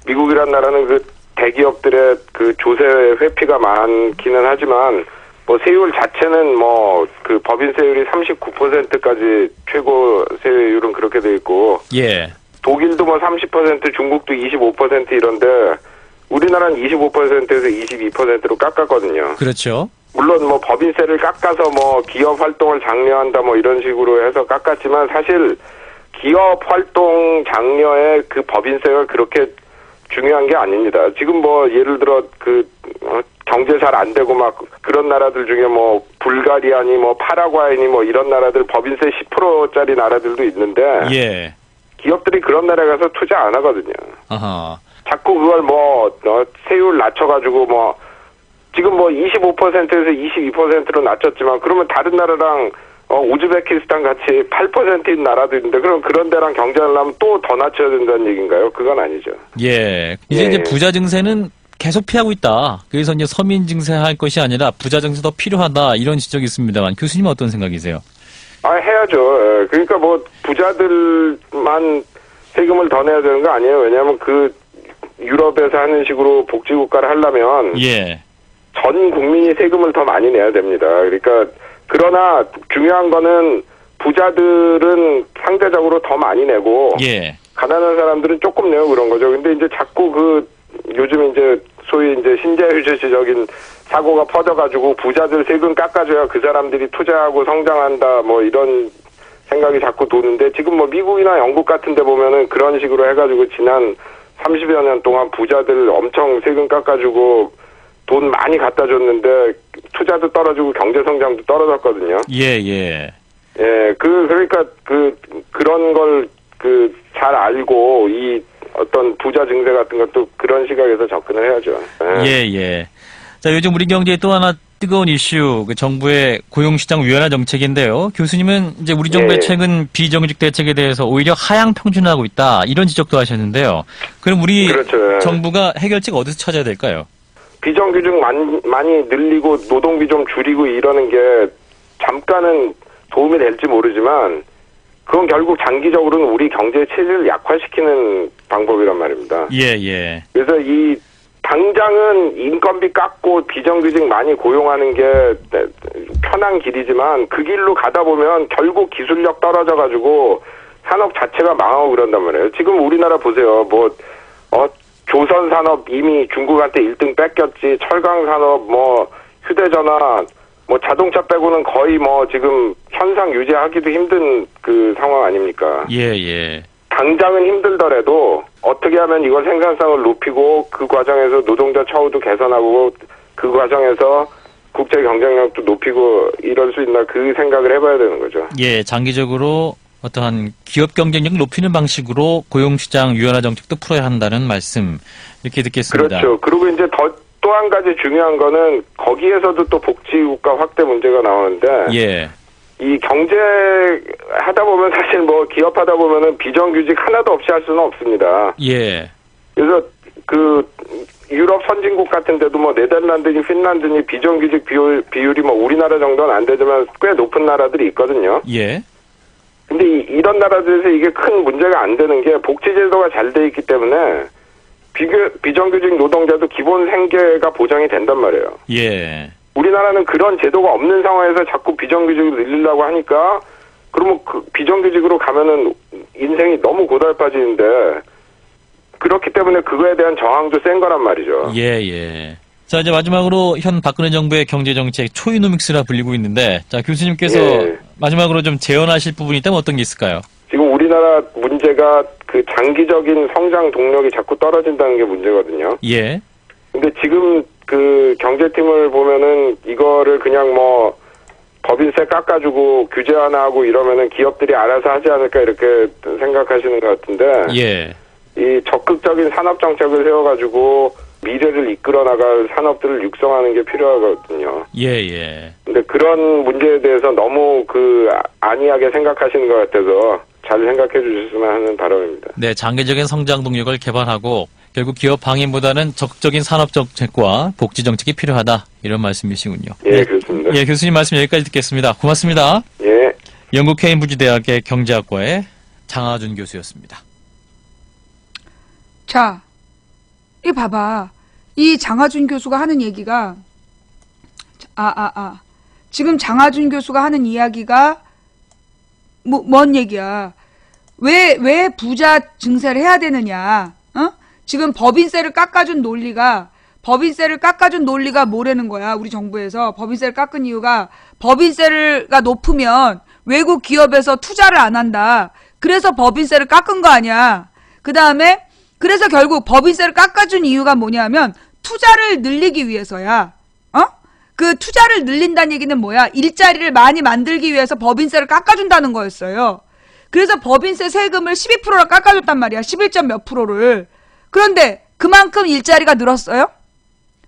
미국이란 나라는 그 대기업들의 그 조세 회피가 많기는 하지만 뭐 세율 자체는 뭐 그 법인세율이 39%까지 최고 세율은 그렇게 돼 있고 예. 독일도 뭐 30%, 중국도 25% 이런데 우리나라는 25%에서 22%로 깎았거든요. 그렇죠. 물론 뭐 법인세를 깎아서 뭐 기업 활동을 장려한다 뭐 이런 식으로 해서 깎았지만 사실 기업 활동 장려에 그 법인세가 그렇게 중요한 게 아닙니다. 지금 뭐 예를 들어 그 경제 잘 안 되고 막 그런 나라들 중에 뭐 불가리아니 뭐 파라과이니 뭐 이런 나라들 법인세 10%짜리 나라들도 있는데 예. 기업들이 그런 나라에 가서 투자 안 하거든요. 아하. 자꾸 그걸 뭐 세율 낮춰가지고 뭐 지금 뭐 25%에서 22%로 낮췄지만 그러면 다른 나라랑 우즈베키스탄 같이 8%인 나라도 있는데 그럼 그런 데랑 경쟁을 하면 또 더 낮춰야 된다는 얘기인가요? 그건 아니죠. 예. 이제 부자 증세는 계속 피하고 있다. 그래서 이제 서민 증세할 것이 아니라 부자 증세 더 필요하다. 이런 지적이 있습니다만 교수님은 어떤 생각이세요? 해야죠. 그러니까 뭐 부자들만 세금을 더 내야 되는 거 아니에요. 왜냐하면 그 유럽에서 하는 식으로 복지국가를 하려면 예. 전 국민이 세금을 더 많이 내야 됩니다. 그러니까 그러나 중요한 거는 부자들은 상대적으로 더 많이 내고 예. 가난한 사람들은 조금 내고 그런 거죠. 근데 이제 자꾸 그 요즘 이제 소위 이제 신자유주의적인 사고가 퍼져가지고 부자들 세금 깎아줘야 그 사람들이 투자하고 성장한다 뭐 이런 생각이 자꾸 도는데 지금 뭐 미국이나 영국 같은 데 보면은 그런 식으로 해가지고 지난 30여 년 동안 부자들 엄청 세금 깎아주고 돈 많이 갖다 줬는데 투자도 떨어지고 경제 성장도 떨어졌거든요. 예, 예. 예, 그러니까 그런 걸 잘 알고 이 어떤 부자 증세 같은 것도 그런 시각에서 접근을 해야죠. 예, 예. 자, 요즘 우리 경제의 또 하나 뜨거운 이슈, 그 정부의 고용시장 유연화 정책인데요. 교수님은 이제 우리 정부의 최근 비정규직 대책에 대해서 오히려 하향 평준화하고 있다. 이런 지적도 하셨는데요. 그럼 우리 그렇죠. 정부가 해결책 어디서 찾아야 될까요? 비정규직 많이 늘리고 노동비 좀 줄이고 이러는 게 잠깐은 도움이 될지 모르지만 그건 결국 장기적으로는 우리 경제 체질을 약화시키는 방법이란 말입니다. 예, 예. 그래서 이 당장은 인건비 깎고 비정규직 많이 고용하는 게 편한 길이지만 그 길로 가다 보면 결국 기술력 떨어져가지고 산업 자체가 망하고 그런단 말이에요. 지금 우리나라 보세요. 조선 산업 이미 중국한테 1등 뺏겼지. 철강 산업, 휴대전화, 자동차 빼고는 거의 지금 현상 유지하기도 힘든 그 상황 아닙니까? 예. 당장은 힘들더라도 어떻게 하면 이걸 생산성을 높이고 그 과정에서 노동자 처우도 개선하고 그 과정에서 국제 경쟁력도 높이고 이럴 수 있나 그 생각을 해봐야 되는 거죠. 예, 장기적으로 어떠한 기업 경쟁력 높이는 방식으로 고용시장 유연화 정책도 풀어야 한다는 말씀 이렇게 듣겠습니다. 그렇죠. 그리고 이제 또 한 가지 중요한 거는 거기에서도 또 복지국가 확대 문제가 나오는데 예. 이 경제 하다 보면 사실 기업 하다 보면은 비정규직 하나도 없이 할 수는 없습니다. 예. 그래서 그 유럽 선진국 같은 데도 네덜란드니 핀란드니 비정규직 비율이 우리나라 정도는 안 되지만 꽤 높은 나라들이 있거든요. 예. 근데 이런 나라들에서 이게 큰 문제가 안 되는 게 복지제도가 잘 돼 있기 때문에 비정규직 노동자도 기본 생계가 보장이 된단 말이에요. 예. 우리나라는 그런 제도가 없는 상황에서 자꾸 비정규직을 늘리려고 하니까 그러면 그 비정규직으로 가면은 인생이 너무 고달파지는데 그렇기 때문에 그거에 대한 저항도 센 거란 말이죠. 예. 자, 이제 마지막으로 현 박근혜 정부의 경제정책 초이노믹스라 불리고 있는데, 자, 교수님께서 마지막으로 좀 재현하실 부분이 있다면 어떤 게 있을까요? 지금 우리나라 문제가 그 장기적인 성장 동력이 자꾸 떨어진다는 게 문제거든요. 예. 근데 지금 그 경제팀을 보면은 이거를 그냥 법인세 깎아주고 규제 하나 하고 이러면은 기업들이 알아서 하지 않을까 이렇게 생각하시는 것 같은데. 예. 이 적극적인 산업 정책을 세워가지고 미래를 이끌어 나갈 산업들을 육성하는 게 필요하거든요. 예. 근데 그런 문제에 대해서 너무 안이하게 생각하시는 것 같아서 잘 생각해 주셨으면 하는 바람입니다. 네, 장기적인 성장 동력을 개발하고 결국 기업 방임보다는 적극적인 산업 정책과 복지 정책이 필요하다. 이런 말씀이시군요. 예, 네. 그렇습니다. 예, 교수님 말씀 여기까지 듣겠습니다. 고맙습니다. 예. 영국 케임브리지 대학의 경제학과의 장하준 교수였습니다. 자, 이거 봐봐. 이 장하준 교수가 하는 얘기가 지금 장하준 교수가 하는 이야기가 뭔 얘기야? 왜 부자 증세를 해야 되느냐? 지금 법인세를 깎아준 논리가 뭐라는 거야? 우리 정부에서 법인세를 깎은 이유가 법인세가 높으면 외국 기업에서 투자를 안 한다. 그래서 법인세를 깎은 거 아니야? 그 다음에 그래서 결국 법인세를 깎아준 이유가 뭐냐면 투자를 늘리기 위해서야. 그 투자를 늘린다는 얘기는 뭐야? 일자리를 많이 만들기 위해서 법인세를 깎아준다는 거였어요. 그래서 법인세 세금을 12%를 깎아줬단 말이야. 11점 몇 프로를. 그런데 그만큼 일자리가 늘었어요?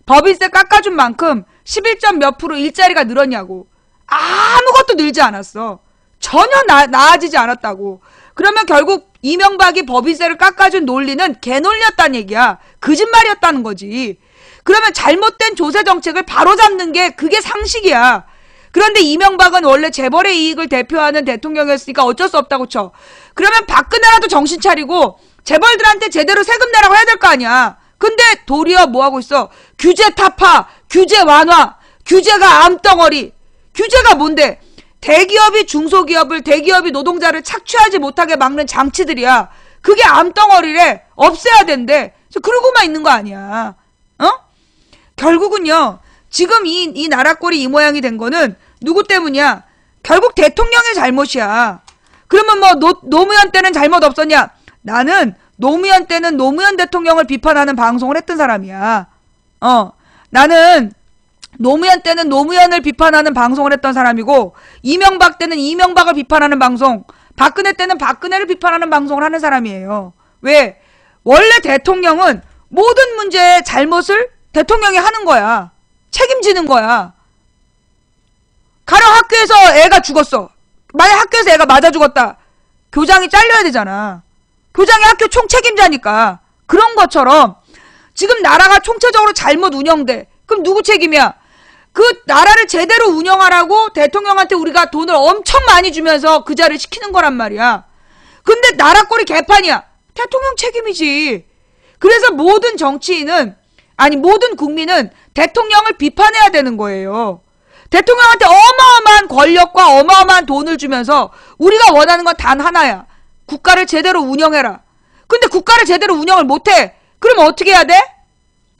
법인세 깎아준 만큼 11점 몇 프로 일자리가 늘었냐고. 아무것도 늘지 않았어. 전혀 나아지지 않았다고. 그러면 결국 이명박이 법인세를 깎아준 논리는 개논리였다는 얘기야. 거짓말이었다는 거지. 그러면 잘못된 조세 정책을 바로잡는 게 그게 상식이야. 그런데 이명박은 원래 재벌의 이익을 대표하는 대통령이었으니까 어쩔 수 없다고 쳐. 그러면 박근혜라도 정신 차리고 재벌들한테 제대로 세금 내라고 해야 될 거 아니야. 근데 도리어 뭐 하고 있어? 규제 타파, 규제 완화, 규제가 암덩어리. 규제가 뭔데? 대기업이 중소기업을, 대기업이 노동자를 착취하지 못하게 막는 장치들이야. 그게 암덩어리래. 없애야 된대. 그러고만 있는 거 아니야. 결국은요, 지금 이 나라 꼴이 이 모양이 된 거는 누구 때문이야? 결국 대통령의 잘못이야. 그러면 노무현 때는 잘못 없었냐? 나는 노무현 때는 노무현 대통령을 비판하는 방송을 했던 사람이야. 나는 노무현 때는 노무현을 비판하는 방송을 했던 사람이고, 이명박 때는 이명박을 비판하는 방송, 박근혜 때는 박근혜를 비판하는 방송을 하는 사람이에요. 왜? 원래 대통령은 모든 문제의 잘못을 대통령이 하는 거야. 책임지는 거야. 가령 학교에서 애가 죽었어. 만약 학교에서 애가 맞아 죽었다. 교장이 잘려야 되잖아. 교장이 학교 총책임자니까. 그런 것처럼 지금 나라가 총체적으로 잘못 운영돼. 그럼 누구 책임이야? 그 나라를 제대로 운영하라고 대통령한테 우리가 돈을 엄청 많이 주면서 그 자리를 시키는 거란 말이야. 근데 나라 꼴이 개판이야. 대통령 책임이지. 그래서 모든 정치인은, 아니 모든 국민은 대통령을 비판해야 되는 거예요. 대통령한테 어마어마한 권력과 어마어마한 돈을 주면서 우리가 원하는 건 단 하나야. 국가를 제대로 운영해라. 근데 국가를 제대로 운영을 못해. 그러면 어떻게 해야 돼?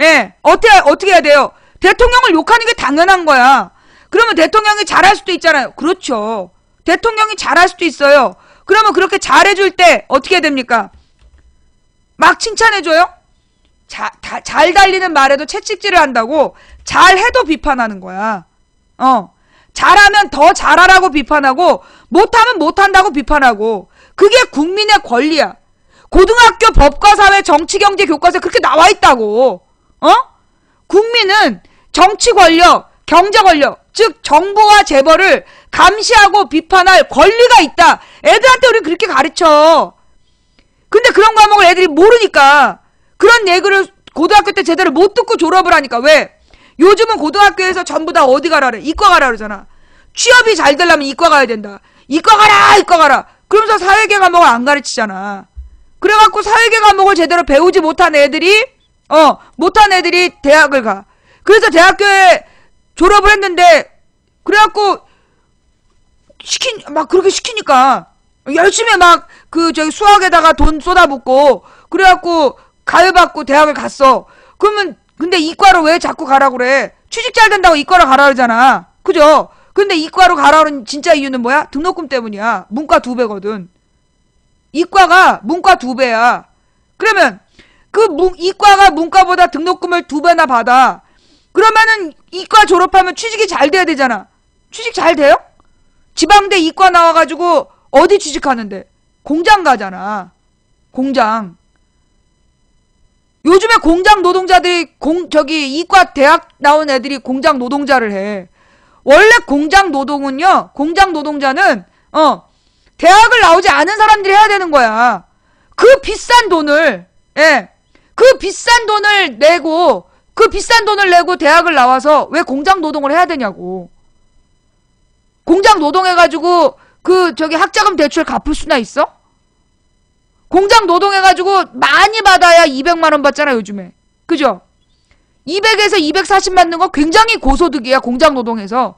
예, 어떻게 해야 돼요? 대통령을 욕하는 게 당연한 거야. 그러면 대통령이 잘할 수도 있잖아요. 그렇죠. 대통령이 잘할 수도 있어요. 그러면 그렇게 잘해줄 때 어떻게 해야 됩니까? 막 칭찬해줘요? 잘 달리는 말에도 채찍질을 한다고 잘해도 비판하는 거야. 잘하면 더 잘하라고 비판하고 못하면 못한다고 비판하고 그게 국민의 권리야. 고등학교 법과사회 정치경제 교과서에 그렇게 나와 있다고. 국민은 정치 권력, 경제 권력, 즉 정부와 재벌을 감시하고 비판할 권리가 있다. 애들한테 우리 그렇게 가르쳐. 근데 그런 과목을 애들이 모르니까 그런 얘기를 고등학교 때 제대로 못 듣고 졸업을 하니까. 왜? 요즘은 고등학교에서 전부 다 어디 가라 그래? 이과 가라 그러잖아. 취업이 잘 되려면 이과 가야 된다. 이과 가라, 이과 가라. 그러면서 사회계 과목을 안 가르치잖아. 그래갖고 사회계 과목을 제대로 배우지 못한 애들이 대학을 가. 그래서 대학교에 졸업을 했는데 그래갖고 막 그렇게 시키니까 열심히 막 수학에다가 돈 쏟아붓고 그래갖고 가해받고 대학을 갔어. 그러면 근데 이과로 왜 자꾸 가라 그래? 취직 잘 된다고 이과로 가라 그러잖아. 그죠? 근데 이과로 가라는 진짜 이유는 뭐야? 등록금 때문이야. 문과 2배거든. 이과가 문과 2배야. 그러면 이과가 문과보다 등록금을 2배나 받아. 그러면은 이과 졸업하면 취직이 잘 돼야 되잖아. 취직 잘 돼요? 지방대 이과 나와가지고 어디 취직하는데? 공장 가잖아. 공장. 요즘에 공장 노동자들이 이과 대학 나온 애들이 공장 노동자를 해. 원래 공장 노동자는 대학을 나오지 않은 사람들이 해야 되는 거야. 그 비싼 돈을 내고 대학을 나와서 왜 공장 노동을 해야 되냐고. 공장 노동해가지고 학자금 대출 갚을 수나 있어? 공장 노동해가지고 많이 받아야 200만원 받잖아 요즘에. 그죠? 200에서 240 받는 거 굉장히 고소득이야. 공장 노동에서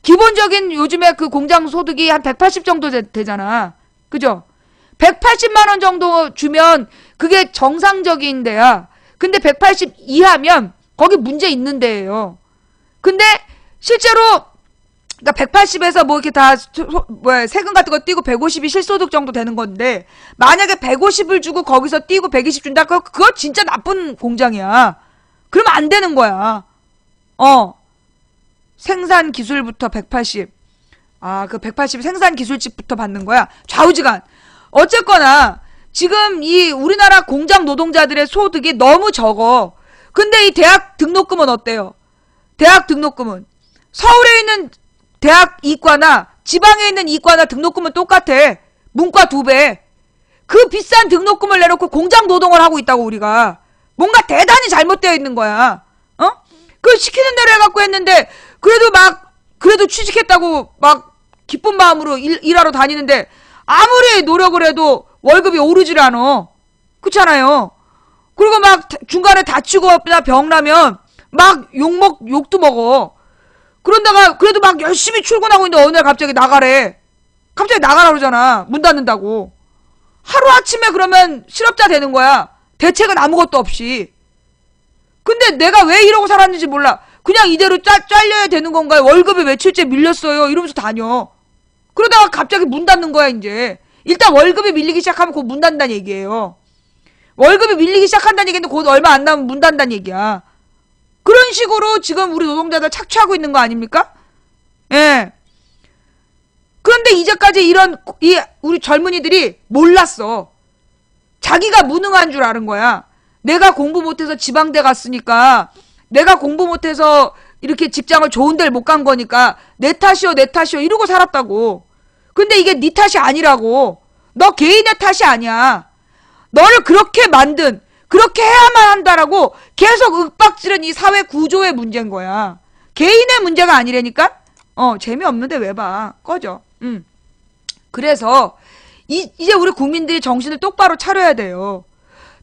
기본적인 요즘에 그 공장 소득이 한 180 정도 되잖아. 그죠? 180만원 정도 주면 그게 정상적인 데야. 근데 180 이하면 거기 문제 있는 데예요. 근데 실제로 그러니까 180에서 뭐 이렇게 다 세금 같은 거 띄고 150이 실소득 정도 되는 건데 만약에 150을 주고 거기서 띄고 120 준다? 그거 진짜 나쁜 공장이야. 그러면 안 되는 거야. 생산 기술부터 180. 그 180 생산 기술직부터 받는 거야. 좌우지간. 어쨌거나 지금 이 우리나라 공장 노동자들의 소득이 너무 적어. 근데 이 대학 등록금은 어때요? 대학 등록금은 서울에 있는 대학 이과나 지방에 있는 이과나 등록금은 똑같아. 문과 2배. 그 비싼 등록금을 내놓고 공장 노동을 하고 있다고 우리가. 뭔가 대단히 잘못되어 있는 거야. 그 시키는 대로 해갖고 했는데 그래도 취직했다고 막 기쁜 마음으로 일하러 다니는데 아무리 노력을 해도 월급이 오르질 않아. 그렇잖아요. 그리고 막 중간에 다치거나 병나면 막 욕도 먹어. 그런다가 그래도 막 열심히 출근하고 있는데 어느 날 갑자기 나가래. 갑자기 나가라 그러잖아. 문 닫는다고. 하루아침에 그러면 실업자 되는 거야. 대책은 아무것도 없이. 근데 내가 왜 이러고 살았는지 몰라. 그냥 이대로 잘려야 되는 건가요? 월급이 며칠째 밀렸어요. 이러면서 다녀. 그러다가 갑자기 문 닫는 거야 이제. 일단 월급이 밀리기 시작하면 곧 문 닫는다는 얘기예요. 월급이 밀리기 시작한다는 얘기인데 곧 얼마 안 남으면 문 닫는다는 얘기야. 그런 식으로 지금 우리 노동자들 착취하고 있는 거 아닙니까? 예. 그런데 이제까지 우리 젊은이들이 몰랐어. 자기가 무능한 줄 아는 거야. 내가 공부 못해서 지방대 갔으니까, 내가 공부 못해서 이렇게 직장을 좋은 데를 못 간 거니까 내 탓이요 이러고 살았다고. 근데 이게 네 탓이 아니라고. 너 개인의 탓이 아니야. 너를 그렇게 만든, 그렇게 해야만 한다라고 계속 윽박지른 이 사회 구조의 문제인 거야. 개인의 문제가 아니라니까? 재미없는데 왜 봐. 꺼져. 그래서 이제 우리 국민들이 정신을 똑바로 차려야 돼요.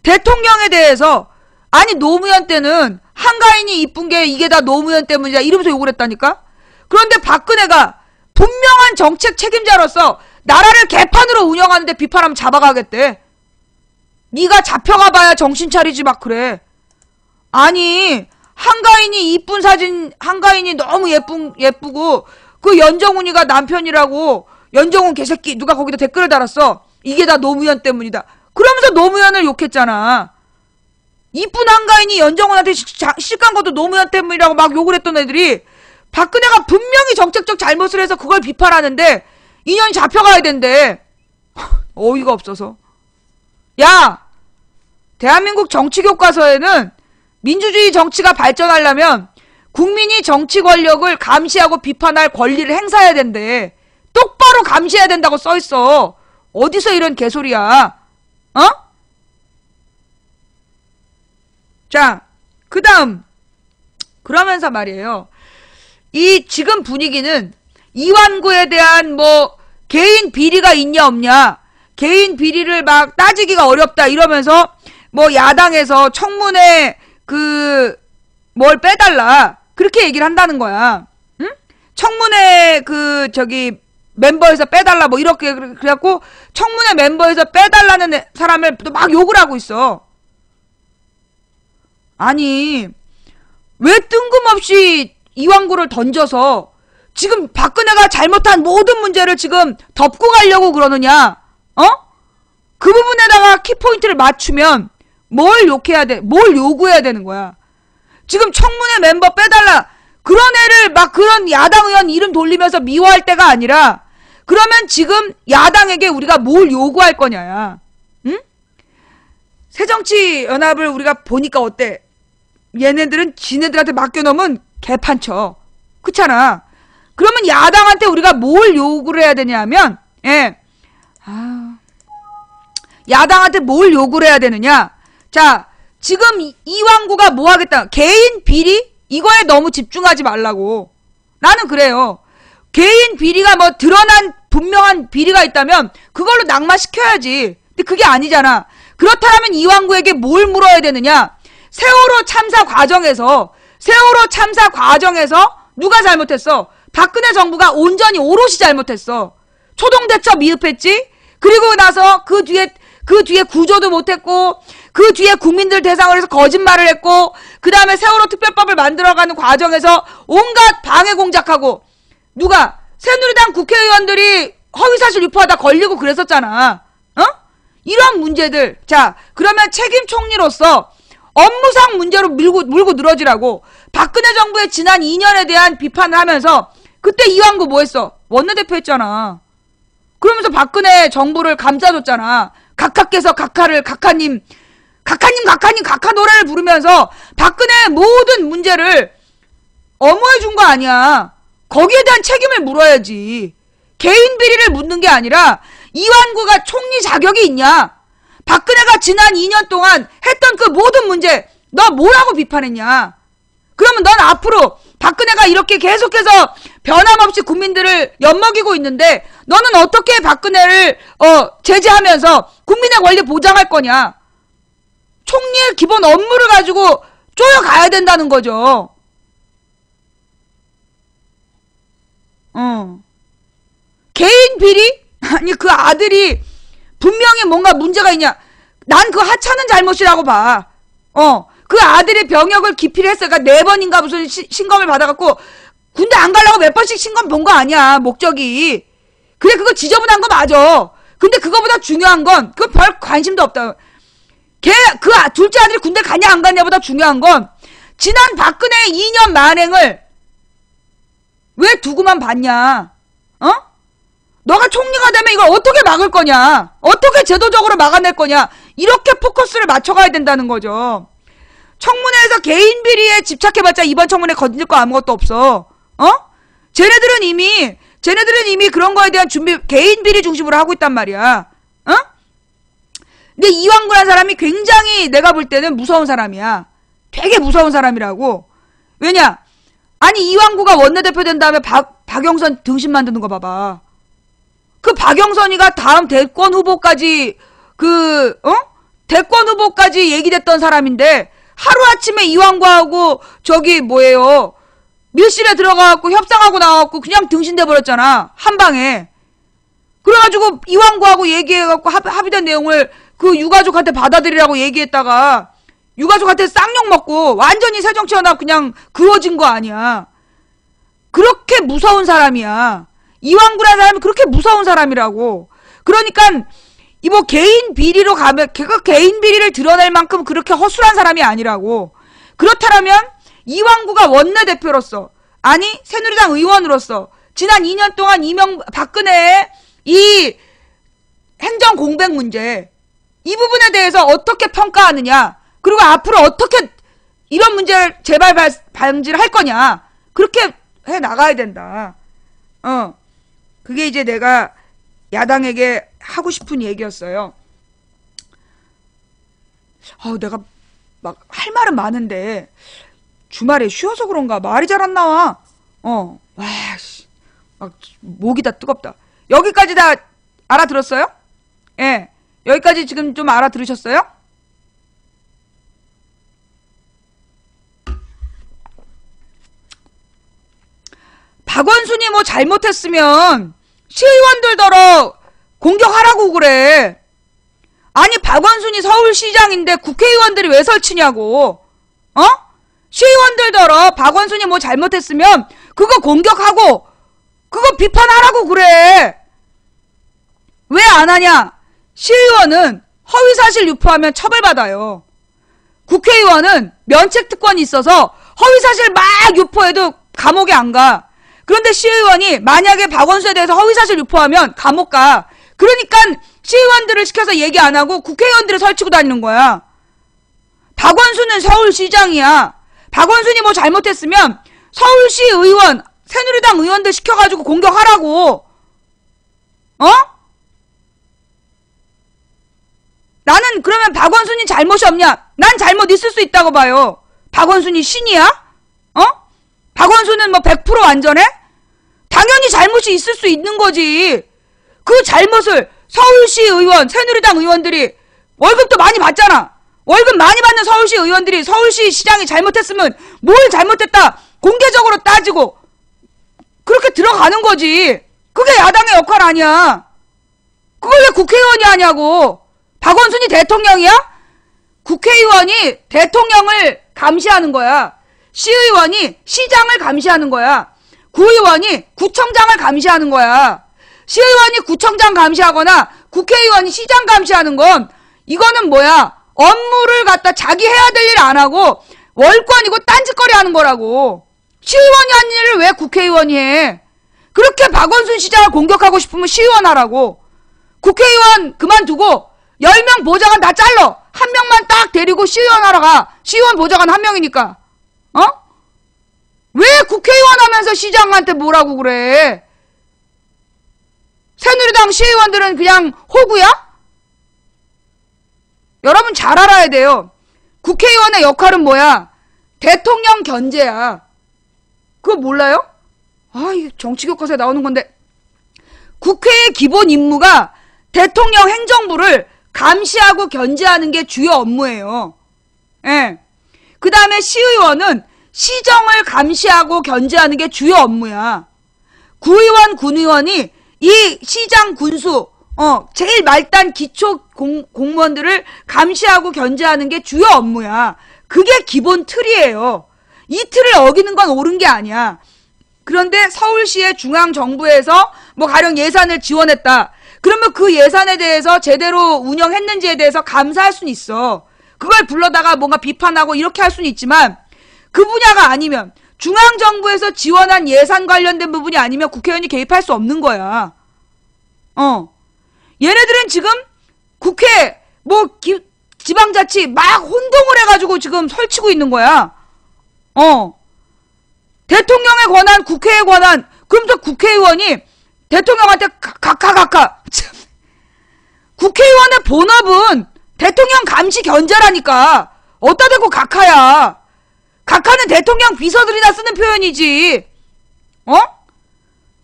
대통령에 대해서 아니 노무현 때는 한가인이 이쁜 게 이게 다 노무현 때문이다 이러면서 욕을 했다니까? 그런데 박근혜가 분명한 정책 책임자로서 나라를 개판으로 운영하는데 비판하면 잡아가겠대. 네가 잡혀가봐야 정신 차리지 막 그래. 아니 한가인이 이쁜 사진, 한가인이 너무 예쁘고 그 연정훈이가 남편이라고, 연정훈 개새끼 누가 거기다 댓글을 달았어. 이게 다 노무현 때문이다. 그러면서 노무현을 욕했잖아. 이쁜 한가인이 연정훈한테 시간 것도 노무현 때문이라고 막 욕을 했던 애들이 박근혜가 분명히 정책적 잘못을 해서 그걸 비판하는데 인연이 잡혀가야 된대. 어이가 없어서. 야, 대한민국 정치 교과서에는 민주주의 정치가 발전하려면 국민이 정치 권력을 감시하고 비판할 권리를 행사해야 된대. 똑바로 감시해야 된다고 써있어. 어디서 이런 개소리야. 어? 자, 그 다음 그러면서 말이에요. 이 지금 분위기는 이완구에 대한 뭐 개인 비리가 있냐 없냐, 개인 비리를 막 따지기가 어렵다 이러면서 뭐 야당에서 청문회 뭘 빼달라 그렇게 얘기를 한다는 거야. 응? 청문회 멤버에서 빼달라 뭐 이렇게 그래갖고 청문회 멤버에서 빼달라는 사람을 또 막 욕을 하고 있어. 아니 왜 뜬금없이 이완구를 던져서 지금 박근혜가 잘못한 모든 문제를 지금 덮고 가려고 그러느냐? 어? 그 부분에다가 키포인트를 맞추면 뭘 욕해야 돼? 뭘 요구해야 되는 거야? 지금 청문회 멤버 빼달라 그런 애를 막 그런 야당 의원 이름 돌리면서 미워할 때가 아니라, 그러면 지금 야당에게 우리가 뭘 요구할 거냐야. 응? 새정치연합을 우리가 보니까 어때? 얘네들은 지네들한테 맡겨놓으면 개판쳐. 그렇잖아. 그러면 야당한테 우리가 뭘 요구를 해야 되냐면, 야당한테 뭘 요구를 해야 되느냐? 자, 지금 이완구가 뭐 하겠다? 개인 비리? 이거에 너무 집중하지 말라고. 나는 그래요. 개인 비리가 뭐 드러난 분명한 비리가 있다면 그걸로 낙마시켜야지. 근데 그게 아니잖아. 그렇다면 이완구에게 뭘 물어야 되느냐? 세월호 참사 과정에서 누가 잘못했어? 박근혜 정부가 온전히 오롯이 잘못했어. 초동대처 미흡했지? 그리고 나서 그 뒤에 구조도 못했고, 그 뒤에 국민들 대상으로 해서 거짓말을 했고, 그 다음에 세월호 특별법을 만들어가는 과정에서 온갖 방해 공작하고, 누가? 새누리당 국회의원들이 허위사실 유포하다 걸리고 그랬었잖아. 어? 이런 문제들. 자, 그러면 책임 총리로서 업무상 문제로 물고 늘어지라고 박근혜 정부의 지난 2년에 대한 비판을 하면서, 그때 이완구 뭐 했어? 원내대표 했잖아. 그러면서 박근혜 정부를 감싸줬잖아. 각하께서 각하님 각하 노래를 부르면서 박근혜의 모든 문제를 엄호해 준 거 아니야. 거기에 대한 책임을 물어야지. 개인 비리를 묻는 게 아니라 이완구가 총리 자격이 있냐? 박근혜가 지난 2년 동안 했던 그 모든 문제 너 뭐라고 비판했냐? 그러면 넌 앞으로 박근혜가 이렇게 계속해서 변함없이 국민들을 엿먹이고 있는데 너는 어떻게 박근혜를 제재하면서 국민의 권리 보장할 거냐? 총리의 기본 업무를 가지고 쪼여가야 된다는 거죠. 개인 비리? 아니 그 아들이 분명히 뭔가 문제가 있냐? 난 그 하차는 잘못이라고 봐. 그 아들의 병역을 기피를 했어. 그러니까 4번인가 무슨 신검을 받아갖고 군대 안 가려고 몇 번씩 신검 본 거 아니야. 목적이. 그래 그거 지저분한 거 맞아. 근데 그거보다 중요한 건 그건 별 관심도 없다. 둘째 아들이 군대 가냐 안 가냐보다 중요한 건 지난 박근혜의 2년 만행을 왜 두고만 봤냐? 너가 총리가 되면 이걸 어떻게 막을 거냐? 어떻게 제도적으로 막아낼 거냐? 이렇게 포커스를 맞춰가야 된다는 거죠. 청문회에서 개인 비리에 집착해봤자 이번 청문회 건질 거 아무것도 없어. 쟤네들은 이미 그런 거에 대한 준비, 개인 비리 중심으로 하고 있단 말이야. 근데 이완구라는 사람이 굉장히 내가 볼 때는 무서운 사람이야. 되게 무서운 사람이라고. 왜냐? 아니 이완구가 원내대표 된 다음에 박영선 등신 만드는 거 봐봐. 그 박영선이가 다음 대권 후보까지 대권 후보까지 얘기됐던 사람인데 하루아침에 이완구하고 밀실에 들어가갖고 협상하고 나와갖고 그냥 등신돼 버렸잖아. 한 방에. 그래가지고 이왕구하고 얘기해갖고 합의된 내용을 그 유가족한테 받아들이라고 얘기했다가 유가족한테 쌍욕 먹고 완전히 새정치연합 그냥 그어진 거 아니야. 그렇게 무서운 사람이야. 이왕구라는 사람이 그렇게 무서운 사람이라고. 그러니까 이 뭐 개인 비리로 가면 걔가 개인 비리를 드러낼 만큼 그렇게 허술한 사람이 아니라고. 그렇다면 이왕구가 원내대표로서 아니 새누리당 의원으로서 지난 2년 동안 박근혜의 이 행정 공백 문제 이 부분에 대해서 어떻게 평가하느냐, 그리고 앞으로 어떻게 이런 문제를 재발 방지를 할 거냐, 그렇게 해 나가야 된다. 그게 이제 내가 야당에게 하고 싶은 얘기였어요. 내가 막 할 말은 많은데 주말에 쉬어서 그런가 말이 잘 안 나와. 막 목이 다 뜨겁다. 여기까지 다 알아들었어요? 예. 여기까지 지금 좀 알아들으셨어요? 박원순이 뭐 잘못했으면 시의원들더러 공격하라고 그래. 아니 박원순이 서울시장인데 국회의원들이 왜 설치냐고. 시의원들더러 박원순이 뭐 잘못했으면 그거 공격하고 그거 비판하라고 그래. 왜 안 하냐? 시의원은 허위사실 유포하면 처벌받아요. 국회의원은 면책특권이 있어서 허위사실 막 유포해도 감옥에 안 가. 그런데 시의원이 만약에 박원순에 대해서 허위사실 유포하면 감옥 가. 그러니까 시의원들을 시켜서 얘기 안 하고 국회의원들을 설치고 다니는 거야. 박원순은 서울시장이야. 박원순이 뭐 잘못했으면 서울시 의원, 새누리당 의원들 시켜가지고 공격하라고. 나는 그러면 박원순이 잘못이 없냐? 난 잘못 있을 수 있다고 봐요. 박원순이 신이야? 박원순은 뭐 100% 완전해? 당연히 잘못이 있을 수 있는 거지. 그 잘못을 서울시 의원, 새누리당 의원들이 월급도 많이 받잖아. 월급 많이 받는 서울시 의원들이 서울시 시장이 잘못했으면 뭘 잘못했다 공개적으로 따지고 그렇게 들어가는 거지. 그게 야당의 역할 아니야. 그걸 왜 국회의원이 하냐고. 박원순이 대통령이야? 국회의원이 대통령을 감시하는 거야. 시의원이 시장을 감시하는 거야. 구의원이 구청장을 감시하는 거야. 시의원이 구청장 감시하거나 국회의원이 시장 감시하는 건 이거는 뭐야? 업무를 갖다 자기 해야 될 일 안 하고 월권이고 딴짓거리 하는 거라고. 시의원이 하는 일을 왜 국회의원이 해? 그렇게 박원순 시장을 공격하고 싶으면 시의원 하라고. 국회의원 그만두고 10명 보좌관 다 잘라. 한 명만 딱 데리고 시의원 하러 가. 시의원 보좌관 한 명이니까. 왜 국회의원 하면서 시장한테 뭐라고 그래? 새누리당 시의원들은 그냥 호구야? 여러분 잘 알아야 돼요. 국회의원의 역할은 뭐야? 대통령 견제야. 그거 몰라요? 이게 정치교과서에 나오는 건데. 국회의 기본 임무가 대통령 행정부를 감시하고 견제하는 게 주요 업무예요. 예. 그 다음에 시의원은 시정을 감시하고 견제하는 게 주요 업무야. 구의원, 군의원이 이 시장 군수, 제일 말단 기초 공무원들을 감시하고 견제하는 게 주요 업무야. 그게 기본 틀이에요. 이 틀을 어기는 건 옳은 게 아니야. 그런데 서울시의 중앙정부에서 뭐 가령 예산을 지원했다. 그러면 그 예산에 대해서 제대로 운영했는지에 대해서 감사할 수는 있어. 그걸 불러다가 뭔가 비판하고 이렇게 할 수는 있지만 그 분야가 아니면 중앙정부에서 지원한 예산 관련된 부분이 아니면 국회의원이 개입할 수 없는 거야. 얘네들은 지금 국회 지방자치 막 혼동을 해가지고 지금 설치고 있는 거야. 대통령의 권한, 국회의 권한. 그러면서 국회의원이 대통령한테 각하. 국회의원의 본업은 대통령 감시 견제라니까. 어디다 대고 각하야. 각하는 대통령 비서들이나 쓰는 표현이지.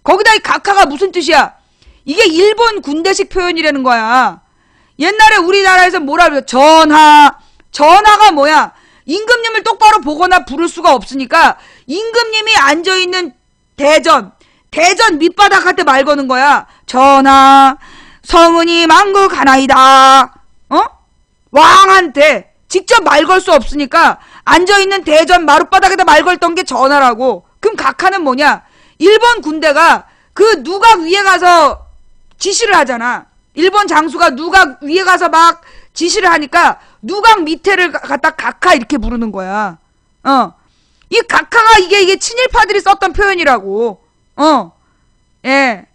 거기다 이 각하가 무슨 뜻이야? 이게 일본 군대식 표현이라는 거야. 옛날에 우리나라에서 뭐라 그래? 전하. 전하가 뭐야? 임금님을 똑바로 보거나 부를 수가 없으니까 임금님이 앉아있는 대전 밑바닥한테 말 거는 거야. 전하, 성은이 망국하나이다. 왕한테 직접 말 걸 수 없으니까 앉아있는 대전 마룻바닥에다 말 걸던 게 전하라고. 그럼 각하는 뭐냐? 일본 군대가 그 누각 위에 가서 지시를 하잖아. 일본 장수가 누각 위에 가서 막 지시를 하니까 누각 밑에를 갖다 각하 이렇게 부르는 거야. 이 각하가 이게 친일파들이 썼던 표현이라고. 예.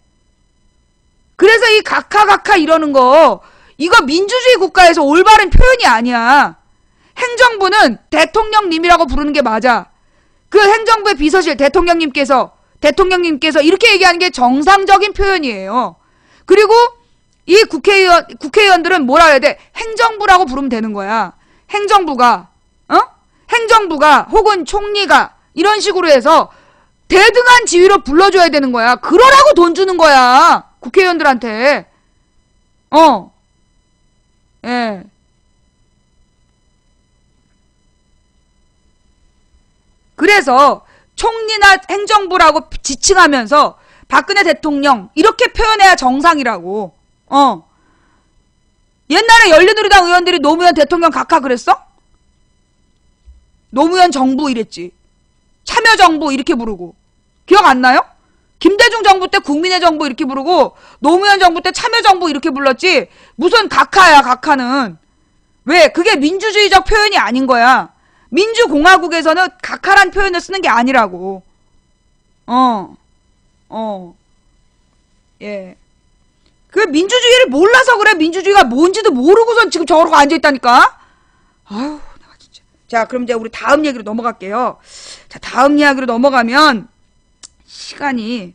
그래서 이 각하 이러는 거, 이거 민주주의 국가에서 올바른 표현이 아니야. 행정부는 대통령님이라고 부르는 게 맞아. 그 행정부의 비서실 대통령님께서 이렇게 얘기하는 게 정상적인 표현이에요. 그리고 이 국회의원들은 뭐라 해야 돼? 행정부라고 부르면 되는 거야. 행정부가 혹은 총리가 이런 식으로 해서 대등한 지위로 불러줘야 되는 거야. 그러라고 돈 주는 거야. 국회의원들한테. 예. 그래서 총리나 행정부라고 지칭하면서 박근혜 대통령 이렇게 표현해야 정상이라고. 옛날에 열린우리당 의원들이 노무현 대통령 각하 그랬어? 노무현 정부 이랬지. 참여정부 이렇게 부르고. 기억 안 나요? 김대중 정부 때 국민의 정부 이렇게 부르고 노무현 정부 때 참여정부 이렇게 불렀지. 무슨 각하야, 각하는. 왜? 그게 민주주의적 표현이 아닌 거야. 민주공화국에서는 각하란 표현을 쓰는 게 아니라고. 예. 그 민주주의를 몰라서 그래. 민주주의가 뭔지도 모르고선 지금 저러고 앉아있다니까. 아유, 내가 진짜. 자, 그럼 이제 우리 다음 얘기로 넘어갈게요. 자, 다음 이야기로 넘어가면 시간이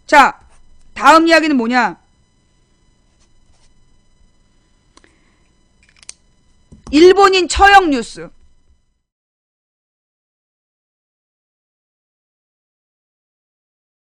자, 다음 이야기는 뭐냐? 일본인 처형 뉴스.